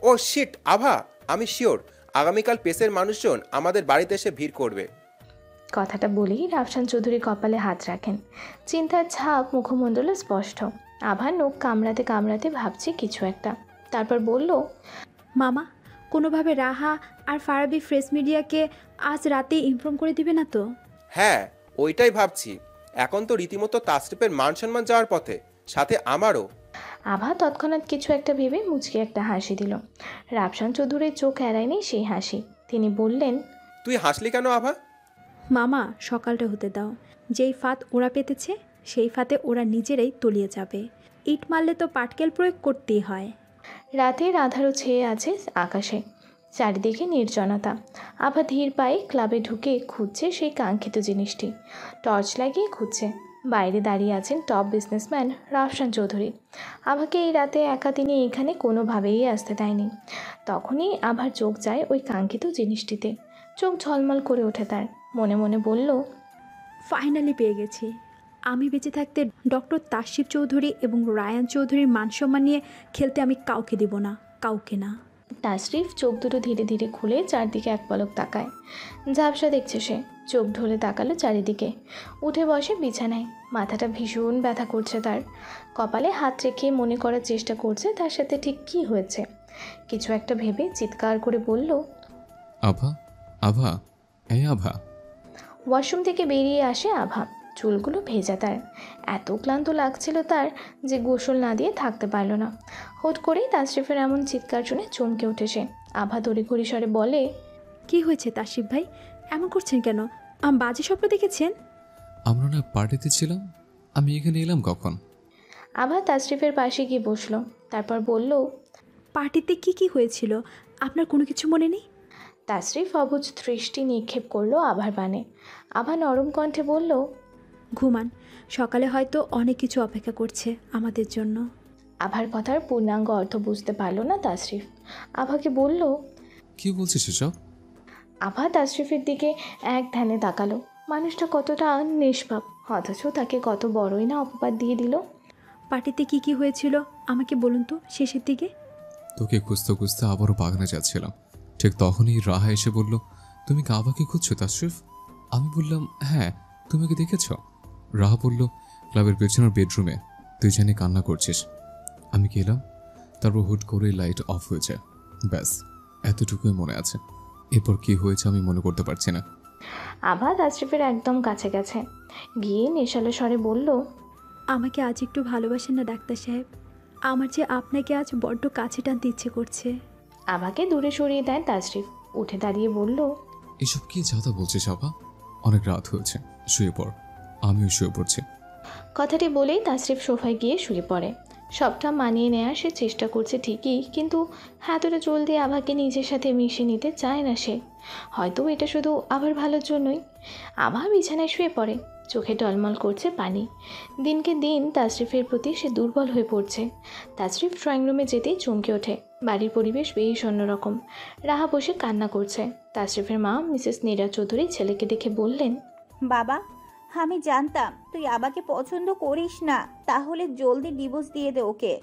ও শিট আভা, আমি শিওর আগামীকাল পেসের মানুষজন আমাদের বাড়িতে এসে ভিড় করবে। কথাটা বলেই রাফসান চৌধুরী কপালে হাত রাখেন। চিন্তার ছাপ মুখমণ্ডলে স্পষ্ট। আভা নখ কামড়াতে কামড়াতে ভাবছে কিছু একটা। তারপর বলল, মামা, কোনোভাবে রাহা আর ফারাবি ফ্রেশ মিডিয়াকে আজ রাতে ইনফর্ম করে দিবে না তো? হ্যাঁ, ওইটাই ভাবছি। এখন তো রীতিমতো তাসরিফের মান সম্মান যাওয়ার পথে, সাথে আমারও। আভা তৎক্ষণাৎ কিছু একটা ভেবে মুচকি একটা হাসি দিল। রাফসান চৌধুরীর চোখ এড়ায়নি সেই হাসি। তিনি বললেন, তুই হাসলি কেন আভা? মামা, সকালটা হতে দাও। যেই ফাঁদ ওরা পেতেছে সেই ফাঁদে ওরা নিজেরাই তলিয়ে যাবে। ইট মারলে তো পাটকেল প্রয়োগ করতেই হয়। রাতের আধারও ছেয়ে আছে আকাশে। চারিদিকে নির্জনতা। আভা ধীর পায়ে ক্লাবে ঢুকে খুঁজছে সেই কাঙ্ক্ষিত জিনিসটি। টর্চ লাগিয়ে খুঁজছে। বাইরে দাঁড়িয়ে আছেন টপ বিজনেসম্যান রাফসান চৌধুরী। আভাকে এই রাতে একা তিনি এখানে কোনোভাবেই আসতে দেয়নি। তখনই আভার চোখ যায় ওই কাঙ্ক্ষিত জিনিসটিতে। চোখ ঝলমল করে ওঠে তার। মনে মনে বলল, ফাইনালি পেয়ে গেছি। আমি বেঁচে থাকতে ডক্টর তাশরিফ চৌধুরী এবং রায়ান চৌধুরীর মানসম্মান নিয়ে খেলতে আমি কাউকে দেব না, কাউকে না। তাশরিফ চোখ দুটো ধীরে ধীরে খুলে চারদিকে এক পলক তাকায়। ঝাপসা দেখছে সে। চোখ ঢোলে তাকালো চারিদিকে। উঠে বসে বিছানায়। মাথাটা ভীষণ ব্যথা করছে তার। কপালে হাত রেখে মনে করার চেষ্টা করছে তার সাথে ঠিক কী হয়েছে। কিছু একটা ভেবে চিৎকার করে বলল, আভা, আভা, এই আভা। ওয়াশরুম থেকে বেরিয়ে আসে আভা। চুলগুলো ভেজা তার। এত ক্লান্ত লাগছিল তার যে গোসল না দিয়ে থাকতে পারল না। হুট করেই তাশরিফের এমন চিৎকার শুনে চমকে উঠে সে। আভা তড়িঘড়ি স্বরে বলে, কি হয়েছে তাসরিফ ভাই? এমন করছেন কেন? বাজে স্বপ্ন দেখেছেন? আমরা না পার্টিতে ছিলাম, আমি এখানে এলাম কখন? আভা তাসরিফের পাশে গিয়ে বসলো, তারপর বলল, পার্টিতে কি হয়েছিল? আপনার কোনো কিছু মনে নেই? তাসরিফ অবুঝ দৃষ্টি নিক্ষেপ করলো আভার পানে। আভা নরম কণ্ঠে বলল, ঘুমান, সকালে হয়তো অনেক কিছু অপেক্ষা করছে আমাদের জন্য। আভার কথার পূর্ণাঙ্গ অর্থ বুঝতে পারল না তাসরিফ। আভাকে বলল, কি বলছিস এসব? আভা তাসরিফের দিকে এক ধ্যানে তাকালো। মানুষটা কতটা নিষ্পাপ, অথচ তাকে কত বড়ই না অপবাদ দিয়ে দিল। পার্টিতে কি হয়েছিল আমাকে বলুন তো শেষের দিকে। তোকে খুঁজতে খুঁজতে আবারও বাগানে যাচ্ছিলাম, ঠিক তখনই রাহা এসে বলল, তুমি কি আবাকে খুঁজছো তাসরিফ? আমি বললাম হ্যাঁ, তুমি কি দেখেছ? রাহা বলল, ক্লাবের পেছনের বেডরুমে তুই জানি কান্না করছিস। আমি গেলাম, তারপর হুট করে লাইট অফ হয়েছে। ব্যাস এতটুকুই মনে আছে, এরপর কি হয়েছে আমি মনে করতে পারছি না। আভা তাসরিফের একদম কাছে গেছে, গিয়ে নেশালো স্বরে বলল, আমাকে আজ একটু ভালোবাসেন না ডাক্তার সাহেব? আমার যে আপনাকে আজ বড্ড কাছে টানতে ইচ্ছে করছে। আভাকে দূরে সরিয়ে দেয় তাসরিফ, উঠে দাঁড়িয়ে বলল, এসব কি যাতা বলছিস আভা? অনেক রাত হয়েছে, শুয়ে পড়। আমিও শুয়ে পড়ছি। কথাটি বলেই তাসরিফ সোফায় গিয়ে শুয়ে পড়ে। সবটা মানিয়ে নেওয়ার সে চেষ্টা করছে ঠিকই, কিন্তু এতটা জলদি আভাকে নিজের সাথে মিশে নিতে চায় না সে। হয়তো এটা শুধু আভার ভালোর জন্যই। আভা বিছানায় শুয়ে পড়ে, চোখে টলমল করছে পানি। দিনকে দিন তাসরিফের প্রতি সে দুর্বল হয়ে পড়ছে। তাসরিফ ড্রয়িং রুমে যেতেই চমকে ওঠে। বাড়ির পরিবেশ বেশ অন্যরকম। রাহা বসে কান্না করছে। তাসরিফের মা মিসেস নীরা চৌধুরী ছেলেকে দেখে বললেন, বাবা, আমি জানতাম তুই আবাকে পছন্দ করিস না, তাহলে জলদি ডিভোর্স দিয়ে দে ওকে,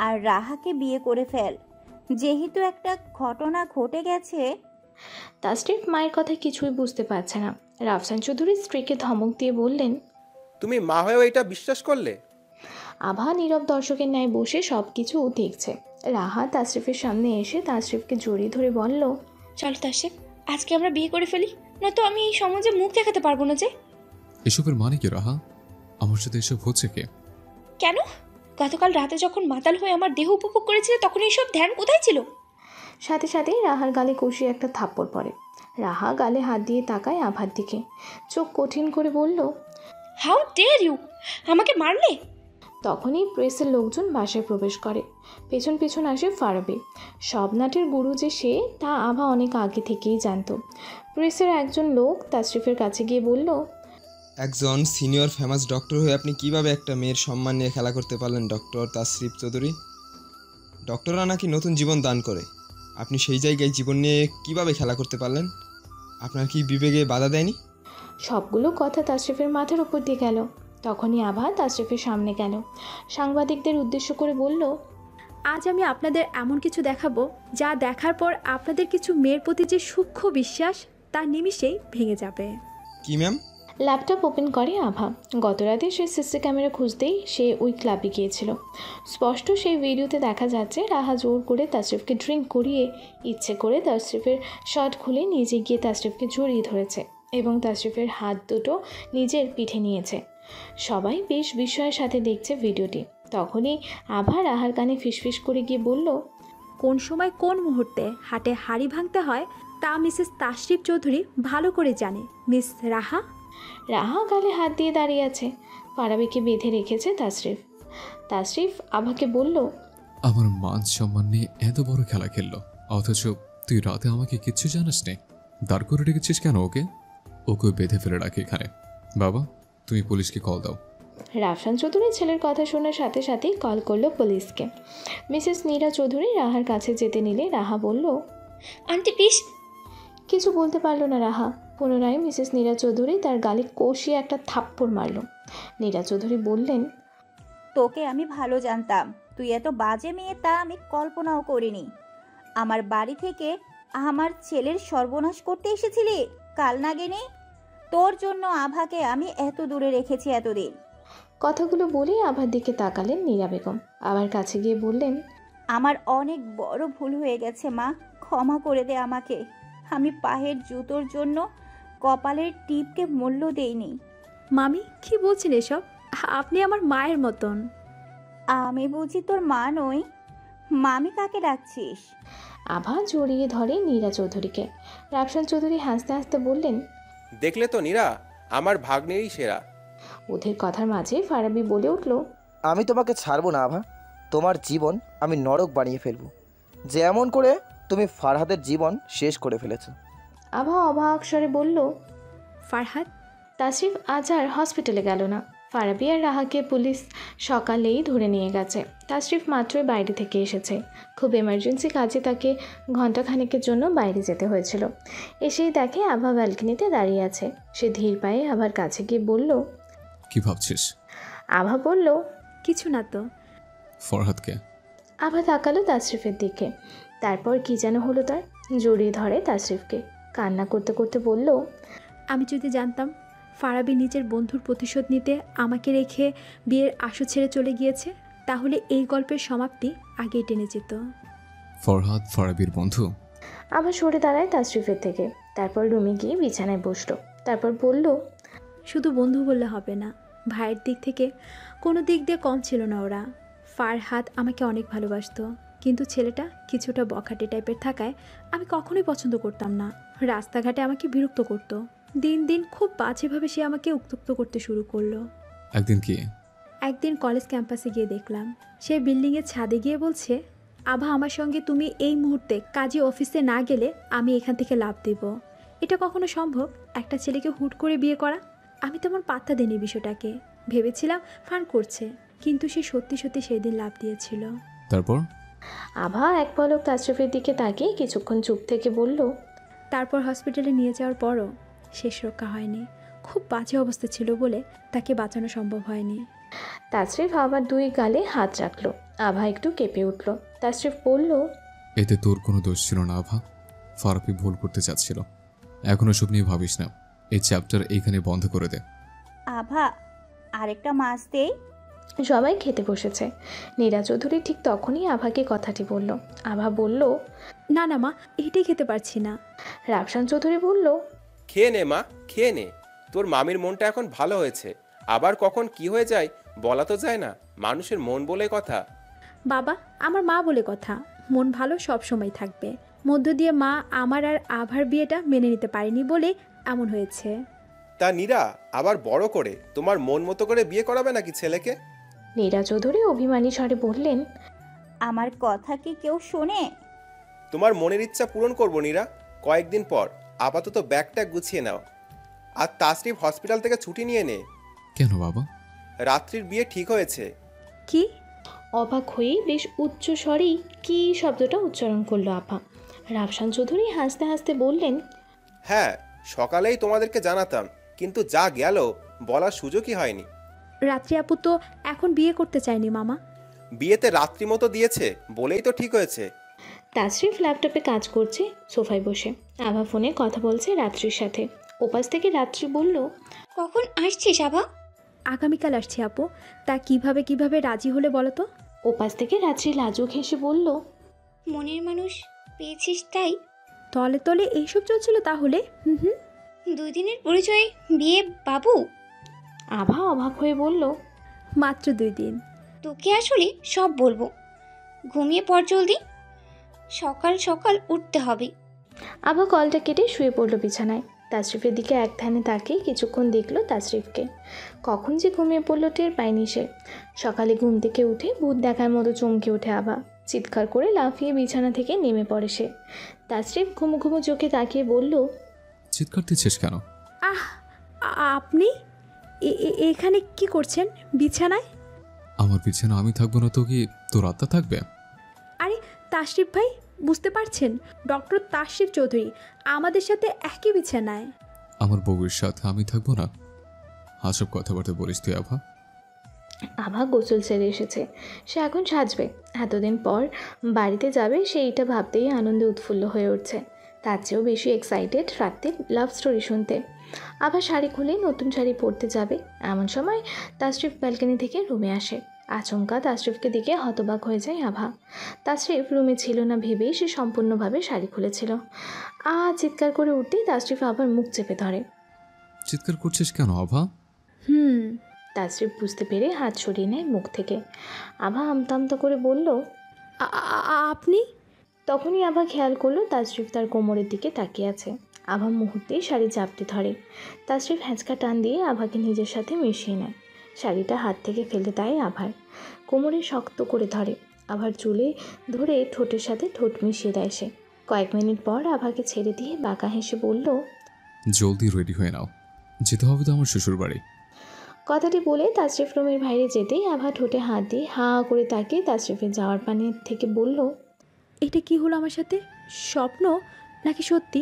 আর রাহাকে বিয়ে করে ফেল। যেহেতু একটা ঘটনা ঘটে গেছে। তাসরিফ মায়ের কথা কিছুই বুঝতে পারছে না। রাফসান চৌধুরী স্ত্রীকে ধমক দিয়ে বললেন, তুমি মা হয়েও এটা বিশ্বাস করলে? আভা নীরব দর্শকের ন্যায় বসে সব কিছু দেখছে। রাহা তাসরিফের সামনে এসে তাসরিফকে জড়িয়ে ধরে বলল, চলো তাসরিফ, আজকে আমরা বিয়ে করে ফেলি, নয়তো আমি এই সমাজে মুখ দেখাতে পারবো না যে। এসবের মানে কি রাহা? আমার সাথে এসব হচ্ছে কে? কেন? গতকাল রাতে যখন মাতাল হয়ে আমার দেহ উপভোগ করেছিল তখন এইসব ধ্যান কোথায় ছিল? সাথে সাথেই রাহার গালে কষিয়ে একটা থাপ্পড় পড়ে। রাহা গালে হাত দিয়ে তাকায় আভার দিকে, চোখ কঠিন করে বলল, হাউ ডেয়ার ইউ, আমাকে মারলে? তখনই প্রেসের লোকজন বাসায় প্রবেশ করে। পেছন পেছন আসে ফারাবি। সব নাটের গুরু যে সে তা আভা অনেক আগে থেকেই জানত। প্রেসের একজন লোক তাসরিফের কাছে গিয়ে বলল, একজন সিনিয়র ফেমাস ডক্টর হয়ে আপনি কিভাবে একটা মেয়ের সম্মান নিয়ে খেলা করতে পারলেন ডক্টর তাসরিফ চৌধুরী? ডক্টররা নাকি নতুন জীবন দান করে, আপনি সেই জায়গায় জীবন নিয়ে কিভাবে খেলা করতে পারলেন? আপনার কি বিবেকে বাধা দেয়নি? সবগুলো কথা তাসরিফের মাথার উপর দিয়ে গেল। তখনই আভা তাসরিফের সামনে গেল, সাংবাদিকদের উদ্দেশ্য করে বলল, আজ আমি আপনাদের এমন কিছু দেখাবো যা দেখার পর আপনাদের কিছু মেয়ের প্রতি যে সূক্ষ্ম বিশ্বাস তা নিমিষেই ভেঙে যাবে। কি ম্যাম? ল্যাপটপ ওপেন করে আভা। গতরাতে সে সিসি ক্যামেরা খুঁজতেই সে ওই ক্লাবে গিয়েছিল। স্পষ্ট সেই ভিডিওতে দেখা যাচ্ছে রাহা জোর করে তাসরিফকে ড্রিঙ্ক করিয়ে ইচ্ছে করে তাসরিফের শার্ট খুলে নিজে গিয়ে তাসরিফকে জড়িয়ে ধরেছে এবং তাসরিফের হাত দুটো নিজের পিঠে নিয়েছে। সবাই বেশ বিস্ময়ের সাথে দেখছে ভিডিওটি। তখনই আভা রাহার কানে ফিসফিস করে গিয়ে বলল, কোন সময় কোন মুহূর্তে হাটে হাড়ি ভাঙতে হয় তা মিসেস তাসরিফ চৌধুরী ভালো করে জানে। মিস রাহা। রাহা গালে হাত দিয়ে দাঁড়িয়ে আছে। ফারাবিকে বেঁধে রেখেছে তাসরিফ। তাসরিফ আভাকে বলল, আমার মান সম্মান নিয়ে এত বড় খেলা খেললো, অথচ তুই রাতে আমাকে কিচ্ছু জানাস নে। দাঁড় করে রেখেছিস কেন ওকে? ওকে বেঁধে ফেলে রাখি এখানে। বাবা, তুমি পুলিশকে কল দাও। রাফসান চৌধুরী ছেলের কথা শোনার সাথে সাথেই কল করলো পুলিশকে। মিসেস নীরা চৌধুরী রাহার কাছে যেতে নিলে রাহা বলল, আন্টি প্লিজ। কিছু বলতে পারলো না রাহা। পুনরায় মিসেস নীরা চৌধুরী তার গালে কষিয়ে একটা থাপ্পড় মারল। নীরা চৌধুরী বললেন, তোকে আমি ভালো জানতাম, তুই এত বাজে মেয়ে তা আমি কল্পনাও করিনি। আমার বাড়ি থেকে আমার ছেলের সর্বনাশ করতে এসেছিলি কাল নাগিনী। তোর জন্য আভাকে আমি এত দূরে রেখেছি এতদিন। কথাগুলো বলেই আভার দিকে তাকালেন নীরা বেগম। আবার কাছে গিয়ে বললেন, আমার অনেক বড় ভুল হয়ে গেছে মা, ক্ষমা করে দে আমাকে। আমি পায়ের জুতোর জন্য কপালের টিপকে মূল্য দেইনি। মামি কি বলছেন এসব? আপনি আমার মায়ের মতন। আমি বুঝি তোর মা নই? মামি কাকে ডাকছিস? আভা জড়িয়ে ধরে নীরা চৌধুরীকে। রাফসান চৌধুরী হাসতে হাসতে বললেন, দেখলে তো নীরা, আমার ভাগ্নেরই সেরা। ওদের কথার মাঝে ফারাবি বলে উঠল, আমি তোমাকে ছাড়বো না আভা, তোমার জীবন আমি নরক বানিয়ে ফেলবো, যেমন করে তুমি ফারহাদের জীবন শেষ করে ফেলেছো। আভা অবাক স্বরে বলল, ফারহাদ? তাসরিফ আজ আর হসপিটালে গেল না। ফারাবি আর রাহাকে পুলিশ সকালেই ধরে নিয়ে গেছে। তাসরিফ মাত্রই বাইরে থেকে এসেছে। খুব এমার্জেন্সি কাজে তাকে ঘণ্টাখানেকের জন্য বাইরে যেতে হয়েছিল। এসেই দেখে আভা ব্যালকনিতে দাঁড়িয়ে আছে। সে ধীর পায়ে আভার কাছে গিয়ে বলল, কি ভাবছিস? আভা বলল, কিছু না তো। ফরহাদকে? আভা তাকালো তাসরিফের দিকে। তারপর কি যেন হলো তার, জড়িয়ে ধরে তাসরিফকে। কান্না করতে করতে বলল, আমি যদি জানতাম ফারাবি নিজের বন্ধুর প্রতিশোধ নিতে আমাকে রেখে বিয়ের আসর ছেড়ে চলে গিয়েছে, তাহলে এই গল্পের সমাপ্তি আগেই টেনে যেত। ফরহাদ ফারাবির বন্ধু? আভা সরে দাঁড়ায় তাসরিফের থেকে। তারপর রুমে গিয়ে বিছানায় বসলো। তারপর বলল, শুধু বন্ধু বললে হবে না, ভাইয়ের দিক থেকে কোনো দিক দিয়ে কম ছিল না ওরা। ফারহাদ আমাকে অনেক ভালোবাসতো, কিন্তু ছেলেটা কিছুটা বখাটে টাইপের থাকায় আমি কখনোই পছন্দ করতাম না। রাস্তাঘাটে আমাকে বিরক্ত করতো। দিন দিন খুব বাজেভাবে সে আমাকে উত্ত্যক্ত করতে শুরু করলো। একদিন কি? একদিন কলেজ ক্যাম্পাসে গিয়ে দেখলাম সে বিল্ডিংয়ের ছাদে গিয়ে বলছে, আভা আমার সঙ্গে তুমি এই মুহূর্তে কাজী অফিসে না গেলে আমি এখান থেকে লাভ দেব। এটা কখনো সম্ভব একটা ছেলেকে হুট করে বিয়ে করা? আমি তেমন পাত্তা দিইনি বিষয়টাকে, ভেবেছিলাম ফান করছে, কিন্তু সে সত্যি সত্যি সেই দিন লাভ দিয়েছিল। তারপর? আভা এক পলক তাসরিফের দিকে তাকিয়ে কিছুক্ষণ চুপ থেকে বলল, তারপর হসপিটালে নিয়ে যাওয়ার পরও শেষ রক্ষা হয়নি। খুব বাজে অবস্থা ছিল বলে তাকে বাঁচানো সম্ভব হয়নি। তাসরিফ আবার দুই গালে হাত রাখলো। আভা একটু কেঁপে উঠল। তাসরিফ বলল, এতে তোর কোনো দোষ ছিল না আভা। ফারাবি ভুল করতে চাচ্ছিল। এখন ওসব নিয়ে ভাবিস না। এই চ্যাপ্টার এইখানে বন্ধ করে দে। আভা, আরেকটা মাছ দেই? সবাই খেতে বসেছে। নীরা চৌধুরী ঠিক তখনই আভাকে কথাটি বলল। আভা বলল, না না মা, এটাই খেতে পারছি না। রাফসান চৌধুরী বলল, খেয়ে নে মা, খেয়ে নে। তোর মামির মনটা এখন ভালো হয়েছে, আবার কখন কি হয়ে যায় বলা তো যায় না। মানুষের মন বলে কথা। বাবা, আমার মা বলে কথা, মন ভালো সব সময় থাকবে। মধ্য দিয়ে মা আমার আর আভার বিয়েটা মেনে নিতে পারেনি বলে এমন হয়েছে। তা নীরা আবার বড় করে তোমার মন মতো করে বিয়ে করাবে নাকি ছেলেকে? নীরা চৌধুরী অভিমানী স্বরে বললেন, আমার কথা কি কেউ শোনে? তোমার মনের ইচ্ছা পূরণ করবো নীরা, কয়েকদিন পর। আপাতত ব্যাগটা গুছিয়ে নাও। আর তাসরিফ হসপিটাল থেকে ছুটি নিয়ে নে। কেন বাবা? রাত্রির বিয়ে ঠিক হয়েছে। কি? অবাক হয়ে বেশ উচ্চ স্বরেই কি শব্দটা উচ্চারণ করলো আভা। রাফসান চৌধুরী হাসতে হাসতে বললেন, হ্যাঁ, সকালেই তোমাদেরকে জানাতাম, কিন্তু যা গেল বলার সুযোগই হয়নি। রাত্রি আপু তো এখন বিয়ে করতে চায়নি মামা। বিয়েতে রাত্রি মতো দিয়েছে বলেই তো ঠিক হয়েছে। তাসরিফ ল্যাপটপে কাজ করছে সোফায় বসে। আভা ফোনে কথা বলছে রাত্রির সাথে। ওপাশ থেকে রাত্রি বলল, কখন আসছিস আভা? আগামীকাল আসছি আপু। তা কিভাবে রাজি হলে বলো তো? ওপাশ থেকে রাত্রি লাজুক হেসে বলল, মনের মানুষ পেয়েছিস তাই? তলে তলে এইসব চলছিল তাহলে? হুম। 2 দিনের পরিচয়, বিয়ে বাবু? আভা অবাক হয়ে বলল, মাত্র 2 দিন। তোকে আসলে সব বলবো। ঘুমিয়ে পড় জলদি, সকাল সকাল উঠতে হবে। আভা কলটা কেটে শুয়ে পড়লো বিছানায়। তাসরিফের দিকে এক ধ্যানে তাকিয়ে কিছুক্ষণ দেখলো তাসরিফকে। কখন যে ঘুমিয়ে পড়লো টের পায়নি সে। সকালে ঘুম থেকে উঠে ভূত দেখার মতো চমকে ওঠে আভা। চিৎকার করে লাফিয়ে বিছানা থেকে নেমে পড়ে সে। তাসরিফ ঘুমো ঘুমো চোখে তাকিয়ে বলল, চিৎকার দিচ্ছিস কেন? আপনি এখানে কি করছেন বিছানায়? আমার বিছানা আমি থাকবো না তো কি তোর আত্মা থাকবে? আরে তাশরিফ ভাই, বুঝতে পারছেন, ডক্টর তাশরিফ চৌধুরী আমাদের সাথে একই বিছানায়। আমার বউয়ের সাথে আমি থাকবো না? হাসব কথাবার্তা বলিস তুই আভা? আভা গোসল সেরে এসেছে। সে এখন সাজবে। এতদিন পর বাড়িতে যাবে, সেইটা ভাবতেই আনন্দে উৎফুল্ল হয়ে উঠছে। তার চেয়েও বেশি এক্সাইটেড রাত্রির লাভ স্টোরি শুনতে। আভা শাড়ি খুলে নতুন শাড়ি পরতে যাবে, এমন সময় তাসরিফ ব্যালকনি থেকে রুমে আসে। আচমকা তাসরিফকে দিকে হতবাক হয়ে যায় আভা। তাসরিফ রুমে ছিল না ভেবেই সে সম্পূর্ণভাবে শাড়ি খুলেছিল। চিৎকার করে উঠতেই তাসরিফ আবার মুখ চেপে ধরে। চিৎকার করছিস কেন আভা? তাসরিফ বুঝতে পেরে হাত সরিয়ে নেয় মুখ থেকে। আভা আমতা আমতা করে বলল, আপনি? তখনই আভা খেয়াল করলো তাশরিফ তার কোমরের দিকে তাকিয়ে আছে। আভা মুহূর্তেই শাড়ি চাপতে ধরে। তাশরিফ হ্যাঁচকা টান দিয়ে আভাকে নিজের সাথে মিশিয়ে নেয়। শাড়িটা হাত থেকে ফেলে দেয় আভার, কোমরে শক্ত করে ধরে। আভার চুলে ধরে ঠোঁটের সাথে ঠোঁট মিশিয়ে দেয় সে। কয়েক মিনিট পর আভাকে ছেড়ে দিয়ে বাঁকা হেসে বলল, জলদি রেডি হয়ে নাও, যেতে হবে তো আমার শ্বশুর বাড়ি। কথাটি বলে তাশরিফ রুমের বাইরে যেতেই আভা ঠোঁটে হাত দিয়ে হাঁ করে তাকিয়ে তাশরিফের যাওয়ার পানি থেকে বলল, এটা কি হলো আমার সাথে? স্বপ্ন নাকি সত্যি?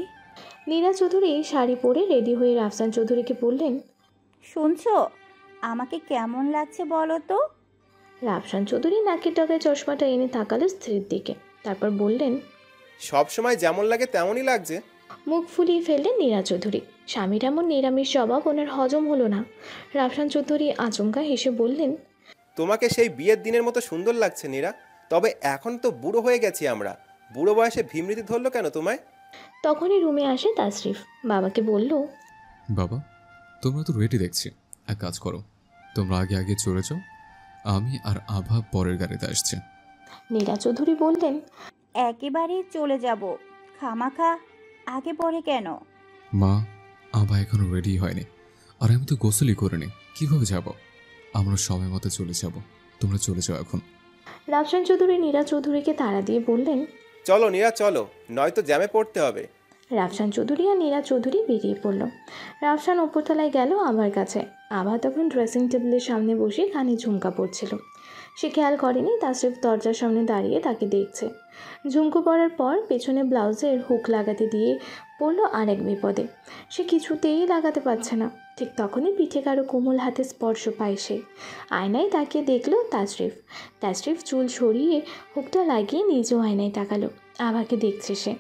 নীরা চৌধুরী শাড়ি পরে রেডি হয়ে রাফসান চৌধুরীকে বললেন, শুনছো আমাকে কেমন লাগছে বলো তো? রাফসান চৌধুরী নাকের ডগায় চশমাটা এনে তাকালো স্ত্রীর দিকে, তারপর বললেন, সব সময় যেমন লাগে তেমনই লাগছে। মুখ ফুলিয়ে ফেললেন নীরা চৌধুরী। স্বামীর এমন নিরামিষ জবাব ওনার হজম হলো না। রাফসান চৌধুরী আচমকা হেসে বললেন, তোমাকে সেই বিয়ের দিনের মতো সুন্দর লাগছে নীরা। তবে এখন তো বুড়ো হয়ে গেছি আমরা, বুড়ো বয়সে ভীমরীতি ধরলো কেন তোমায়? তখনই রুমে আসে তাশরিফ। বাবাকে বলল, বাবা, তোমরা তো রেডি দেখছি, এক কাজ করো, তোমরা আগে আগে চলে যাও, আমি আর আভা পরের গাড়িতে আসছে। নীরা চৌধুরী বললেন, একেবারেই চলে যাব, খামাখা আগে পরে কেন? মা, আভা এখনো রেডি হয়নি, আর আমি তো গোসলই করিনি, কিভাবে যাব? আমরা সময় মতো চলে যাব, তোমরা চলে যাও এখন। রাফসান চৌধুরী নীরা চৌধুরীকে তাড়া দিয়ে বললেন, চলো নীরা চলো, নয়তো জ্যামে পড়তে হবে। রাফসান চৌধুরী আর নীরা চৌধুরী বেরিয়ে পড়ল। রাফসান ওপরতলায় গেল আভার কাছে। আভা তখন ড্রেসিং টেবিলের সামনে বসে কানে ঝুমকা পড়ছিল। সে খেয়াল করেনি তাশরিফ দরজার সামনে দাঁড়িয়ে তাকে দেখছে। ঝুমকো পরার পর পেছনে ব্লাউজের হুক লাগাতে দিয়ে পড়ল আরেক বিপদে। সে কিছুতেই লাগাতে পারছে না। ঠিক তখনই পিঠে কারো কোমল হাতে স্পর্শ পায় সে। আয়নায় তাকিয়ে দেখল তাশরিফ। তাশরিফ চুল সরিয়ে হুকটা লাগিয়ে নিজেও আয়নায় তাকালো। আভাকে দেখছে সে।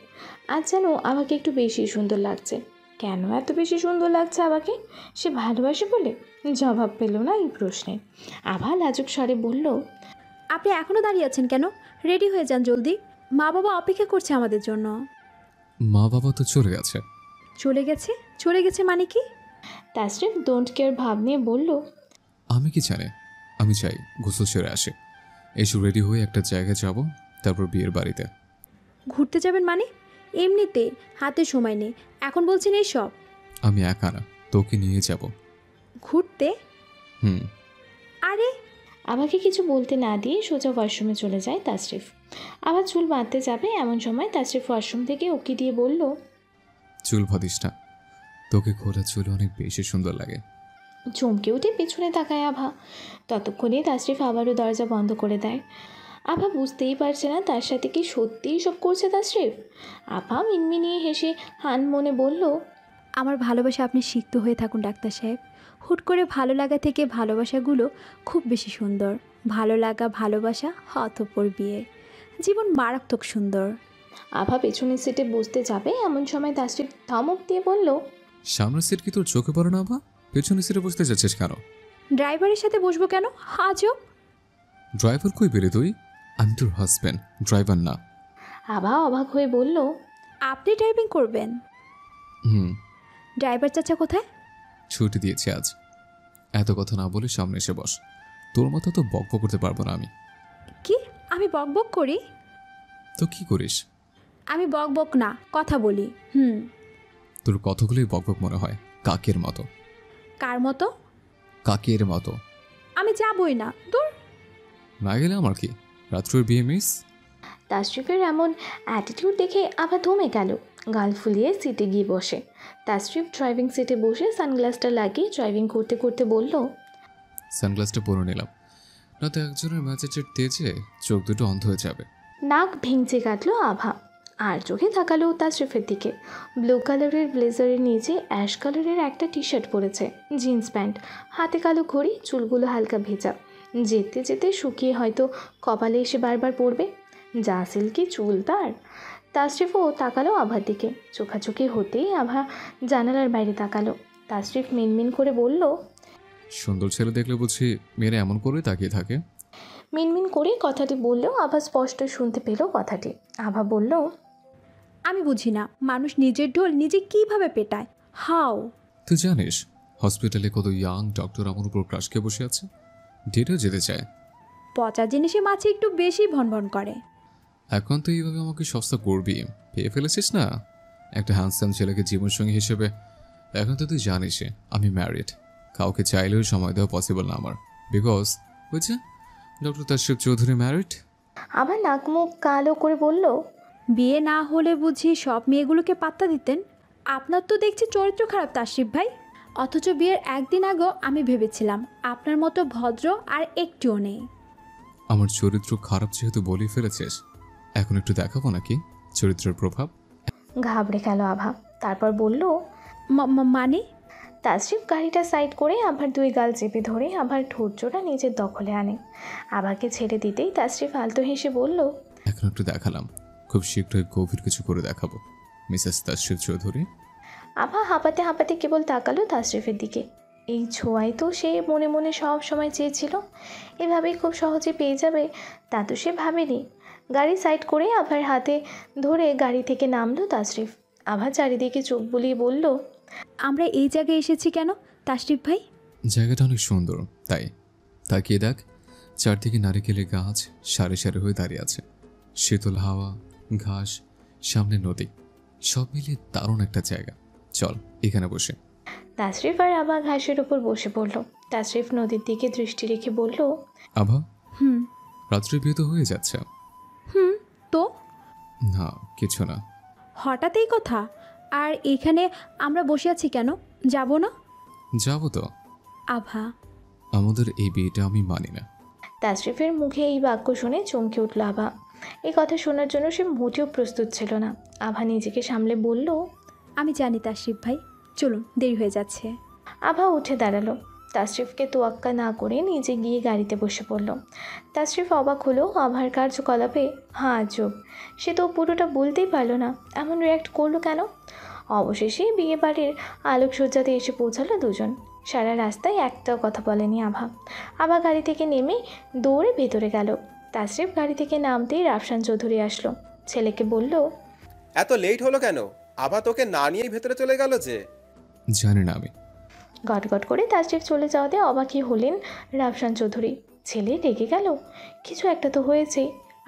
আজ যেন আভাকে একটু বেশি সুন্দর লাগছে। কেন এত বেশি সুন্দর লাগছে আভাকে? সে ভালোবাসে বলে? জবাব পেল না এই প্রশ্নে। আভা লাজুক স্বরে বলল, আপনি এখনও দাঁড়িয়ে আছেন কেন? রেডি হয়ে যান জলদি, মা বাবা অপেক্ষা করছে আমাদের জন্য। মা বাবা তো চলে গেছে। চলে গেছে? চলে গেছে মানে কি? তাশরিফ ডোন্ট কেয়ার ভাব নিয়ে বলল, আমি কি জানি, আমি চাই গোসল সেরে আসে, এসে রেডি হয়ে একটা জায়গায় যাব, তারপর বিয়ের বাড়িতে। ঘুরতে যাবেন মানে? এমনিতে হাতে সময় নেই, এখন বলছেন এইসব? আমি একা না, তোকে নিয়ে যাব। ঘুরতে? আরে, আভাকে কিছু বলতে না দিয়ে সোজা ওয়াশরুমে চলে যায় তাশরিফ। আবার চুল বাঁধতে যাবে এমন সময় তাশরিফ ওয়াশরুম থেকে উকি দিয়ে বলল, চুল বাঁধিস না, তোকে খোলা চুল অনেক বেশি সুন্দর লাগে। চমকে উঠে পেছনে তাকায় আভা। ততক্ষণে তাশরিফ আবারও দরজা বন্ধ করে দেয়। আভা বুঝতেই পারছে না তার সাথে কি সত্যিই সব করছে তাশরিফ। আভা মিনমিনিয়ে হেসে হান মনে বলল, আমার ভালোবাসা আপনি সিক্ত হয়ে থাকুন ডাক্তার সাহেব। হুট করে ভালো লাগা থেকে ভালোবাসাগুলো খুব বেশি সুন্দর। ভালো লাগা, ভালোবাসা, অতঃপর বিয়ে, জীবন মারাত্মক সুন্দর। আভা পেছনের সিটে বসতে যাবে এমন সময় তাশরিফ ধমক দিয়ে বলল, সামনের সিট কি তোর চোখে পড়ে না আভা? পেছনের সিটে বসতে যাচ্ছিস কেন? ড্রাইভারের সাথে বসবো কেন? আজব। ড্রাইভার কই পেলে তুই? আমি তোর হাজব্যান্ড, ড্রাইভার না। আভা অবাক হয়ে বলল, আপনি ড্রাইভিং করবেন? ড্রাইভার চাচা কোথায়? ছুটি দিয়েছি আজ। এত কথা না বলে সামনে এসে বস, তোর মতো তো বকবক করতে পারবো না আমি। কি? আমি বকবক করি? তো কি করিস? আমি বকবক না, কথা বলি। তোর কথাগুলোই বকবক মনে হয়, কাকের মতো। কার মতো? কাকের মতো। আমি যাবই না, দূর। না গেলে আমার কি, রাত্রের বিয়ে মিস? তাশরিফের এমন অ্যাটিটিউড দেখে আভা থমে গেল। গাল ফুলিয়ে সিটে গিয়ে বসে। তাশরিফ ড্রাইভিং সিটে বসে সানগ্লাসটা লাগিয়ে ড্রাইভিং করতে করতে বলল, সানগ্লাসটা পরে নিলাম, না তো একজনের ম্যাচের তেজে চোখ দুটো অন্ধ হয়ে যাবে। নাক ভেঙচে কাটলো আভা, আর চোখে তাকালো তাশরিফের দিকে। ব্লু কালারের ব্লেজারের নিচে অ্যাশ কালারের একটা টি শার্ট পরেছে, জিন্স প্যান্ট, হাতে কালো ঘড়ি, চুলগুলো হালকা ভেজা, যেতে যেতে শুকিয়ে হয়তো কপালে এসে বারবার পড়বে। যা সিল্কি চুল তার। তাশরিফও তাকালো আভার দিকে। চোখাচোখি হতেই আভা জানালার বাইরে তাকালো। তাশরিফ মিনমিন করে বলল, সুন্দর ছেলে দেখলে বুঝি মেয়েরা এমন করে তাকিয়ে থাকে? মিনমিন করে কথাটি বললেও আভা স্পষ্ট শুনতে পেল কথাটি। আভা বলল, আমি বুঝি না মানুষ নিজের ঢোল নিজে কিভাবে পেটায়। হাও। তুই জানিস হসপিটালে কত ইয়াং ডক্টর আমার উপর ক্রাশ খেয়ে বসে আছে, ডেটেও যেতে চায়। পচা জিনিসে মাছি একটু বেশি ভনভন করে। এখন তো এইভাবে আমাকে সস্তা করবি, পেয়ে ফেলেছিস না একটা হ্যান্ডসাম ছেলেকে জীবনসঙ্গী হিসেবে। এখন তো তুই জানিস আমি ম্যারিড, কাউকে চাইলেও সময় দেওয়া পসিবল না আমার, বিকজ বুঝছে ডক্টর তাশরিফ চৌধুরী ম্যারিড। আবার নাক মুখ কালো করে বলল, বিয়ে না হলে বুঝি সব মেয়েগুলোকে পাত্তা দিতেন? আপনার তো দেখছি চরিত্র খারাপ তাশরিফ ভাই। অথচ বিয়ের একদিন আগেও আমি ভেবেছিলাম আপনার মতো ভদ্র আর একটুও নেই। আমার চরিত্র খারাপ যেহেতু বলেই ফেলেছিস, এখন একটু দেখাবো নাকি চরিত্রের প্রভাব। ঘাবড়ে গেল আভা। তারপর বলল, মানে? তাশরিফ গাড়িটা সাইড করে আভার দুই গাল চেপে ধরে আভার ঠোঁটজোড়া নিজের দখলে আনে। আভাকে ছেড়ে দিতেই তাশরিফ আলতো হেসে বলল, এখন একটু দেখালাম, খুব শীঘ্রই গভীর কিছু করে দেখাবো মিসেস তাশরিফ চৌধুরী। আভা হাঁপাতে হাঁপাতে কেবল তাকালো তাশরিফের দিকে। এই ছোঁয়াই তো সে মনে মনে সব সময় চেয়েছিল, এভাবেই খুব সহজে পেয়ে যাবে তা তো সে ভাবেনি। গাড়ি সাইড করে আভার হাতে ধরে গাড়ি থেকে নামলো তাশরিফ। আভা চারিদিকে চোখ বুলিয়ে বলল, আমরা এই জায়গায় এসেছি কেন তাশরিফ ভাই? জায়গাটা অনেক সুন্দর, তাই তাকিয়ে দেখ, চারদিকে নারিকেলের গাছ সারি সারি হয়ে দাঁড়িয়ে আছে, শীতল হাওয়া, ঘাস, সামনে নদী, সব মিলিয়ে দারুণ একটা জায়গা। চল এখানে বসে। তাশরিফ আর আভা ঘাসের উপর বসে পড়ল। তাশরিফ নদীর দিকে দৃষ্টি রেখে বলল, আভা, হুম রাত্রে বিয়ে তো হয়ে যাচ্ছে। তো না কিছু না। হঠাৎ এই কথা? আর এখানে আমরা বসে আছি কেন? যাব না? যাবো তো। আভা, আমাদের এই বিয়েটা আমি মানি না। তাশরিফের মুখে এই বাক্য শুনে চমকে উঠল আভা। এই কথা শোনার জন্য সে মোটেও প্রস্তুত ছিল না। আভা নিজেকে সামলে বলল, আমি জানি তাশরিফ ভাই, চলুন দেরি হয়ে যাচ্ছে। আভা উঠে দাঁড়ালো। তাশরিফকে তোয়াক্কা না করে নিজে গিয়ে গাড়িতে বসে পড়ল। তাশরিফ অবাক হলো আভার কার্যকলাপে। চুপ, সে তো পুরোটা বলতেই পারলো না, এমন রিয়্যাক্ট করলো কেন? অবশেষে বিয়ে বাড়ির আলোকসজ্জাতে এসে পৌঁছালো দুজন। সারা রাস্তায় একটাও কথা বলেনি আভা। আভা গাড়ি থেকে নেমে দৌড়ে ভেতরে গেল। তাশরিফ গাড়ি থেকে নামতেই রাফসান চৌধুরী আসলো। ছেলেকে বলল, এত লেট হলো কেন? আভা তোকে না নিয়েই ভেতরে চলে গেল যে। জানি না আমি। গটগট করে তাশরিফ চলে যাওয়াতে অবাকই হলেন রাফসান চৌধুরী। ছেলে রেগে গেল, কিছু একটা তো হয়েছে।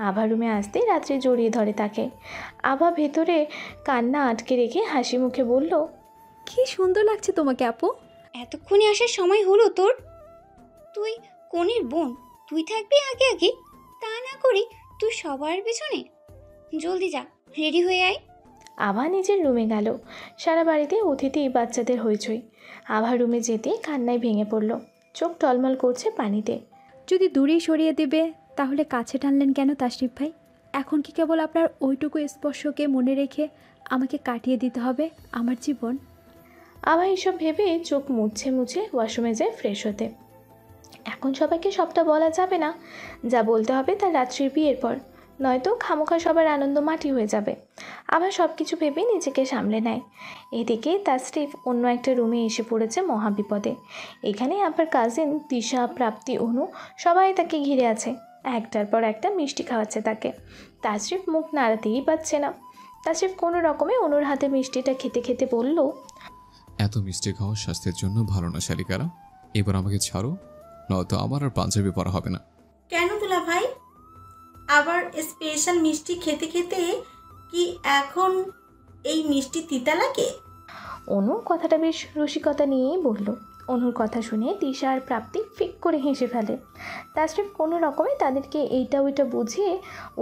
আভা রুমে আসতেই রাত্রে জড়িয়ে ধরে তাকে। আভা ভেতরে কান্না আটকে রেখে হাসি মুখে বলল, কি সুন্দর লাগছে তোমাকে আপু। এতক্ষণে আসার সময় হলো তোর? তুই কোনের বোন, তুই থাকবি আগে আগে, তা না করে তুই সবার পেছনে। জলদি যা, রেডি হয়ে আয়। আভা নিজের রুমে গেল। সারা বাড়িতে অতিথি বাচ্চাদের হইচই। আভা রুমে যেতে কান্নায় ভেঙে পড়ল, চোখ টলমল করছে পানিতে। যদি দূরেই সরিয়ে দেবে তাহলে কাছে টানলেন কেন তাশরিফ ভাই? এখন কি কেবল আপনার ওইটুকু স্পর্শকে মনে রেখে আমাকে কাটিয়ে দিতে হবে আমার জীবন? আভা এসব ভেবে চোখ মুছে মুছে ওয়াশরুমে যায় ফ্রেশ হতে। এখন সবাইকে সবটা বলা যাবে না, যা বলতে হবে তা রাত্রির বিয়ের পর, নয়তো খামোখা সবার আনন্দ মাটি হয়ে যাবে। আবার সব কিছু ভেবে নিজেকে সামলে নেয়। এদিকে তাশরিফ অন্য একটা রুমে এসে পড়েছে মহাবিপদে। এখানে আবার কাজিন তিশা, প্রাপ্তি, অনু সবাই তাকে ঘিরে আছে। একটার পর একটা মিষ্টি খাওয়াচ্ছে তাকে। তাশরিফ মুখ নাড়াতেই পারছে না। তাশরিফ কোনো রকমে অনুর হাতে মিষ্টিটা খেতে খেতে বলল, এত মিষ্টি খাওয়া স্বাস্থ্যের জন্য ভালো না শালিকারা, এবার আমাকে ছাড়ো, নয়তো আমার আর পাঞ্জাবি পরা হবে না। কেন দুলা ভাই, আবার স্পেশাল মিষ্টি খেতে খেতে কি এখন এই মিষ্টি তিতা লাগে? অনু কথাটা বেশ রসিকতা নিয়েই বলল। অনুর কথা শুনে তিশা আর প্রাপ্তি ফিক করে হেসে ফেলে। তাশরিফ কোনো রকমে তাদেরকে এইটা ওইটা বুঝিয়ে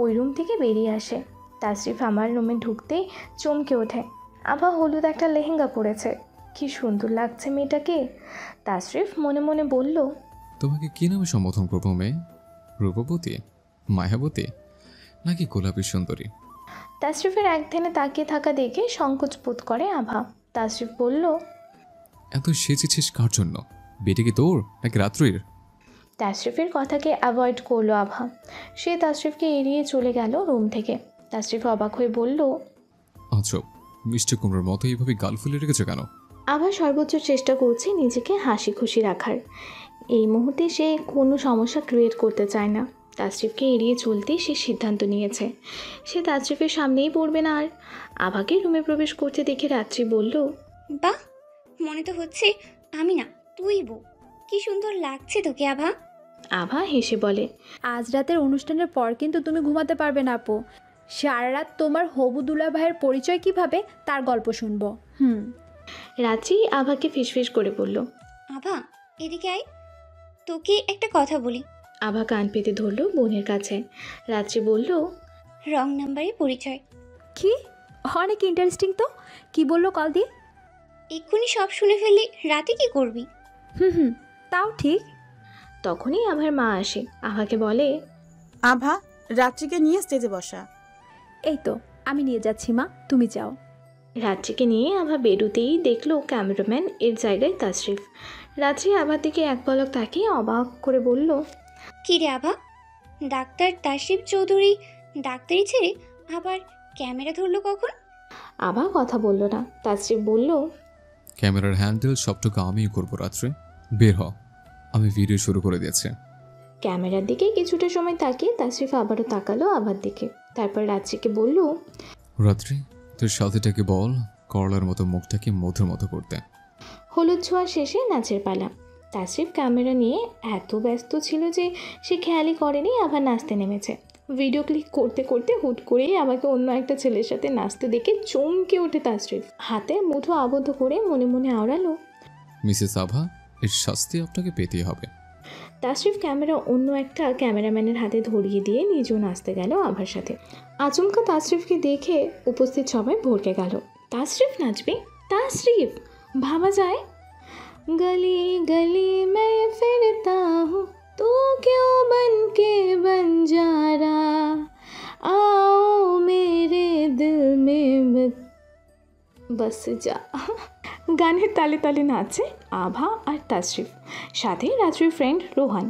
ওই রুম থেকে বেরিয়ে আসে। তাশরিফ আমার রুমে ঢুকতেই চমকে ওঠে। আভা হলুদ একটা লেহেঙ্গা পরেছে, কি সুন্দর লাগছে মেয়েটাকে। তাশরিফ মনে মনে বলল, তোমাকে কি নামে সম্বোধন করবো মেয়ে? রূপবতী, মায়াবতী, নাকি গোলাপী সুন্দরী? তাশরিফের এক ধ্যানে তাকিয়ে থাকা দেখে সংকোচ বোধ করে আভা। তাশরিফ বলল, এত সেচেছিস কার জন্য? বেটে কি তোর নাকি রাত্রির? তাশরিফের কথাকে অ্যাভয়েড করলো আভা। সে তাশরিফকে এড়িয়ে চলে গেল রুম থেকে। তাশরিফ অবাক হয়ে বলল, আচ্ছা, মিষ্টি কুমড়োর মতো এইভাবে গাল ফুলে রেখেছো কেন? আভা সর্বোচ্চ চেষ্টা করছে নিজেকে হাসি খুশি রাখার। এই মুহূর্তে সে কোনো সমস্যা ক্রিয়েট করতে চায় না। তাশরিফকে এড়িয়ে চলতেই সে সিদ্ধান্ত নিয়েছে, সে তাশরিফের সামনেই পড়বে না আর। আভাকে রুমে প্রবেশ করতে দেখে রাত্রি বলল, বাহ, মনে তো হচ্ছে আমি না তুই বউ। কি সুন্দর লাগছে তোকে আভা। আভা হেসে বলে, আজ রাতের অনুষ্ঠানের পর কিন্তু তুমি ঘুমাতে পারবে না আপু। সারা রাত তোমার হবু দুলা ভাইয়ের পরিচয় কিভাবে তার গল্প শুনবো। রাত্রি আভাকে ফিসফিস করে বলল, আভা এদিকে আয়, তোকে একটা কথা বলি। আভা কান পেতে ধরল বোনের কাছে। রাত্রি বলল, রং নাম্বারে পরিচয়। কি? অনেক ইন্টারেস্টিং তো। কি বললো কল দিয়ে? এক্ষুনি সব শুনে ফেললে রাতে কি করবি? তাও ঠিক। তখনই আভার মা আসে, আভাকে বলে, আভা রাত্রিকে নিয়ে স্টেজে বসা। এই তো আমি নিয়ে যাচ্ছি মা, তুমি যাও। রাত্রিকে নিয়ে আভা বেরোতেই দেখলো ক্যামেরাম্যান এর জায়গায় তাশরিফ। রাত্রি আভার দিকে এক পলক তাকিয়ে অবাক করে বলল, কি রে আভা, ডাক্তার তাশরিফ চৌধুরী ডাক্তারি ছেড়ে আবার ক্যামেরা ধরলো কখন? আভা কথা বলল না। তাশরিফ বলল, ক্যামেরার হ্যান্ডেল সবটুকু আমিই করবো। রাত্রে বের হ, আমি ভিডিও শুরু করে দিয়েছি। ক্যামেরার দিকে কিছুটা সময় তাকিয়ে তাশরিফ আবারও তাকালো আভার দিকে। তারপর রাত্রিকে বলল, রাত্রি তোর সাথীটাকে বল করলার মতো মুখটাকে মধুর মতো করতে। হলুদ ছোঁয়া শেষে নাচের পালা। তাশরিফ ক্যামেরা নিয়ে এত ব্যস্ত ছিল যে সে খেয়ালই করেনি আবার নাচতে নেমেছে। ভিডিও ক্লিক করতে করতে হুট করেই আমাকে অন্য একটা ছেলের সাথে নাচতে দেখে চমকে ওঠে তাশরিফ। হাতে মুঠো আবদ্ধ করে মনে মনে আওড়ালো, মিসেস আভা, এর শাস্তি আপনাকে পেতেই হবে। তাশরিফ ক্যামেরা অন্য একটা ক্যামেরাম্যানের হাতে ধরিয়ে দিয়ে নিজেও নাচতে গেল আভার সাথে। আচমকা তাশরিফকে দেখে উপস্থিত সবাই ভরকে গেল। তাশরিফ নাচবে? তাশরিফ ভাবা যায়? গলি গলি মে ফিরতা হুঁ তো ক্यों बन के बंजारा आओ मेरे दिल में बस जा। গানের তালে তালে নাচে আভা আর তাশরিফ, সাথে রাত্রির ফ্রেন্ড রোহান।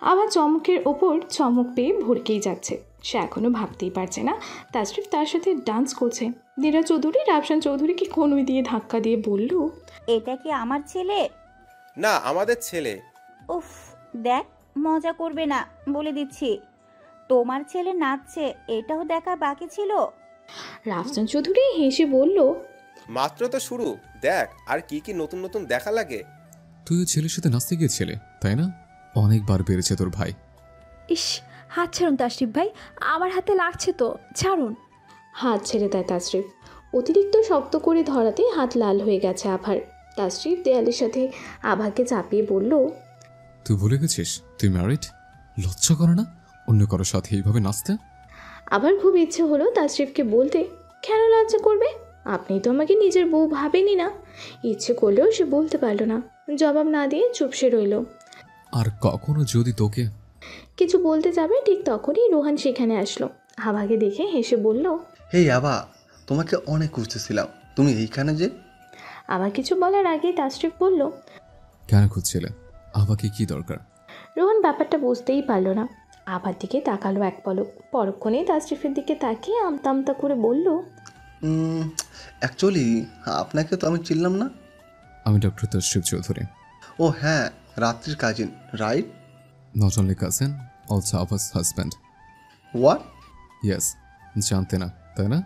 আভা চমকের ওপর চমক পেয়ে ভরকেই যাচ্ছে। সে এখনও ভাবতেই পারছে না তাশরিফ তার সাথে ডান্স করছে। নীরা চৌধুরী রাফসান চৌধুরীকে কনুই দিয়ে ধাক্কা দিয়ে বলল, এটা কি আমার ছেলে? না, আমাদের ছেলে। উফ, দেখ মজা করবে না বলে দিচ্ছি। তোমার ছেলে নাচছে, এটাও দেখা বাকি ছিল। রাফসান চৌধুরী হেসে বলল, মাত্র তো শুরু, দেখ আর কি কি নতুন নতুন দেখা লাগে। তুই ওই ছেলের সাথে নাচতে গিয়েছিলে তাই না? অনেকবার বেড়েছে তোর ভাই। ইস, হাত ছাড়ুন তাশরিফ ভাই, আমার হাতে লাগছে তো, ছাড়ুন। হাত ছেড়ে দেয় তাশরিফ। অতিরিক্ত শক্ত করে ধরাতে হাত লাল হয়ে গেছে আভার। তাশরিফ দেয়ালের সাথে আভাকে চাপিয়ে বলল, তুই ভুলে গেছিস তুই ম্যারিড? লজ্জা করে না অন্য কারোর সাথে এইভাবে নাচতে? আবার খুব ইচ্ছে হলো তাশরিফকে বলতে, কেন লজ্জা করবে? আপনি তো আমাকে নিজের বউ ভাবেনি না। ইচ্ছে করলেও সে বলতে পারল না। জবাব না দিয়ে চুপসে রইল। আর কখনো যদি তোকে কিছু বলতে যাবে ঠিক তখনই রোহান সেখানে আসলো। আভাকে দেখে হেসে বলল, হেই আভা, তোমাকে অনেক খুঁজতেছিলাম, তুমি এইখানে যে? আবার কিছু বলার আগেই তাশরিফ বলল, কেন খুঁজছিলে? আভাকে কি দরকার? রোহান ব্যাপারটা বুঝতেই পারল না। আভার দিকে তাকালো এক পলক, পরক্ষণেই তাশরিফের দিকে তাকিয়ে আমতা আমতা করে বলল, অ্যাকচুয়ালি আপনাকে তো আমি চিনলাম না। আমি ডক্টর তাশরিফ চৌধুরী। ও হ্যাঁ, রাত্রির cousin, right? Not only cousin, also আভাস হাজব্যান্ড। হোয়াট? ইয়েস, জানতে না তাই না?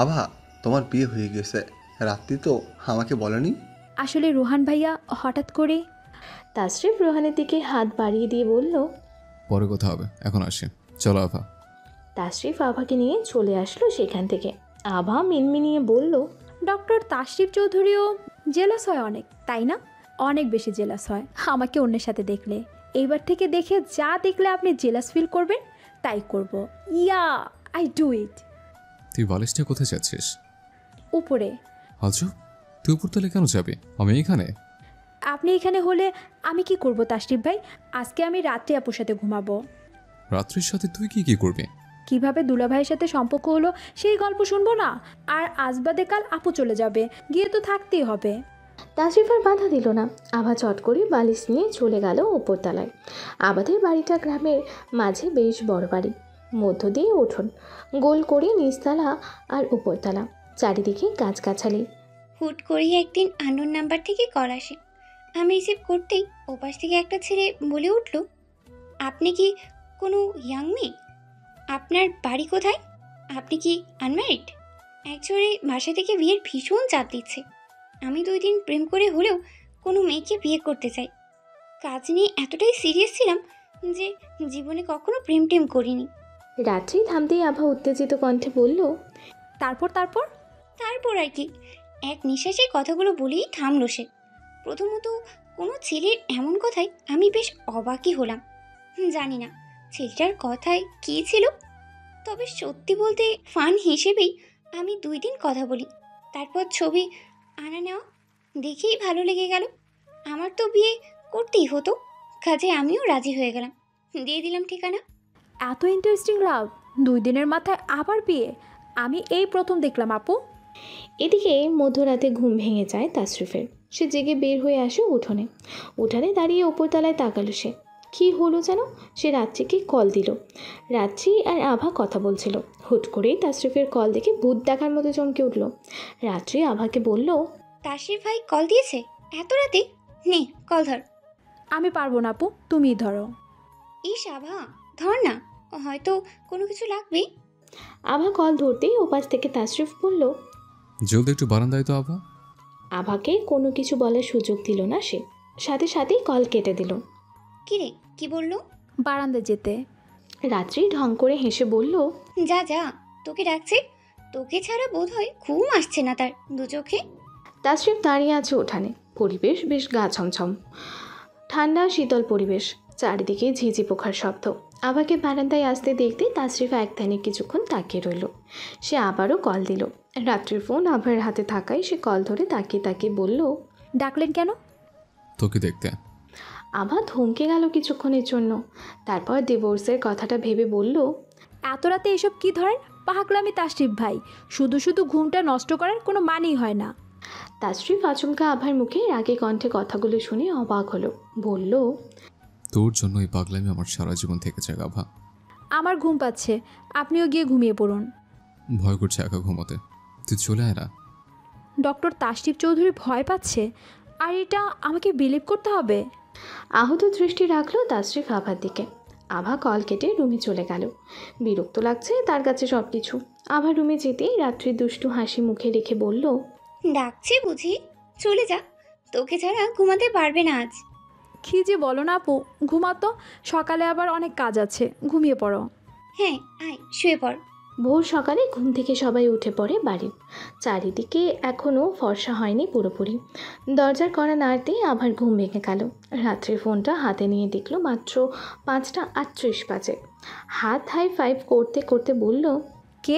আভা, তোমার বিয়ে হয়ে গেছে, রাত্রি তো আমাকে বলেনি। আসলে রোহান ভাইয়া হঠাৎ করে। তাশরিফ রোহানের দিকে হাত বাড়িয়ে দিয়ে বলল, পরে কথা হবে, এখন আসি, চলো আভা। তাশরিফ আভাকে নিয়ে চলে আসলো সেখান থেকে। আভা মিনমিনিয়ে বলল, ডক্টর তাশরিফ চৌধুরীও জেলাস হয় অনেক, তাই না? অনেক বেশি জেলাস হয় আমাকে অন্যের সাথে দেখলে। এইবার থেকে দেখে যা দেখলে আপনি জেলাস ফিল করবেন তাই করব। ইয়া, আই ডু ইট। তুই বালিশটা কোথায় যাচ্ছিস? উপরে। আজু, তুই উপরতলে কেন যাবি? আমি এখানে। আপনি এখানে হলে আমি কি করব তাশরিফ ভাই? আজকে আমি রাত্রে আপুর সাথে ঘুমাবো। রাত্রির সাথে তুই কি করবি? কিভাবে দুলাভাইয়ের সাথে সম্পর্ক হলো সেই গল্প শুনবো না? আর আজ বাদে কাল আপু চলে যাবে, গিয়ে তো থাকতেই হবে। তাশরিফ আর বাধা দিল না। আভা চট করে বালিশ নিয়ে চলে গেল উপরতলায়। আবাদের বাড়িটা গ্রামের মাঝে বেশ বড় বাড়ি, মধ্য দিয়ে উঠোন, গোল করে নিচতলা আর উপরতলা, চারিদিকে গাছগাছালি। হুট করেই একদিন আননোন নাম্বার থেকে কল আসে। আমি রিসিভ করতেই ওপাশ থেকে একটা ছেলে বলে উঠল, আপনি কি কোনো ইয়াং মেয়ে? আপনার বাড়ি কোথায়? আপনি কি আনম্যারিড? অ্যাকচুয়ালি বাসা থেকে বিয়ের ভীষণ চাপ দিচ্ছে। আমি 2 দিন প্রেম করে হলেও কোনো মেয়েকে বিয়ে করতে চাই। কাজ নিয়ে এতটাই সিরিয়াস ছিলাম যে জীবনে কখনো প্রেম টেম করিনি। রাত্রি থামতেই আভা উত্তেজিত কণ্ঠে বলল, তারপর তারপর তারপর আর কি, এক নিঃশ্বাসে কথাগুলো বলেই থামলো সে। প্রথমত, কোনো ছেলের এমন কথায় আমি বেশ অবাকই হলাম। জানি না ছেলেটার কথায় কী ছিল, তবে সত্যি বলতে ফান হিসেবেই আমি 2 দিন কথা বলি, তারপর ছবি আনা নেওয়া দেখেই ভালো লেগে গেল। আমার তো বিয়ে করতেই হতো, কাজে আমিও রাজি হয়ে গেলাম, দিয়ে দিলাম ঠিকানা। এত ইন্টারেস্টিং লাভ, 2 দিনের মাথায় আবার বিয়ে, আমি এই প্রথম দেখলাম আপু। এদিকে মধ্যরাতে ঘুম ভেঙে যায় তাসরিফের। সে জেগে বের হয়ে আসে উঠানে দাঁড়িয়ে ওপরতলায় তাকালো সে। কী হলো যেন, সে রাত্রিকে কল দিল। রাত্রি আর আভা কথা বলছিল। হুট করেই তাসরিফের কল দেখে ভূত দেখার মতো চমকে উঠল। রাত্রি আভাকে বলল, তাসরিফ ভাই কল দিয়েছে এত রাতে? নে কল ধর। আমি পারবো না আপু, তুমিই ধরো। ইস আভা, ধর না, হয়তো কোনো কিছু লাগবে। আভা কল ধরতেই ওপাশ থেকে তাসরিফ বলল, জলদি একটু বারান্দায় তো আভা। আভাকে কোনো কিছু বলার সুযোগ দিল না সে, সাথে সাথেই কল কেটে দিল। কিরে, কি বললো? বারান্দায় যেতে। রাত্রি ঢং করে হেসে বলল, যা যা, তোকে ডাকছে, তোকে ছাড়া বোধ হয় ঘুম আসছে না তার 2 চোখে। তাসরিফ দাঁড়িয়ে আছে উঠানে। পরিবেশ বেশ গা ছমছম, ঠান্ডা শীতল পরিবেশ, চারিদিকে ঝিঝি পোখার শব্দ। আভাকে বারান্দায় আসতে দেখতে তাসরিফ একধানে কিছুক্ষণ তাকিয়ে রইল। সে আবারও কল দিল। রাত্রির ফোন আভার হাতে থাকায় সে কল ধরে তাকিয়ে তাকিয়ে বলল, ডাকলেন কেন? তোকে দেখতে। আভা থমকে গেল কিছুক্ষণের জন্য, তারপর ডিভোর্সের কথাটা ভেবে বলল, এত রাতে এসব কি ধরেন পাগলামি তাসরিফ ভাই, শুধু শুধু ঘুমটা নষ্ট করার কোনো মানেই হয় না। তাসরিফ আচমকা আভার মুখে রাগে কণ্ঠে কথাগুলো শুনে অবাক হলো। বলল, তোর জন্য এই পাগলামি আমার সারা জীবন থেকে যায় আভা। আমার ঘুম পাচ্ছে, আপনিও গিয়ে ঘুমিয়ে পড়ুন। ভয় করছে একা ঘুমোতে, তুই চলে আয় না। ডক্টর তাসরিফ চৌধুরী ভয় পাচ্ছে, আর এটা আমাকে বিলিভ করতে হবে? আহত দৃষ্টি রাখলো তাসরিফ আভার দিকে। আভা কল কেটে রুমে চলে গেল। বিরক্ত লাগছে তার কাছে সব কিছু। আভা রুমে যেতেই রাত্রি দুষ্টু হাসি মুখে রেখে বলল, ডাকছে বুঝি, চলে যা, তোকে ছাড়া ঘুমাতে পারবে না আজ। কী যে বলো না আপু, ঘুমাতো, সকালে আবার অনেক কাজ আছে, ঘুমিয়ে পড়ো। হ্যাঁ আয়, শুয়ে পড়। ভোর সকালে ঘুম থেকে সবাই উঠে পড়ে বাড়ির। চারিদিকে এখনও ফর্সা হয়নি পুরোপুরি। দরজার কড়া নাড়তেই আবার ঘুম ভেঙে গেল। রাত্রির ফোনটা হাতে নিয়ে দেখলো মাত্র 5:38 বাজে। হাত হাই ফাইভ করতে করতে বলল, কে?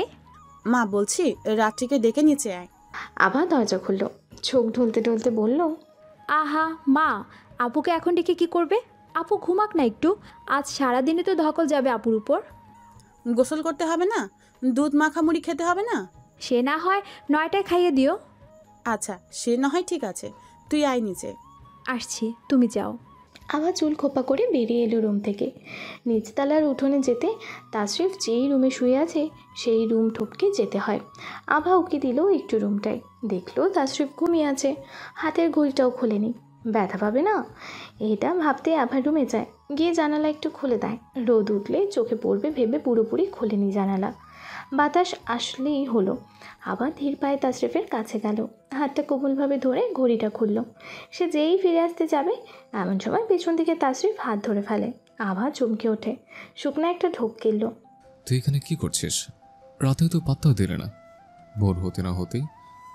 মা বলছি, রাত্রিকে ডেকে নিচে আয়। আবার দরজা খুলল। চোখ ঢলতে ঢলতে বলল, আহা মা, আপুকে এখন ডেকে কি করবে? আপু ঘুমাক না একটু, আজ সারাদিনে তো ধকল যাবে আপুর উপর। গোসল করতে হবে না? দুধ মাখা মুড়ি খেতে হবে না? সে না হয় 9টায় খাইয়ে দিও। আচ্ছা, সে না হয় ঠিক আছে, তুই আয় নিচে। আসছি, তুমি যাও। আভা চুল খোপা করে বেরিয়ে এলো রুম থেকে। নিচতলার উঠোনে যেতে তাসরিফ যেই রুমে শুয়ে আছে সেই রুম ঠপকে যেতে হয়। আভা উকি দিল একটু রুমটায়, দেখলো তাসরিফ ঘুমিয়ে আছে, হাতের ঘড়িটাও খোলেনি। ব্যথা পাবে না, এটা ভাবতে আভা রুমে যায়, গিয়ে জানালা একটু খুলে দেয়। রোদ উঠলে চোখে পড়বে ভেবে পুরোপুরি খোলেনি জানালা। বাতাস আসলেই হলো। আবার ধীর পায়ে তাসরিফের কাছে গেল, হাতটা কোমলভাবে ধরে ঘড়িটা খুলল। সে যেই ফিরে আসতে যাবে এমন সময় পেছন থেকে তাসরিফ হাত ধরে ফেলে। আবার চমকে ওঠে, শুকনো একটা ঢোক গেল। তুই এখানে কি করছিস? রাতেও তো পাত্তাও দিলে না। ভোর হতে না হতেই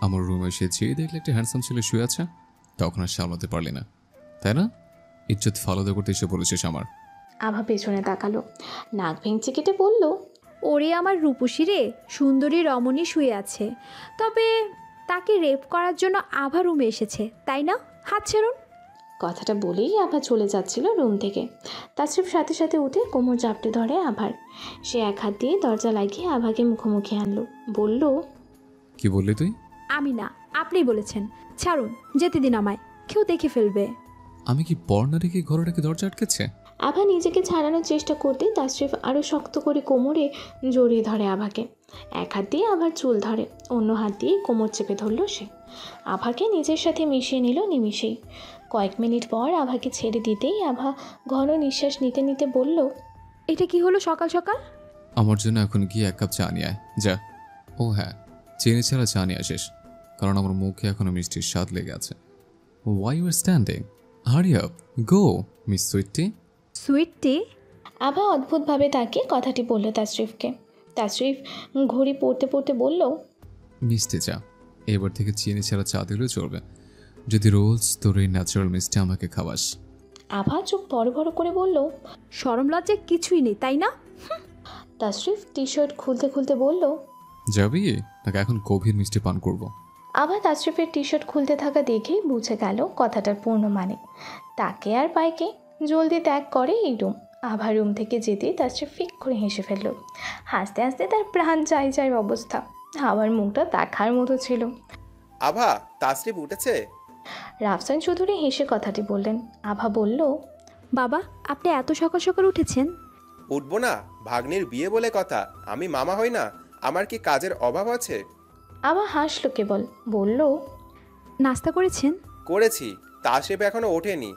আমার রুমে এসে যেয়ে দেখলে একটা হ্যান্ডসাম ছেলে শুয়ে আছে, তখন আর সামলাতে পারলি না, তাই না? ইজ্জত ফালুদা করতে এসে বলেছিস আমার। আভা পেছনে তাকালো, নাক ভেঙচি কেটে বলল, ওরে আমার রূপসী রে, সুন্দরী রমণী শুয়ে আছে, তবে তাকে রেপ করার জন্য আভা রুমে এসেছে, তাই না? হাত ছেড়ুন। কথাটা বলেই আভা চলে যাচ্ছিল রুম থেকে। তাসরিফ সাথে সাথে উঠে কোমর চাপটে ধরে আভার। সে এক হাত দিয়ে দরজা লাগিয়ে আভাকে মুখোমুখি আনলো, বলল, কি বললি তুই? আমি না, আপনিই বলেছেন। ছাড়ুন, যেতে দিন আমায়, কেউ দেখে ফেলবে। আমি কি পর্ণা রেখে ঘরে দরজা আটকেছে? আভা নিজেকে ছাড়ানোর চেষ্টা করতে তাসরিফ আরও শক্ত করে কোমরে জড়িয়ে ধরে আভাকে। এক হাত দিয়ে আভার চুল ধরে, অন্য হাত দিয়ে কোমর চেপে ধরল সে। আভাকে নিজের সাথে মিশিয়ে নিল নিমিষেই। কয়েক মিনিট পর আভাকে ছেড়ে দিতেই আভা ঘন নিঃশ্বাস নিতে নিতে বলল, এটা কি হলো সকাল সকাল? আমার জন্য এখন গিয়ে 1 কাপ চা নিয়ে আয় যা। ও হ্যাঁ, চিনি ছাড়া চা নিয়ে আসিস, কারণ আমার মুখে এখনো মিষ্টির স্বাদ লেগে আছে। Why you are standing? Hurry up, go, Miss Sweetie. Sweetie? Abha অদ্ভুতভাবে তাকে কথাটি বলল তাশরিফকে। তাশরিফ ঘড়ি পড়তে পড়তে বলল, মিষ্টি চা। এবার থেকে চিনি ছাড়া চা দিলেও চলবে, যদি রোজ তোর এই ন্যাচারাল মিষ্টি আমাকে খাওয়াস। আভা চোখ বড় বড় করে বলল, শরম লজ্জা কিছুই নেই তাই না? তাশরিফ টি শার্ট খুলতে খুলতে বলল, যাবি নাকি এখন গভীর মিষ্টি পান করব? আভা তাশরিফের টি শার্ট খুলতে থাকা দেখেই বুঝে গেল কথাটার পূর্ণ মানে। তাকে আর পাইকে জলদি ত্যাগ করে এই রুম। আভা রুম থেকে যেতে তাশরিফ ফিক করে হেসে ফেলল। হাসতে হাসতে তার প্রাণ যায় যায় অবস্থা। আবার মুখটা দেখার মতো ছিল। আভা, তাশরিফ উঠেছে? রাফসান চৌধুরী হেসে কথাটি বললেন। আভা বলল, বাবা আপনি এত সকাল সকাল উঠেছেন? উঠবো না, ভাগ্নির বিয়ে বলে কথা, আমি মামা হই না, আমার কি কাজের অভাব আছে? আভা হাসলো কেবল, বলল, নাস্তা করেছেন? করেছি, তাশরিফ এখনো ওঠেনি।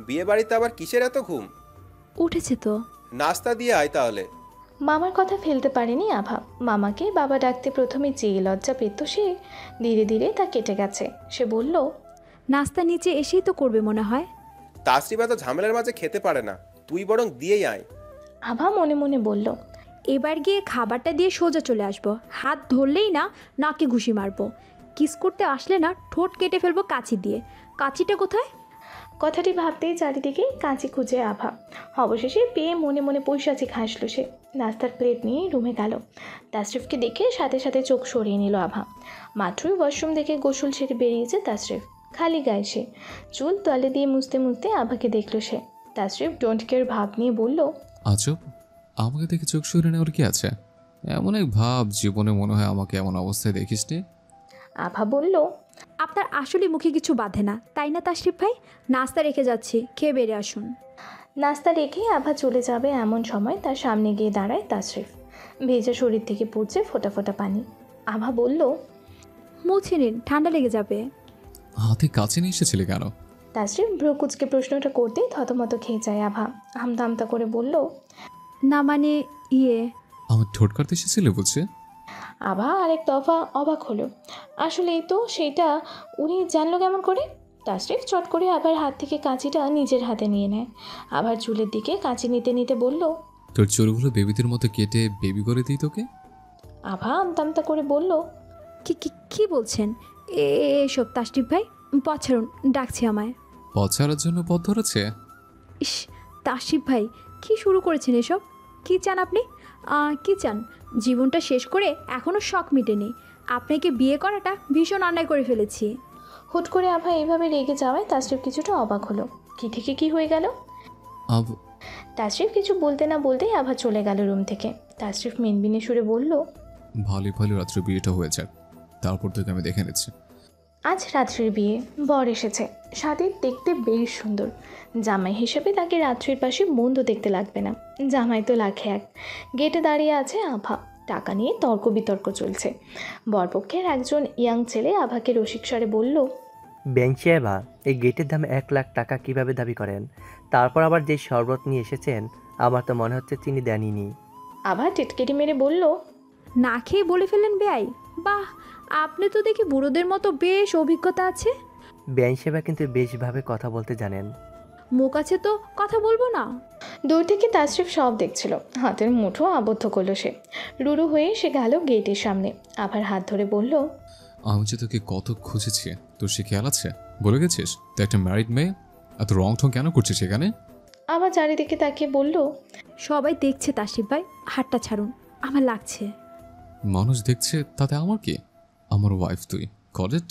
বিয়ে বাড়িতে আবার কিসের এত ঘুম? উঠেছে তো। নাস্তা দিয়ে আয় তাহলে। মামার কথা ফেলতে পারেনি আভা। মামাকে বাবা ডাকতে প্রথমে যে লজ্জা পেত সে ধীরে ধীরে তা কেটে গেছে। সে বলল, নাস্তা নিচে এসেই তো করবে মনে হয়। তাশরিফ এত ঝামেলার মাঝে খেতে পারে না, তুই বরং দিয়েই আয়। আভা মনে মনে বলল, এবার গিয়ে খাবারটা দিয়ে সোজা চলে আসবো। হাত ধরলেই না নাকে ঘুষি মারবো। কিস করতে আসলে না ঠোঁট কেটে ফেলবো কাঁচি দিয়ে। কাঁচিটা কোথায়? কথাটি ভাবতেই চারিদিকে কাঁচি খুঁজে আভা। অবশেষে পেয়ে মনে মনে পৈশাচিক হাসল সে। নাস্তার প্লেট নিয়ে রুমে গেল। তাশরিফকে দেখে সাথে সাথে চোখ সরিয়ে নিল আভা। মাত্রই ওয়াশরুম থেকে গোসল সেরে বেরিয়েছে তাশরিফ। খালি গায়ে সে, চুল তলে দিয়ে মুছতে মুছতে আভাকে দেখল সে। তাশরিফ ডোন্ট কেয়ার ভাব নিয়ে বলল, আজব, আমাকে দেখে চোখ সরিয়ে নেওয়ার কি আছে? এমন এক ভাব, জীবনে মনে হয় আমাকে এমন অবস্থায় দেখিস নি। আভা বলল, আপনার আসলে মুখে কিছু বাঁধে না তাই না তাশরিফ ভাই? নাস্তা রেখে যাচ্ছি, খেয়ে বেরিয়ে আসুন। নাস্তা রেখে আভা চলে যাবে এমন সময় তার সামনে গিয়ে দাঁড়ায় তাশরিফ। ভেজা শরীর থেকে পড়ছে ফোঁটা ফোঁটা পানি। আভা বলল, মুছে নিন, ঠান্ডা লেগে যাবে। হাতে কাছে নিয়ে এসেছিলে কেন? তাশরিফ ভ্রুকুচকে প্রশ্নটা করতেই থতমত খেয়ে যায় আভা। আমতা আমতা করে বলল, না মানে আমার ঠোঁট কাটতে এসেছিলে বুঝছে? আভা আরেক দফা অবাক হলো। আসলেই তো সেটা উনি জানলো কেমন করে? তাশরিফ চট করে আবার হাত থেকে কাঁচিটা নিজের হাতে নিয়ে নেয়। আবার চুলের দিকে কাঁচি নিতে নিতে বলল, তোর চুলগুলো বেবিদের মতো কেটে বেবি করে দিই তোকে। আভা আমতা আমতা করে বলল, কি বলছেন এসব তাশরিফ ভাই? পথ ছাড়ুন, ডাকছি আমায়। পথ ছাড়ার জন্য পথ ধরেছে? ইস তাশরিফ ভাই কি শুরু করেছেন এসব? কি চান আপনি? কি চান? জীবনটা শেষ করে এখনও শখ মিটেনি। আপনাকে বিয়ে করাটা ভীষণ অন্যায় করে ফেলেছি। হুট করে আভা এইভাবে রেগে যাওয়ায় তাশরিফ কিছুটা অবাক হলো। কি থেকে কি হয়ে গেল? তাশরিফ কিছু বলতে না বলতেই আভা চলে গেল রুম থেকে। তাশরিফ মিনবিনে সুরে বলল, ভালোই ভালো রাত্রে বিয়েটা হয়ে যাক, তারপর তোকে আমি দেখে নিচ্ছি। আজ রাত্রির বিয়ে, বর এসেছে। সাথে দেখতে বেশ সুন্দর। জামাই হিসেবে তাকে রাত্রির পাশে মন্দ দেখতে লাগবে না। জামাই তো লাখে এক। গেটে দাঁড়িয়ে আছে আভা। টাকা নিয়ে তর্ক বিতর্ক চলছে। বরপক্ষের একজন ইয়াং ছেলে আভাকে রসিক স্বরে বলল, ব্যাংক সাহেবা, এই গেটের দাম 1 লাখ টাকা কিভাবে দাবি করেন? তারপর আবার যে শরবত নিয়ে এসেছেন, আমার তো মনে হচ্ছে চিনি দেনইনি। আভা টিটকেটি মেরে বলল, না খেয়ে বলে ফেলেন বেয়াই। বাহ, আপনি তো দেখি বুড়োদের মতো বেশ অভিজ্ঞতা আছে। ব্যাংক সাহেবা কিন্তু বেশভাবে কথা বলতে জানেন। মুখ আছে তো কথা বলবো না? দূর থেকে তাশরিফ সব দেখছিল। হাতের মুঠো আবদ্ধ করলো সে। রুরু হয়ে সে গেল গেটের সামনে। আবার হাত ধরে বলল, আমি যে তোকে কত খুঁজেছি, তোর সে খেয়াল আছে? বলে গেছিস তুই একটা ম্যারিড মেয়ে, এত রং ঠং কেন করছিস এখানে? আবার চারিদিকে তাকিয়ে বলল, সবাই দেখছে তাশরিফ ভাই, হাতটা ছাড়ুন, আমার লাগছে। মানুষ দেখছে তাতে আমার কি? আমার ওয়াইফ তুই, কল ইট।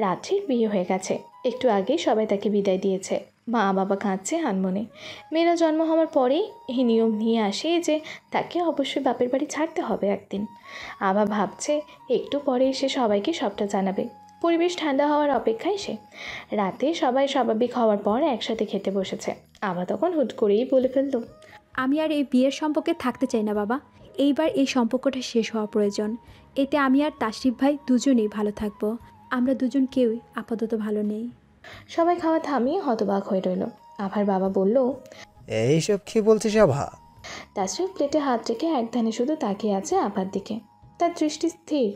রাত্রির বিয়ে হয়ে গেছে। একটু আগে সবাই তাকে বিদায় দিয়েছে। মা বাবা কাঁদছে আনমনে। মেয়েরা জন্ম হওয়ার পরেই এই নিয়ম নিয়ে আসে যে তাকে অবশ্যই বাপের বাড়ি ছাড়তে হবে একদিন। আভা ভাবছে একটু পরে সে সবাইকে সবটা জানাবে। পরিবেশ ঠান্ডা হওয়ার অপেক্ষায় সে। রাতে সবাই স্বাভাবিক হওয়ার পর একসাথে খেতে বসেছে। আভা তখন হুট করেই বলে ফেলল, আমি আর এই বিয়ের সম্পর্কে থাকতে চাই না বাবা। এইবার এই সম্পর্কটা শেষ হওয়া প্রয়োজন। এতে আমি আর তাশরিফ ভাই দুজনেই ভালো থাকবো। আমরা দুজন কেউই আপাতত ভালো নেই। সবাই খাওয়া থামিয়ে হতবাক হয়ে রইল। আভার বাবা বলল, এইসব কি বলছিস আভা? তাশরিফ প্লেটে হাত রেখে একধানে শুধু তাকিয়ে আছে আভার দিকে। তার দৃষ্টি স্থির।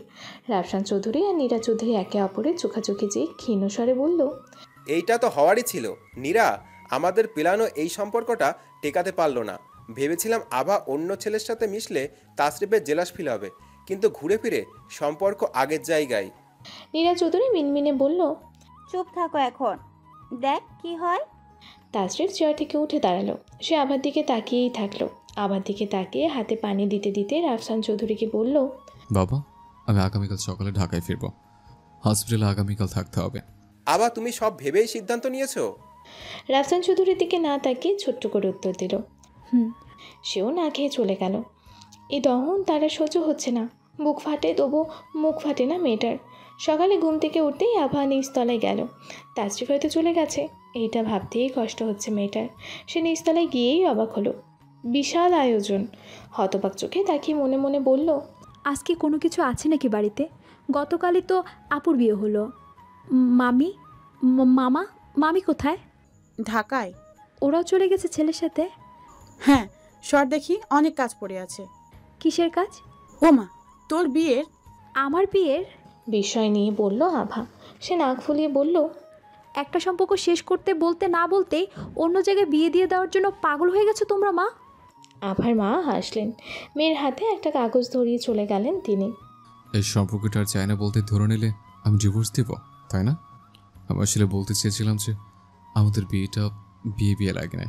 রাফসান চৌধুরী আর নীরা চৌধুরী একে অপরের চোখাচোখি চেয়ে ক্ষীণ স্বরে বলল, এইটা তো হওয়ারই ছিল নীরা, আমাদের পেলানো এই সম্পর্কটা টেকাতে পারলো না। ভেবেছিলাম আভা অন্য ছেলের সাথে মিশলে তাসরিফের জেলাস ফিল হবে, কিন্তু ঘুরে ফিরে সম্পর্ক আগের জায়গায়। নীরা চৌধুরী মিনমিনে বলল, চুপ থাকো এখন, দেখ কি হয়। তাসরিফ চেয়ার থেকে উঠে দাঁড়ালো। সে আভার দিকে তাকিয়েই থাকলো। আভার দিকে তাকিয়ে হাতে পানি দিতে দিতে রাফসান চৌধুরীকে বলল, বাবা, আমি আগামীকাল সকালে ঢাকায় ফিরব। হসপিটালে আগামীকাল থাকতে হবে। আভা, তুমি সব ভেবেই সিদ্ধান্ত নিয়েছো? রাফসান চৌধুরীর দিকে না তাকিয়ে ছোট্ট করে উত্তর দিল। সেও না খেয়ে চলে গেল। এই দহন তারা সহ্য হচ্ছে না। বুক ফাটে, তবু মুখ ফাটে না মেয়েটার। সকালে ঘুম থেকে উঠতেই আভা নিচতলায় গেল। তাসরিফ হয়তো চলে গেছে, এইটা ভাবতেই কষ্ট হচ্ছে মেয়েটার। সে নিচতলায় গিয়েই অবাক হলো। বিশাল আয়োজন। হতবাক চোখে তাকিয়ে মনে মনে বলল, আজকে কোনো কিছু আছে নাকি বাড়িতে? গতকালই তো আপুর বিয়ে হলো। মামি মামি কোথায়? ঢাকায়। ওরাও চলে গেছে ছেলের সাথে? হ্যাঁ, সর দেখি অনেক কাজ পড়ে আছে। কিসের কাজ? ওমা, তোর বিয়ের। আমার বিয়ের? বিষয় নিয়ে বলল আভা। সে নাক ফুলিয়ে বলল, একটা সম্পর্ক শেষ করতে বলতে না বলতেই অন্য জায়গায় বিয়ে দিয়ে দেওয়ার জন্য পাগল হয়ে গেছো তোমরা মা। আভার মা হাসলেন। মেয়ের হাতে একটা কাগজ ধরিয়ে চলে গেলেন তিনি। এই সম্পর্কটা আর চাই না বলতে ধরে নিলে আমি ডিভোর্স দেব, তাই না? আমি আসলে বলতে চেয়েছিলাম যে আমাদের বিয়েটা বিয়ে লাগে না।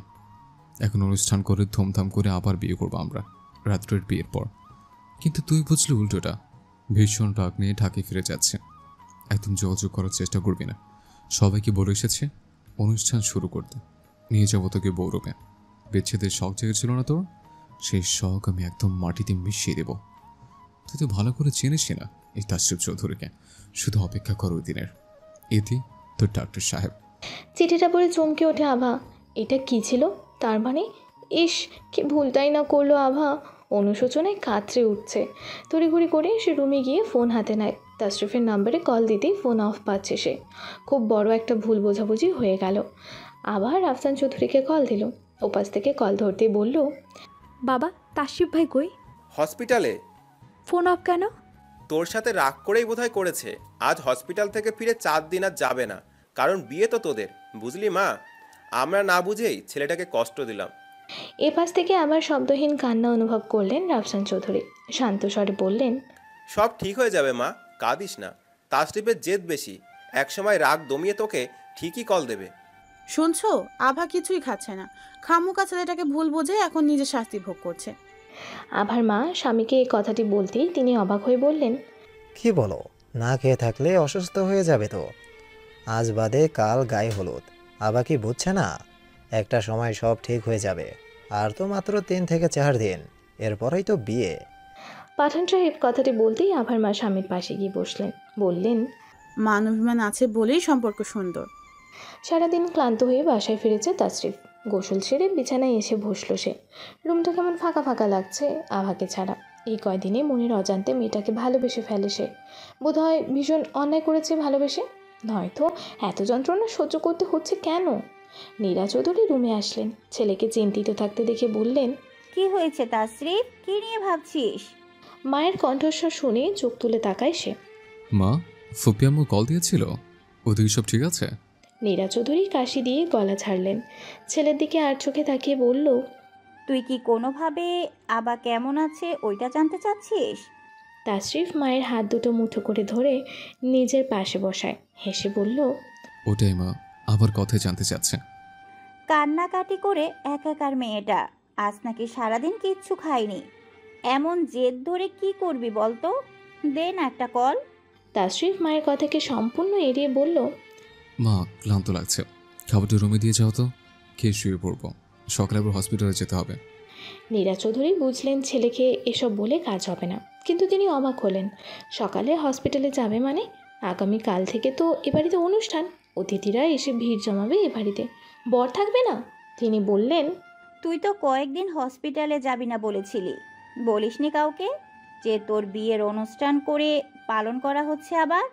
এখন অনুষ্ঠান করে ধুমধাম করে আবার বিয়ে করবো আমরা রাত্রের বিয়ের পর। কিন্তু তুই বুঝলি উল্টোটা। ভীষণ রাগ নিয়ে ঢাকায় ফিরে যাচ্ছে। একদম যোগাযোগ করার চেষ্টা করবি না। সবাইকে বলে এসেছে অনুষ্ঠান শুরু করতে। নিয়ে যাবো তোকে বৌরবে। বিচ্ছেদের শখ জেগেছিল না তোর? সেই শখ আমি একদম মাটিতে মিশিয়ে দেব। তুই তো ভালো করে চিনিস না এই তাসরিফ চৌধুরীকে। শুধু অপেক্ষা কর ওই দিনের। এদি তোর ডাক্তার সাহেব। চিঠিটা পড়ে চমকে ওঠে আভা। এটা কি ছিল? তার মানে ইস, কি ভুলটাই না করলো আভা। অনুশোচনায় কাতরে উঠছে। তড়িঘড়ি করে সে রুমে গিয়ে ফোন হাতে নেয়। তাসরিফের নাম্বারে কল দিতেই ফোন অফ পাচ্ছে সে। খুব বড় একটা ভুল বোঝাবুঝি হয়ে গেল। আবার রাফসান চৌধুরীকে কল দিল। ওপাশ থেকে কল ধরতেই বলল, বাবা, তাসরিফ ভাই কই? হসপিটালে। ফোন অফ কেন? তোর সাথে রাগ করেই বোধহয় করেছে। আজ হসপিটাল থেকে ফিরে 4 দিন আর যাবে না, কারণ বিয়ে তো তোদের, বুঝলি মা? আমরা না বুঝেই ছেলেটাকে কষ্ট দিলাম। এ পাশ থেকে আবার শব্দহীন কান্না অনুভব করলেন রাফসান চৌধুরী। শান্ত স্বরে বললেন, সব ঠিক হয়ে যাবে মা, কাঁদিস না। তাসরিফের জেদ বেশি, একসময় রাগ দমিয়ে তোকে ঠিকই কল দেবে। শুনছো, আভা কিছুই খাচ্ছে না। খামুকা ছেলেটাকে ভুল বুঝে এখন নিজে শাস্তি ভোগ করছে। আভার মা স্বামীকে এই কথাটি বলতেই তিনি অবাক হয়ে বললেন, কি বলো? না খেয়ে থাকলে অসুস্থ হয়ে যাবে তো। আজ বাদে কাল গায়ে হলুদ। আবার কি বুঝছে না? একটা সময় সব ঠিক হয়ে যাবে। আর তো মাত্র 3 থেকে 4 দিন, এরপরেই তো বিয়ে। পাঠান সাহেব কথাটি বলতেই আভার মা স্বামীর পাশে গিয়ে বসলেন। বললেন, মান অভিমান আছে বলেই সম্পর্ক সুন্দর। সারাদিন ক্লান্ত হয়ে বাসায় ফিরেছে তাসরিফ। গোসল সেরে বিছানায় এসে বসল সে। রুমটা কেমন ফাঁকা ফাঁকা লাগছে আভাকে ছাড়া। এই কয়দিনে মনের অজান্তে মেয়েটাকে ভালোবেসে ফেলে সে। বোধহয় ভীষণ অন্যায় করেছে ভালোবেসে, নয়তো এত যন্ত্রণা সহ্য করতে হচ্ছে কেন? নীরা চৌধুরী রুমে আসলেন। ছেলেকে চিন্তিত থাকতে দেখে বললেন, কি হয়েছে তাসরিফ, কি নিয়ে ভাবছিস? মায়ের কণ্ঠস্বর শুনে চোখ তুলে তাকায় সে। মা, ফুপি আম্মু কল দিয়েছিল, ওদিকে সব ঠিক আছে? নীরা চৌধুরী কাশি দিয়ে গলা ছাড়লেন। ছেলের দিকে আর চোখে তাকিয়ে বলল, তুই কি কোনোভাবে আবা কেমন আছে ওইটা জানতে চাচ্ছিস? তাসরিফ মায়ের হাত দুটো মুঠো করে ধরে নিজের পাশে বসায়। হেসে বলল, ওটাই মা, আবার কথাই জানতে চাচ্ছে। কান্নাকাটি করে একাকার মেয়েটা। আজ নাকি সারাদিন কিচ্ছু খায়নি। এমন জেদ ধরে কি করবি বলতো? দে না একটা কল। তাসরিফ মায়ের কথাকে সম্পূর্ণ এড়িয়ে বলল, মা, ক্লান্ত লাগছে, খাবারটা রুমে দিয়ে যাও তো, খেয়ে শুয়ে পড়বো। সকালে আবার হসপিটালে যেতে হবে। নীরা চৌধুরী বুঝলেন ছেলেকে এসব বলে কাজ হবে না, কিন্তু তিনি অবাক হলেন। সকালে হসপিটালে যাবে মানে? আগামীকাল থেকে তো এ বাড়িতে অনুষ্ঠান। অতিথিরা এসে ভিড় জমাবে এ বাড়িতে, বর থাকবে না। তিনি বললেন, তুই তো কয়েকদিন হসপিটালে যাবি না বলেছিলি, বলিসনি কাউকে যে তোর বিয়ের অনুষ্ঠান করে পালন করা হচ্ছে আবার?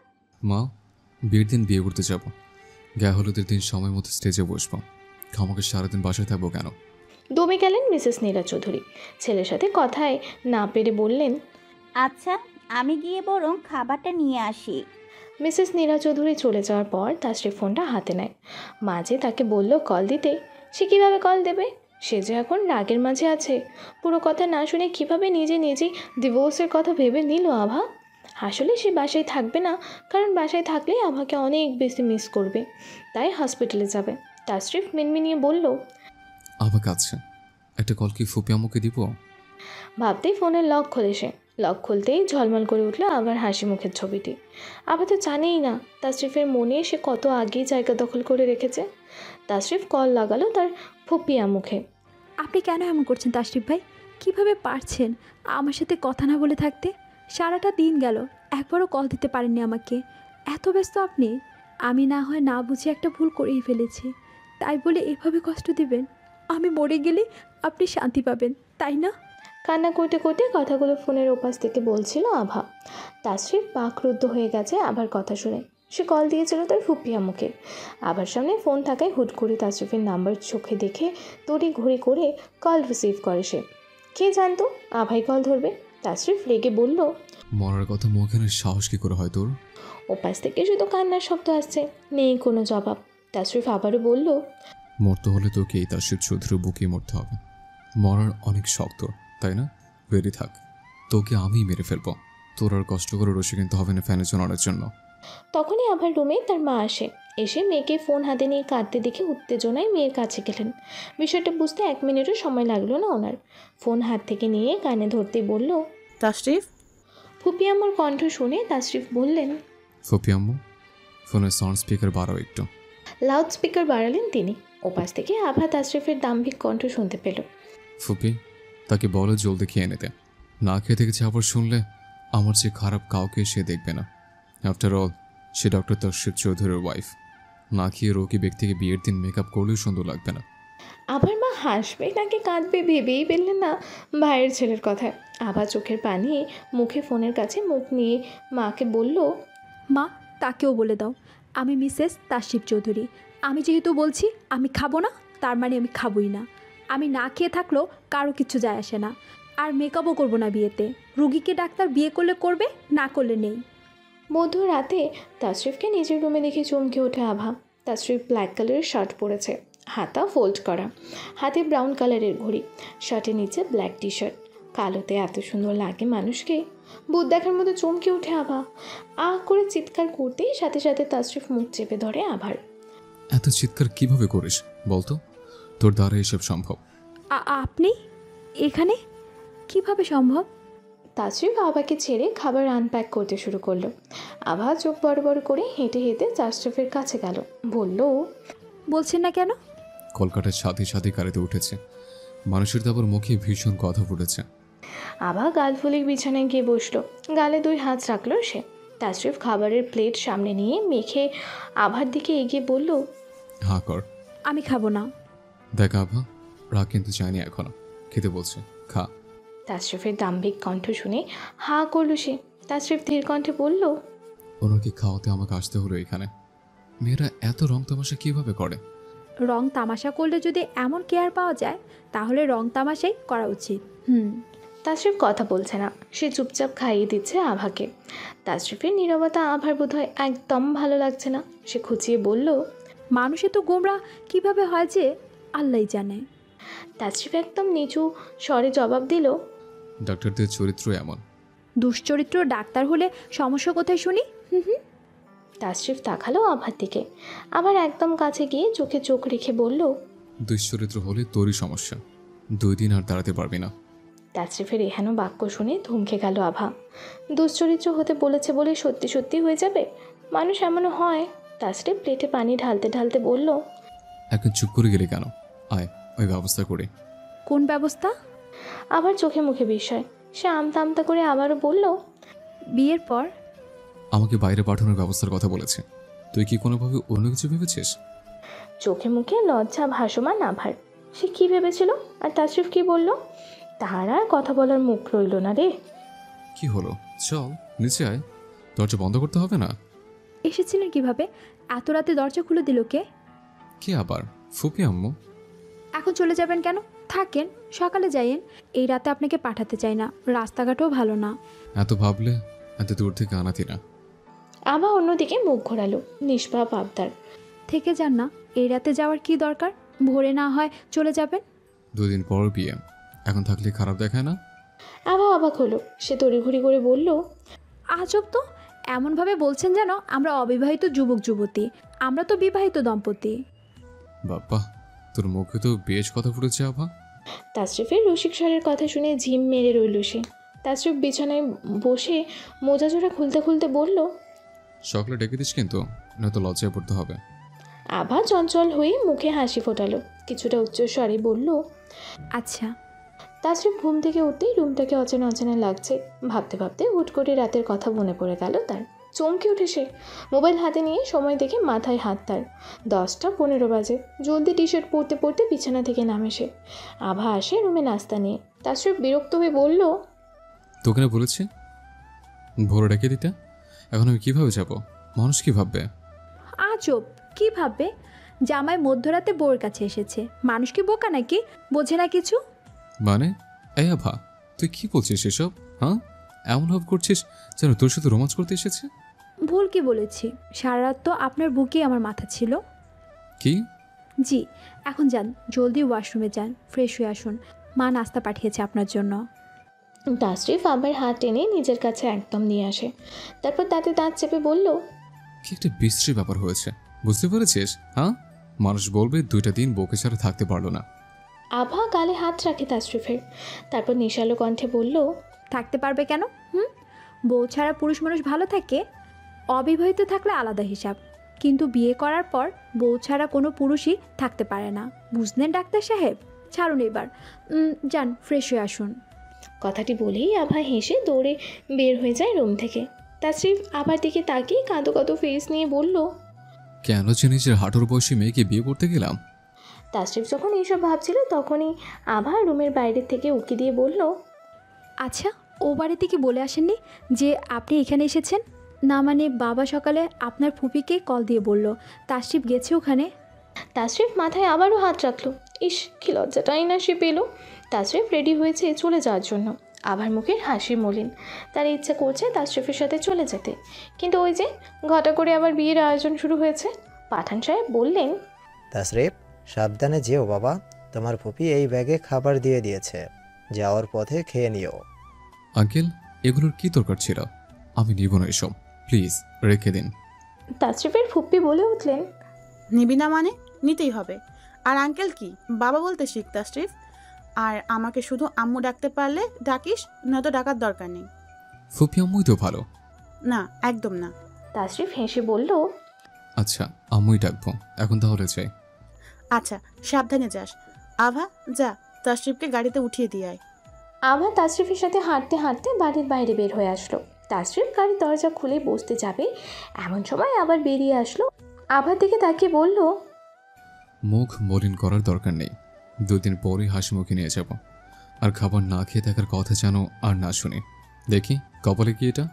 মা, বিয়ের দিন বিয়ে করতে যাব, গায়ে হলুদের দিন সময় মতো স্টেজে বসবো। আমাকে সারাদিন বাসায় থাকবো কেন? দমে গেলেন মিসেস নীরা চৌধুরী। ছেলের সাথে কথায় না পেরে বললেন, আচ্ছা, আমি গিয়ে বরং খাবারটা নিয়ে আসি। মিসেস নীরা চৌধুরী চলে যাওয়ার পর তাসরিফ ফোনটা হাতে নেয়। মাঝে তাকে বলল কল দিতে। সে কীভাবে কল দেবে? সে যে এখন রাগের মাঝে আছে। পুরো কথা না শুনে কিভাবে নিজেই ডিভোর্সের কথা ভেবে নিল আভা। আসলে সে বাসায় থাকবে না, কারণ বাসায় থাকলে আভাকে অনেক বেশি মিস করবে, তাই হসপিটালে যাবে। তাশরিফ মিনমিনিয়ে বলল, আভা কাছে একটা কল কি ফুপি আম্মুকে দিব? ভাবতেই ফোনের লক খোলে সে। লক খুলতেই ঝলমল করে উঠল আবার হাসি মুখের ছবিটি। আভা তো জানেই না তাশরিফের মনে সে কত আগেই জায়গা দখল করে রেখেছে। তাশরিফ কল লাগালো তার ফুপিয়া মুখে। আপনি কেন এমন করছেন তাশরিফ ভাই? কিভাবে পারছেন আমার সাথে কথা না বলে থাকতে? সারাটা দিন গেল, একবারও কল দিতে পারেননি আমাকে। এত ব্যস্ত আপনি? আমি না হয় না বুঝে একটা ভুল করেই ফেলেছি, তাই বলে এভাবে কষ্ট দিবেন? আমি মরে গেলে আপনি শান্তি পাবেন, তাই না? কান্না করতে করতে কথাগুলো ফোনের ওপাশ থেকে বলছিল আভা। তাশরিফ বাকরুদ্ধ হয়ে গেছে আভার কথা শুনে। সে কল দিয়েছিল তার ফুপিয়া মুখে। আভার সামনে ফোন থাকায় হুট করে তাশরিফের নাম্বার চোখে দেখে তড়ি ঘড়ি করে কল রিসিভ করে সে। কে জানতো আভাই কল ধরবে? তাশরিফ রেগে বলল, মরার কথা মুখে সাহস কি করে হয় তোর? ওপাশ থেকে শুধু কান্নার শব্দ আসছে, নেই কোনো জবাব। তাশরিফ আবারও বলল, মরতে হলে তোকে এই তাশরিফ চৌধুরীর বুকেই মরতে হবে। মরার অনেক শক্ত, তাই না? রেডি থাক, তোকে আমি মেরে ফেলবো। তোর আর কষ্ট করে রসে কিনতে হবে না ফ্যানের জন্য। তখনই আবার রুমে তার মা আসে। এসে মেয়েকে ফোন হাতে নিয়ে কাঁদতে দেখে উত্তেজনায় মেয়ের কাছে গেলেন। বিষয়টা বুঝতে 1 মিনিটও সময় লাগলো না ওনার। ফোন হাত থেকে নিয়ে কানে ধরতে বলল, তাশরিফ। ফুপি আমার কণ্ঠ শুনে তাশরিফ বললেন, ফুপি আম্মু, ফোনের সাউন্ড স্পিকার বাড়াও একটু। লাউড স্পিকার বাড়ালেন তিনি। ওপাশ থেকে আভা তাশরিফের দাম্ভিক কণ্ঠ শুনতে পেল। ফুপি, তাকে বলো জলদি খেয়ে নিতে। না খেয়ে দেখেছে আবার শুনলে আমার চেয়ে খারাপ কাউকে সে দেখবে না। আফটার অল সে ডক্টর তাশরিফ চৌধুরীর ওয়াইফ। না খেয়ে রোগী ব্যক্তিকে বিয়ের দিন মেকআপ করলেও সুন্দর লাগবে না। আবার মা হাসবে নাকি কাঁদবে ভেবেই পেললেন না ভাইয়ের ছেলের কথায়। আবার চোখের পানি মুখে ফোনের কাছে মুখ নিয়ে মাকে বলল, মা, তাকেও বলে দাও আমি মিসেস তাশরিফ চৌধুরী। আমি যেহেতু বলছি আমি খাবো না, তার মানে আমি খাবই না। আমি না খেয়ে থাকলেও কারো কিছু যায় আসে না। আর মেকআপও করবো না বিয়েতে। রুগীকে ডাক্তার বিয়ে করলে করবে, না করলে নেই। মধ্যরাতে রাতে তাশরিফকে নিজের রুমে দেখে চমকে ওঠে আভা। তাশরিফ ব্ল্যাক কালারের শার্ট পরেছে, হাতা ফোল্ড করা, হাতে ব্রাউন কালারের ঘড়ি, শার্টের নিচে ব্ল্যাক টি শার্ট। কালোতে এত সুন্দর লাগে মানুষকে। ভূত দেখার মতো চমকে ওঠে আভা। করে চিৎকার করতেই সাথে সাথে তাশরিফ মুখ চেপে ধরে আভার। এত চিৎকার কিভাবে করিস বলতো? তোর দ্বারা এসব সম্ভব? আপনি এখানে কিভাবে সম্ভব? তাশরিফ আভাকে ছেড়ে খাবার আনপ্যাক করতে শুরু করলো। আভা চোখ বড় বড় করে হেঁটে হেঁটে তাশরিফের কাছে গেল, বলল, বলছেন না কেন? কলকাতার সাথে গাড়িতে উঠেছে, মানুষের তো আবার মুখে ভীষণ কথা ফুটেছে। আভা গাল ফুলির বিছানায় গিয়ে বসলো, গালে 2 হাত রাখলো সে। তাশরিফ খাবারের প্লেট সামনে নিয়ে মেখে আভার দিকে এগিয়ে বলল, হ্যাঁ কর। আমি খাবো না। দেখ আভা, রাগ কিন্তু চাইনি এখনো, খেতে বলছে, খা। তাশরিফের দাম্ভিক কণ্ঠ শুনে হা করল সে। তাশরিফ ধীর কণ্ঠে বলল, ওনাকে খাওয়াতে আমাকে আসতে হলো এখানে। মেয়েরা এত রং তামাশা কিভাবে করে? রং তামাশা করলে যদি এমন কেয়ার পাওয়া যায় তাহলে রং তামাশাই করা উচিত। তাশরিফ কথা বলছে না, সে চুপচাপ খাইয়ে দিচ্ছে আভাকে। তাশরিফের নীরবতা আভার বোধহয় একদম ভালো লাগছে না। সে খুঁচিয়ে বলল, মানুষে তো গোমরা কিভাবে হয় যে আল্লাহই জানে। তাশরিফ একদম নিচু স্বরে জবাব দিল, ডাক্তারদের চরিত্র এমন। দুশ্চরিত্র ডাক্তার হলে সমস্যা কোথায় শুনি? তাশরিফ তাকালো আভার দিকে, আবার একদম কাছে গিয়ে চোখে চোখ রেখে বলল, দুশ্চরিত্র হলে তোরই সমস্যা, 2 দিন আর দাঁড়াতে পারবি না। তাশরিফের এহেন বাক্য শুনে ধমকে গেল আভা। দুশ্চরিত্র হতে বলেছে বলে সত্যি সত্যি হয়ে যাবে? মানুষ এমনও হয়। তাশরিফ প্লেটে পানি ঢালতে ঢালতে বলল, এখন চুপ করে গেলে কেন? আয়, ওই ব্যবস্থা করে। কোন ব্যবস্থা? আবার চোখে মুখে বিস্ময়। সে আমতা আমতা করে আবারও বলল, বিয়ের পর আমাকে বাইরে পাঠানোর ব্যবস্থার কথা বলেছে। তুই কি কোনোভাবে অন্য কিছু ভেবেছিস? চোখে মুখে লজ্জা ভাসমান আভার। সে কি ভেবেছিল আর তাশরিফ কি বলল, তাহার আর কথা বলার মুখ রইল না রে। কি হলো? চল নিচে আয়, দরজা বন্ধ করতে হবে না। এসেছিলেন কিভাবে? এত রাতে দরজা খুলে দিল কে? কে আবার? ফুপি আম্মু। এখন চলে যাবেন কেন? থাকেন, সকালে যাইয়েন। এই রাতে আপনাকে পাঠাতে চাই না, রাস্তাঘাটও ভালো না। এত ভাবলে এত দূর থেকে আনাতি না। আভা অন্যদিকে মুখ ঘোরালো, নিষ্পাপ আবদার। থেকে যান না, এই রাতে যাওয়ার কি দরকার? ভোরে না হয় চলে যাবেন। 2 দিন পর বিয়ে, এখন থাকলে খারাপ দেখায় না? আভা অবাক হলো। সে তড়িঘড়ি করে বলল, আজব তো, এমনভাবে বলছেন যেন আমরা অবিবাহিত যুবক যুবতী। আমরা তো বিবাহিত দম্পতি। বাবা, তোর মুখে তো বেশ কথা ফুটেছে আভা। তাশরিফের রসিক স্বরের কথা শুনে ঝিম মেরে রইল সে। তাশরিফ বিছানায় বসে মোজাজোড়া খুলতে খুলতে বলল, সকালে ডেকে দিস কিন্তু, নয়তো লজ্জায় পড়তে হবে। আভা চঞ্চল হয়ে মুখে হাসি ফোটালো, কিছুটা উচ্চস্বরে বলল, আচ্ছা। তাশরিফ ঘুম থেকে উঠতেই রুমটাকে অচেনা অচেনা লাগছে। ভাবতে ভাবতে হুট করে রাতের কথা মনে পড়ে গেল তার। চমকে উঠে সে মোবাইল হাতে নিয়ে সময় দেখে মাথায় হাত তার। 10টা 15 বাজে। জলদি টি শার্ট পরতে পরতে বিছানা থেকে নামে সে। আভা আসে রুমে নাস্তা নিয়ে। তাশরিফ বিরক্ত হয়ে বলল, তোকে না বলেছি ভোরে ডেকে দিতে, এখন আমি কিভাবে যাব? মানুষ কি ভাববে? আজব, কি ভাববে? জামাই মধ্যরাতে বউর কাছে এসেছে, মানুষ কি বোকা নাকি? বোঝে না কিছু। মানে এই আভা, তুই কি বলছিস এসব? হ্যাঁ, এমন ভাব করছিস যেন তোর সাথে রোমাঞ্চ করতে এসেছে। ভুল কি বলেছি? সারা রাত তো আপনার বুকেই আমার মাথা ছিল। কি? জি, এখন যান, জলদি ওয়াশরুমে যান, ফ্রেশ হয়ে আসুন। মা নাস্তা পাঠিয়েছে আপনার জন্য। তাশরিফ আবার হাত টেনে নিজের কাছে একদম নিয়ে আসে। তারপর তাতে দাঁত চেপে বলল, কি একটা বিশ্রী ব্যাপার হয়েছে, বুঝতে পেরেছিস? হ্যাঁ, মানুষ বলবে 2টা দিন বউকে ছাড়া থাকতে পারলো না। আভা গালে হাত রাখে তাশরিফের। তারপর নেশালো কণ্ঠে বলল, থাকতে পারবে কেন? বউ ছাড়া পুরুষ মানুষ ভালো থাকে, অবিবাহিত থাকলে আলাদা হিসাব, কিন্তু বিয়ে করার পর বউ ছাড়া কোনো পুরুষই থাকতে পারে না। বুঝলেন ডাক্তার সাহেব? ছাড়ুন এবার, যান ফ্রেশ হয়ে আসুন। কথাটি বলেই আভা হেসে দৌড়ে বের হয়ে যায় রুম থেকে। তাশরিফ আভার দিকে তাকিয়ে কাঁদো কাঁদো ফেস নিয়ে বলল, কেন যে নিজের হাঁটুর বয়সী মেয়েকে বিয়ে করতে গেলাম? তাশরিফ যখন এইসব ভাবছিল তখনই আভা রুমের বাইরের থেকে উকি দিয়ে বলল, আচ্ছা, ও বাড়িতে কি বলে আসেননি যে আপনি এখানে এসেছেন? না মানে বাবা সকালে আপনার ফুপিকে কল দিয়ে বলল তাশরিফ গেছে ওখানে। তাশরিফ মাথায় আবারও হাত রাখলো। ইস, কি লজ্জাটাই না সে পেল। তাশরিফ রেডি হয়েছে চলে যাওয়ার জন্য। আভার মুখের হাসি মলিন। তার ইচ্ছা করছে তাশরিফের সাথে চলে যেতে, কিন্তু ওই যে ঘটা করে আবার বিয়ের আয়োজন শুরু হয়েছে। পাঠান সাহেব বললেন, তাশরিফ, সাবধানে যেও বাবা, তোমার ফুপি এই ব্যাগে খাবার দিয়ে দিয়েছে, যাওয়ার পথে খেয়ে নিও। আঙ্কেল, এগুলোর কি দরকার ছিল? আমি নিব না এসব, প্লিজ রেখে দিন। তাশরিফের ফুপ্পি বলে উঠলেন, নিবি না মানে? নিতেই হবে। আর আঙ্কেল কি, বাবা বলতে শিখ তাশরিফ। আর আমাকে শুধু আম্মু ডাকতে পারলে ডাকিস, নয়তো ডাকার দরকার নেই। ফুপি আম্মুই তো ভালো। না, একদম না। তাশরিফ হেসে বলল, আচ্ছা আম্মুই ডাকবো, এখন তাহলে চাই। আচ্ছা, সাবধানে যাস। আভা, যা তাশরিফকে গাড়িতে উঠিয়ে দিয়ে আয়। আভা তাশরিফের সাথে হাঁটতে হাঁটতে বাড়ির বাইরে বের হয়ে আসলো। তাশরিফ গাড়ির দরজা খুলে বসতে যাবে, এমন সময় আবার বেরিয়ে আসলো। আভার দিকে তাকিয়ে বলল, মুখ মলিন করার দরকার নেই, 2 দিন পরই হাসি মুখে নিয়ে যাব। আর খাবার না খেয়ে থাকার কথা যেন আর না শুনি। দেখি কপালে কি এটা।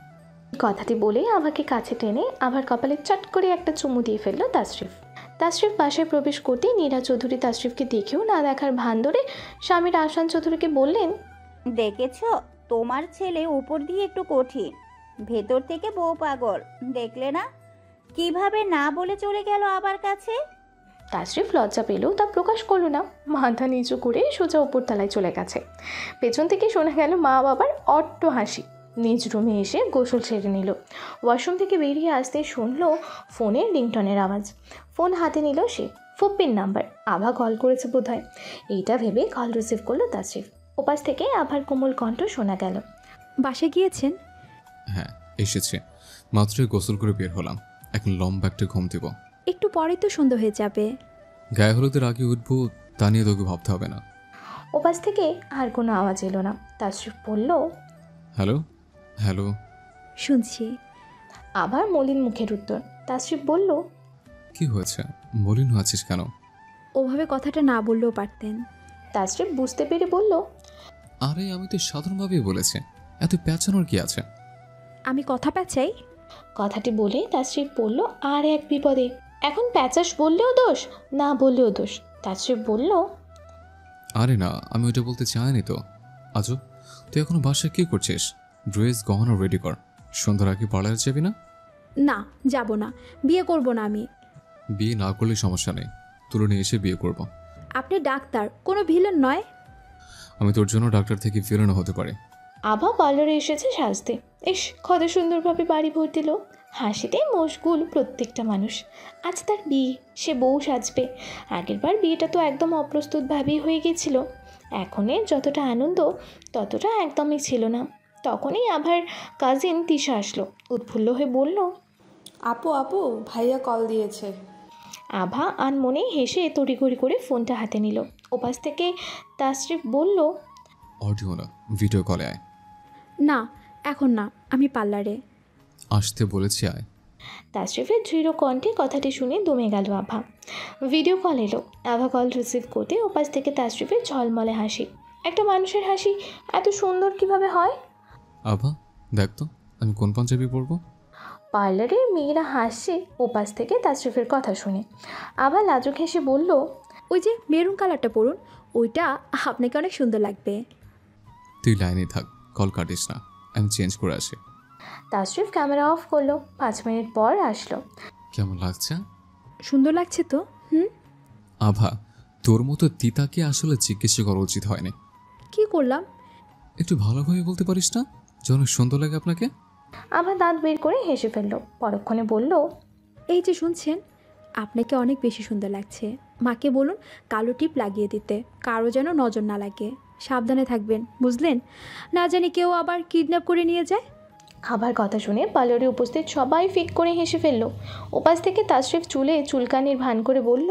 কথাটি বলে আভাকে কাছে টেনে আভার কপালে চট করে একটা চুমু দিয়ে ফেললো তাশরিফ। তাশরিফ বাসায় প্রবেশ করতেই নীরা চৌধুরী তাশরিফকে দেখেও না দেখার ভান ধরে স্বামীর আহসান চৌধুরীকে বললেন, দেখেছো, তোমার ছেলে উপর দিয়ে একটু কঠিন, ভেতর থেকে বউ পাগল। দেখলে না কিভাবে না বলে চলে গেল আবার কাছে। তাশরিফ লজ্জা পেলেও তা প্রকাশ করলো না, মাথা নিচু করে সোজা উপরতলায় চলে গেছে। পেছন থেকে শোনা গেল মা বাবার অট্ট হাসি। নিজ রুমে এসে গোসল সেরে নিল। ওয়াশরুম থেকে বেরিয়ে আসতে শুনলো ফোনের রিংটনের আওয়াজ। ফোন হাতে নিল সে। ফুপ্পির নাম্বার, আভা কল করেছে বোধহয়। এইটা ভেবে কল রিসিভ করলো তাশরিফ। ওপাশ থেকে আভার কোমল কণ্ঠ শোনা গেল, বাসে গিয়েছেন? হ্যাঁ এসেছে, মাত্রই গোসল করে বের হলাম, এখন লম্বা একটা ঘুম দেব। একটু পরে তো সন্ধ্যা হয়ে যাবে। গায়ে হলুদের আগে উঠবো, তা নিয়ে তোকে ভাবতে হবে না। ওপাশ থেকে আর কোনো আওয়াজ এলো না। তাশরিফ বলল, হ্যালো হ্যালো। শুনছি। আবার মলিন মুখের উত্তর। তাশরিফ বলল, কি হয়েছে, মলিন আছিস কেন? ওভাবে কথাটা না বললেও পারতেন। তাশরিফ বুঝতে পেরে বলল, আরে আমি তো সাধারণভাবেই বলেছি, এত পেঁচানোর কি আছে? আমি কথা পেঁচাই? কথাটি বলে তাশরিফ বলল, আর এক বিপদে। এখন প্যাচাস বললেও দোষ, না বললেও দোষ। তাশরিফ বলল, আরে না, আমি ওইটা বলতে চাইনি তো। আজও তুই এখনো বাসায় কি করছিস? ড্রেস গহনা রেডি কর, সন্ধ্যার আগে পার্লারে যাবি না? না, যাব না, বিয়ে করব না আমি। বিয়ে না করলে সমস্যা নেই, তুলে নিয়ে এসে বিয়ে করব। আপনি ডাক্তার, কোনো ভিলেন নয়। আমি তোর জন্য ডাক্তার থেকে ফেরানো হতে পারে। আভা পার্লারে এসেছে সাজতে। ইস, কত সুন্দরভাবে বাড়ি ভর দিল। হাসিতে মশগুল প্রত্যেকটা মানুষ। আজ তার বিয়ে, সে বউ সাজবে। আগেরবার বিয়েটা তো একদম অপ্রস্তুতভাবেই হয়ে গেছিল। এখনের যতটা আনন্দ ততটা একদমই ছিল না। তখনই আভার কাজিন তিশা আসলো, উৎফুল্ল হয়ে বলল, আপু আপু, ভাইয়া কল দিয়েছে। আভা আনমনে হেসে তড়িঘড়ি করে ফোনটা হাতে নিল। ওপাশ থেকে তাসরিফ বলল, অডিও না, ভিডিও কলে আয়। না, এখন না, আমি পার্লারে। আসতে বলেছি, আয়। তাসরিফের দৃঢ় কণ্ঠে কথাটি শুনে দমে গেল আভা। ভিডিও কল এলো। আভা কল রিসিভ করতে ওপাশ থেকে তাসরিফের ঝলমলে হাসি। একটা মানুষের হাসি এত সুন্দর কিভাবে হয়? আভা, দেখ তো আমি কোন পাঞ্জাবি পরবো। পার্লারের মেয়েরা হাসছে ওপাশ থেকে তাসরিফের কথা শুনে। আভা লাজুক হেসে বলল, ওই যে মেরুন কালারটা পরুন, ওইটা আপনাকে অনেক সুন্দর লাগবে। তুই লাইনে থাক, কল কাটিস না, আমি চেঞ্জ করে আসি। তাসরিফ ক্যামেরা অফ করলো। 5 মিনিট পর আসলো। কেমন লাগছে? সুন্দর লাগছে তো। আভা, তোর মতো তিতাকে আসলে জিজ্ঞেস করা উচিত হয়নি। কি করলাম? একটু ভালোভাবে বলতে পারিস না যে অনেক সুন্দর লাগে আপনাকে? আভা দাঁত বের করে হেসে ফেললো। পরক্ষণে বলল, এই যে শুনছেন, আপনাকে অনেক বেশি সুন্দর লাগছে। মাকে বলুন কালো টিপ লাগিয়ে দিতে, কারো যেন নজর না লাগে। সাবধানে থাকবেন, বুঝলেন? না জানি কেউ আবার কিডন্যাপ করে নিয়ে যায়। আভার কথা শুনে পার্লারে উপস্থিত সবাই ফিক করে হেসে ফেললো। ওপাশ থেকে তাসরিফ চুলে চুলকানির ভান করে বলল,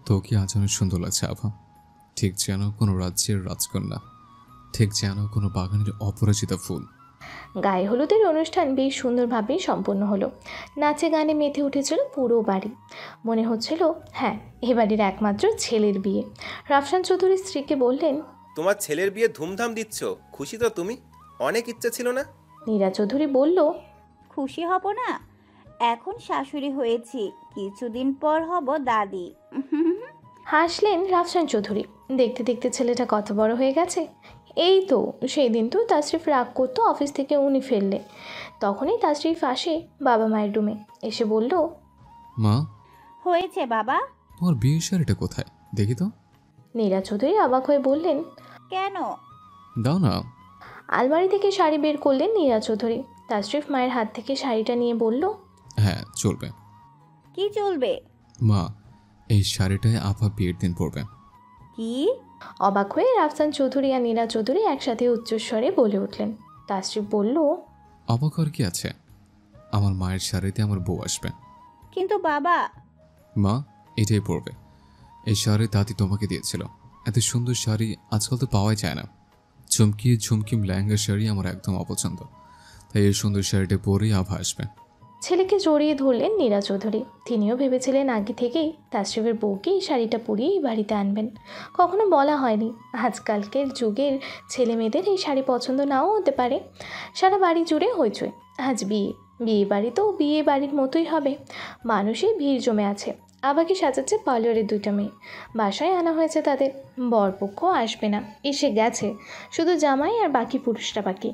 তোকে আজ অনেক সুন্দর লাগছে আভা, ঠিক যেন কোনো রাজ্যের রাজকন্যা, ঠিক যেন কোনো বাগানের অপরাজিতা ফুল। গায়ে হলুদের অনুষ্ঠান বেশ সুন্দরভাবেই সম্পন্ন হলো। নাচে গানে মেতে উঠেছিল পুরো বাড়ি। মনে হচ্ছিল হ্যাঁ, এ বাড়ির একমাত্র ছেলের বিয়ে। রাফসান চৌধুরীর স্ত্রীকে বললেন, তোমার ছেলের বিয়ে ধুমধাম দিচ্ছ, খুশি তো তুমি? অনেক ইচ্ছে ছিল না? নীরা চৌধুরী বলল, খুশি হব না? এখন শাশুড়ি হয়েছি, কিছুদিন পর হব দাদি। হাসলেন রাফসান চৌধুরী। দেখতে দেখতে ছেলেটা কত বড় হয়ে গেছে। এই তো সেই দিন তো তাসরিফ রাগ করতো অফিস থেকে উনি ফেললে। তখনই তাসরিফ আসে বাবা মায়ের রুমে, এসে বলল, মা, হয়েছে বাবা? তোমার বিয়ের শাড়িটা কোথায় দেখি তো। নীরা চৌধুরী অবাক হয়ে বললেন, কেন? দাও না। আলমারি থেকে শাড়ি বের করলেন নীরা চৌধুরী। তাসরিফ মায়ের হাত থেকে শাড়িটা নিয়ে বলল, হ্যাঁ চলবে। কি চলবে? মা, এই শাড়িটায় আভা বিয়ের দিন পরবে। কি? অবাক হয়ে রাফসান চৌধুরী আর নীরা চৌধুরী একসাথে উচ্চস্বরে বলে উঠলেন। তাসরিফ বলল, অবাক আর কি আছে, আমার মায়ের শাড়িতে আমার বউ আসবে। কিন্তু বাবা। মা, এটাই পরবে। এই শাড়ি দাদি তোমাকে দিয়েছিল। এত সুন্দর শাড়ি আজকাল তো পাওয়াই যায় না। চুমকি ঝুমকি লেহেঙ্গা শাড়ি আমার একদম অপছন্দ, তাই এই সুন্দর শাড়িটা পরেই আভা আসবে। ছেলেকে জড়িয়ে ধরলেন নীরা চৌধুরী। তিনিও ভেবেছিলেন আগে থেকেই তাসরিফের বউকে এই শাড়িটা পরিয়েই বাড়িতে আনবেন। কখনো বলা হয়নি আজকালকের যুগের ছেলে মেয়েদের এই শাড়ি পছন্দ নাও হতে পারে। সারা বাড়ি জুড়ে হইচই। আজ বিয়ে বাড়ি তো বিয়ে বাড়ির মতোই হবে। মানুষই ভিড় জমে আছে। আবাকে সাজাচ্ছে পার্লারের 2টা মেয়ে। বাসায় আনা হয়েছে তাদের। বরপক্ষ আসবে না, এসে গেছে। শুধু জামাই আর বাকি পুরুষরা বাকি।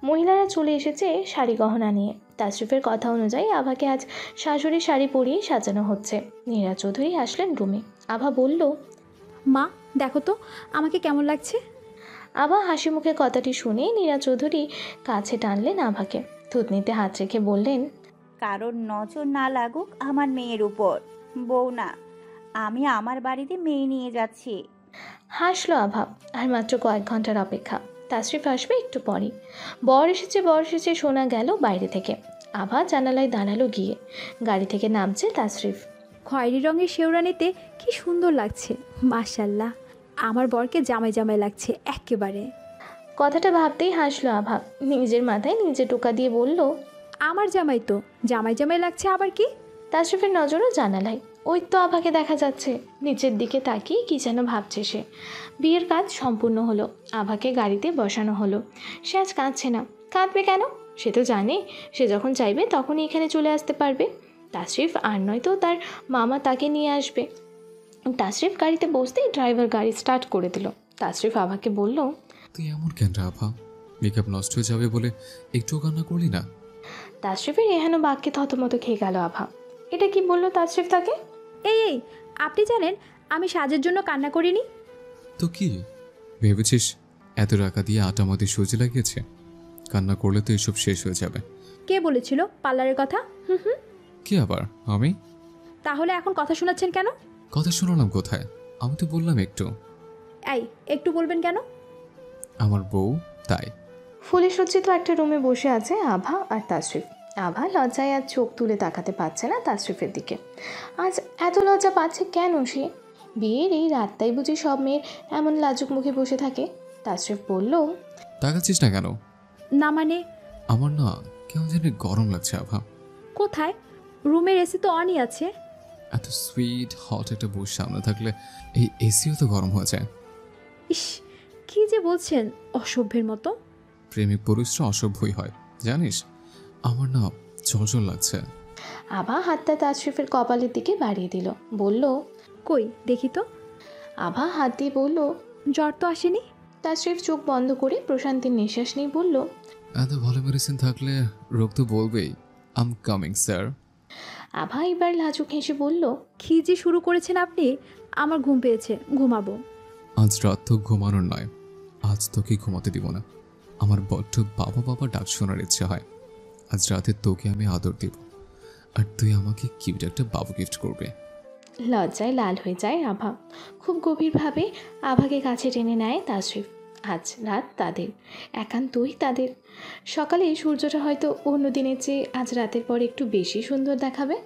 মহিলারা চলে এসেছে শাড়ি গহনা নিয়ে। তাসরিফের কথা অনুযায়ী আভাকে আজ শাশুড়ির শাড়ি পরিয়ে সাজানো হচ্ছে। নীরা চৌধুরী আসলেন রুমে। আভা বলল, মা দেখো তো আমাকে কেমন লাগছে। আভা হাসি মুখে কথাটি শুনে নীরা চৌধুরী কাছে টানলেন আভাকে। থুতনিতে হাত রেখে বললেন, কারোর নজর না লাগুক আমার মেয়ের উপর। বউ না, আমি আমার বাড়িতে মেয়ে নিয়ে যাচ্ছি। হাসলো আভা। আর মাত্র কয়েক ঘন্টার অপেক্ষা। তাসরিফ আসবে একটু পরই। বর এসেছে শোনা গেল বাইরে থেকে। আভা জানালায় দাঁড়ালো গিয়ে। গাড়ি থেকে নামছে তাসরিফ। খয়েরি রঙের শেওরানিতে কি সুন্দর লাগছে, মাশাল্লাহ। আমার বরকে জামাই জামাই লাগছে একেবারে। কথাটা ভাবতেই হাসলো আভা। নিজের মাথায় নিজে টোকা দিয়ে বলল, আমার জামাই তো জামাই জামাই লাগছে আবার কি? তাসরিফের নজরও জানালায়। ওই তো আভাকে দেখা যাচ্ছে। নিচের দিকে তাকিয়ে কি যেন ভাবছে সে। বিয়ের কাজ সম্পূর্ণ হলো। আভাকে গাড়িতে বসানো হলো। সে আজ কাঁদছে না। কাঁদবে কেন? সে তো জানে সে যখন চাইবে তখনই এখানে চলে আসতে পারবে। তাসরিফ আর নয়তো তার মামা তাকে নিয়ে আসবে। তাসরিফ গাড়িতে বসতেই ড্রাইভার গাড়ি স্টার্ট করে দিল। তাসরিফ আভাকে বলল, তুই এমন কেন রে আভা? মেকআপ নষ্ট হয়ে যাবে বলে একটু কান্না করলি না? তাসরিফের এহেন বাক্যে থতমত খেয়ে গেল আভা। এটা কি বললো তাসরিফ তাকে? এই আপনি জানেন আমি সাজের জন্য কান্না করিনি। তো কি ভেবেছিস এত টাকা দিয়ে আটা মধ্যে সুজি লাগিয়েছে, কান্না করলে তো এসব শেষ হয়ে যাবে। কে বলেছিল পার্লারের কথা? হুম হুম। কি আবার আমি? তাহলে এখন কথা শোনাচ্ছেন কেন? কথা শোনালাম কোথায়? আমি তো বললাম একটু। এই একটু বলবেন কেন? আমার বউ তাই। ফুলে সজ্জিত একটা রুমে বসে আছে আভা আর তাশরিফ। আভা লজ্জায় আর চোখ তুলে তাকাতে পারছে না তাশরিফের দিকে। আজ এত লজ্জা পাচ্ছে কেন সে? বিয়ের এই রাতটাই বুঝি সব মেয়ের এমন লাজুক মুখে বসে থাকে। তাশরিফ বলল, তাকাচ্ছিস না কেন? না মানে? আমার না কেমন জানি গরম লাগছে আভা। কোথায়? রুমের এসি তো অনই আছে। এত সুইট হট একটা বউ সামনে থাকলে এই এসিও তো গরম হয়ে যায়। ইস, কি যে বলছেন অসভ্যের মতো। প্রেমিক পুরুষরা অসভ্যই হয় জানিস। আমার না জল লাগছে। আভা হাতটা তাশরিফের কপালের দিকে বাড়িয়ে দিল, বলল, কই দেখি তো। আভা হাত দিয়ে বলল, জ্বর তো আসেনি। তাশরিফ চোখ বন্ধ করে প্রশান্তির নিঃশ্বাস নিয়ে বলল, এত ভালো মেডিসিন থাকলে রোগ তো বলবেই। I'm coming sir. আভা এবার লাজুক হেসে বলল, কি যে শুরু করেছেন আপনি। আমার ঘুম পেয়েছে, ঘুমাবো। আজ রাত তো ঘুমানোর নয়, আজ তোকে ঘুমাতে দিব না। আমার বড্ড বাবা বাবা ডাক শোনার ইচ্ছে হয়। আজ রাতে তোকে আমি আদর দিব, আর তুই আমাকে কিউট একটা বাবু গিফট করবে। লজ্জায় লাল হয়ে যায় আভা। খুব গভীরভাবে আভাকে কাছে টেনে নেয় তাশরিফ। আজ রাত তাদের, একান্তই তাদের। সকালে সূর্যটা হয়তো অন্য দিনের চেয়ে আজ রাতের পর একটু বেশি সুন্দর দেখাবে।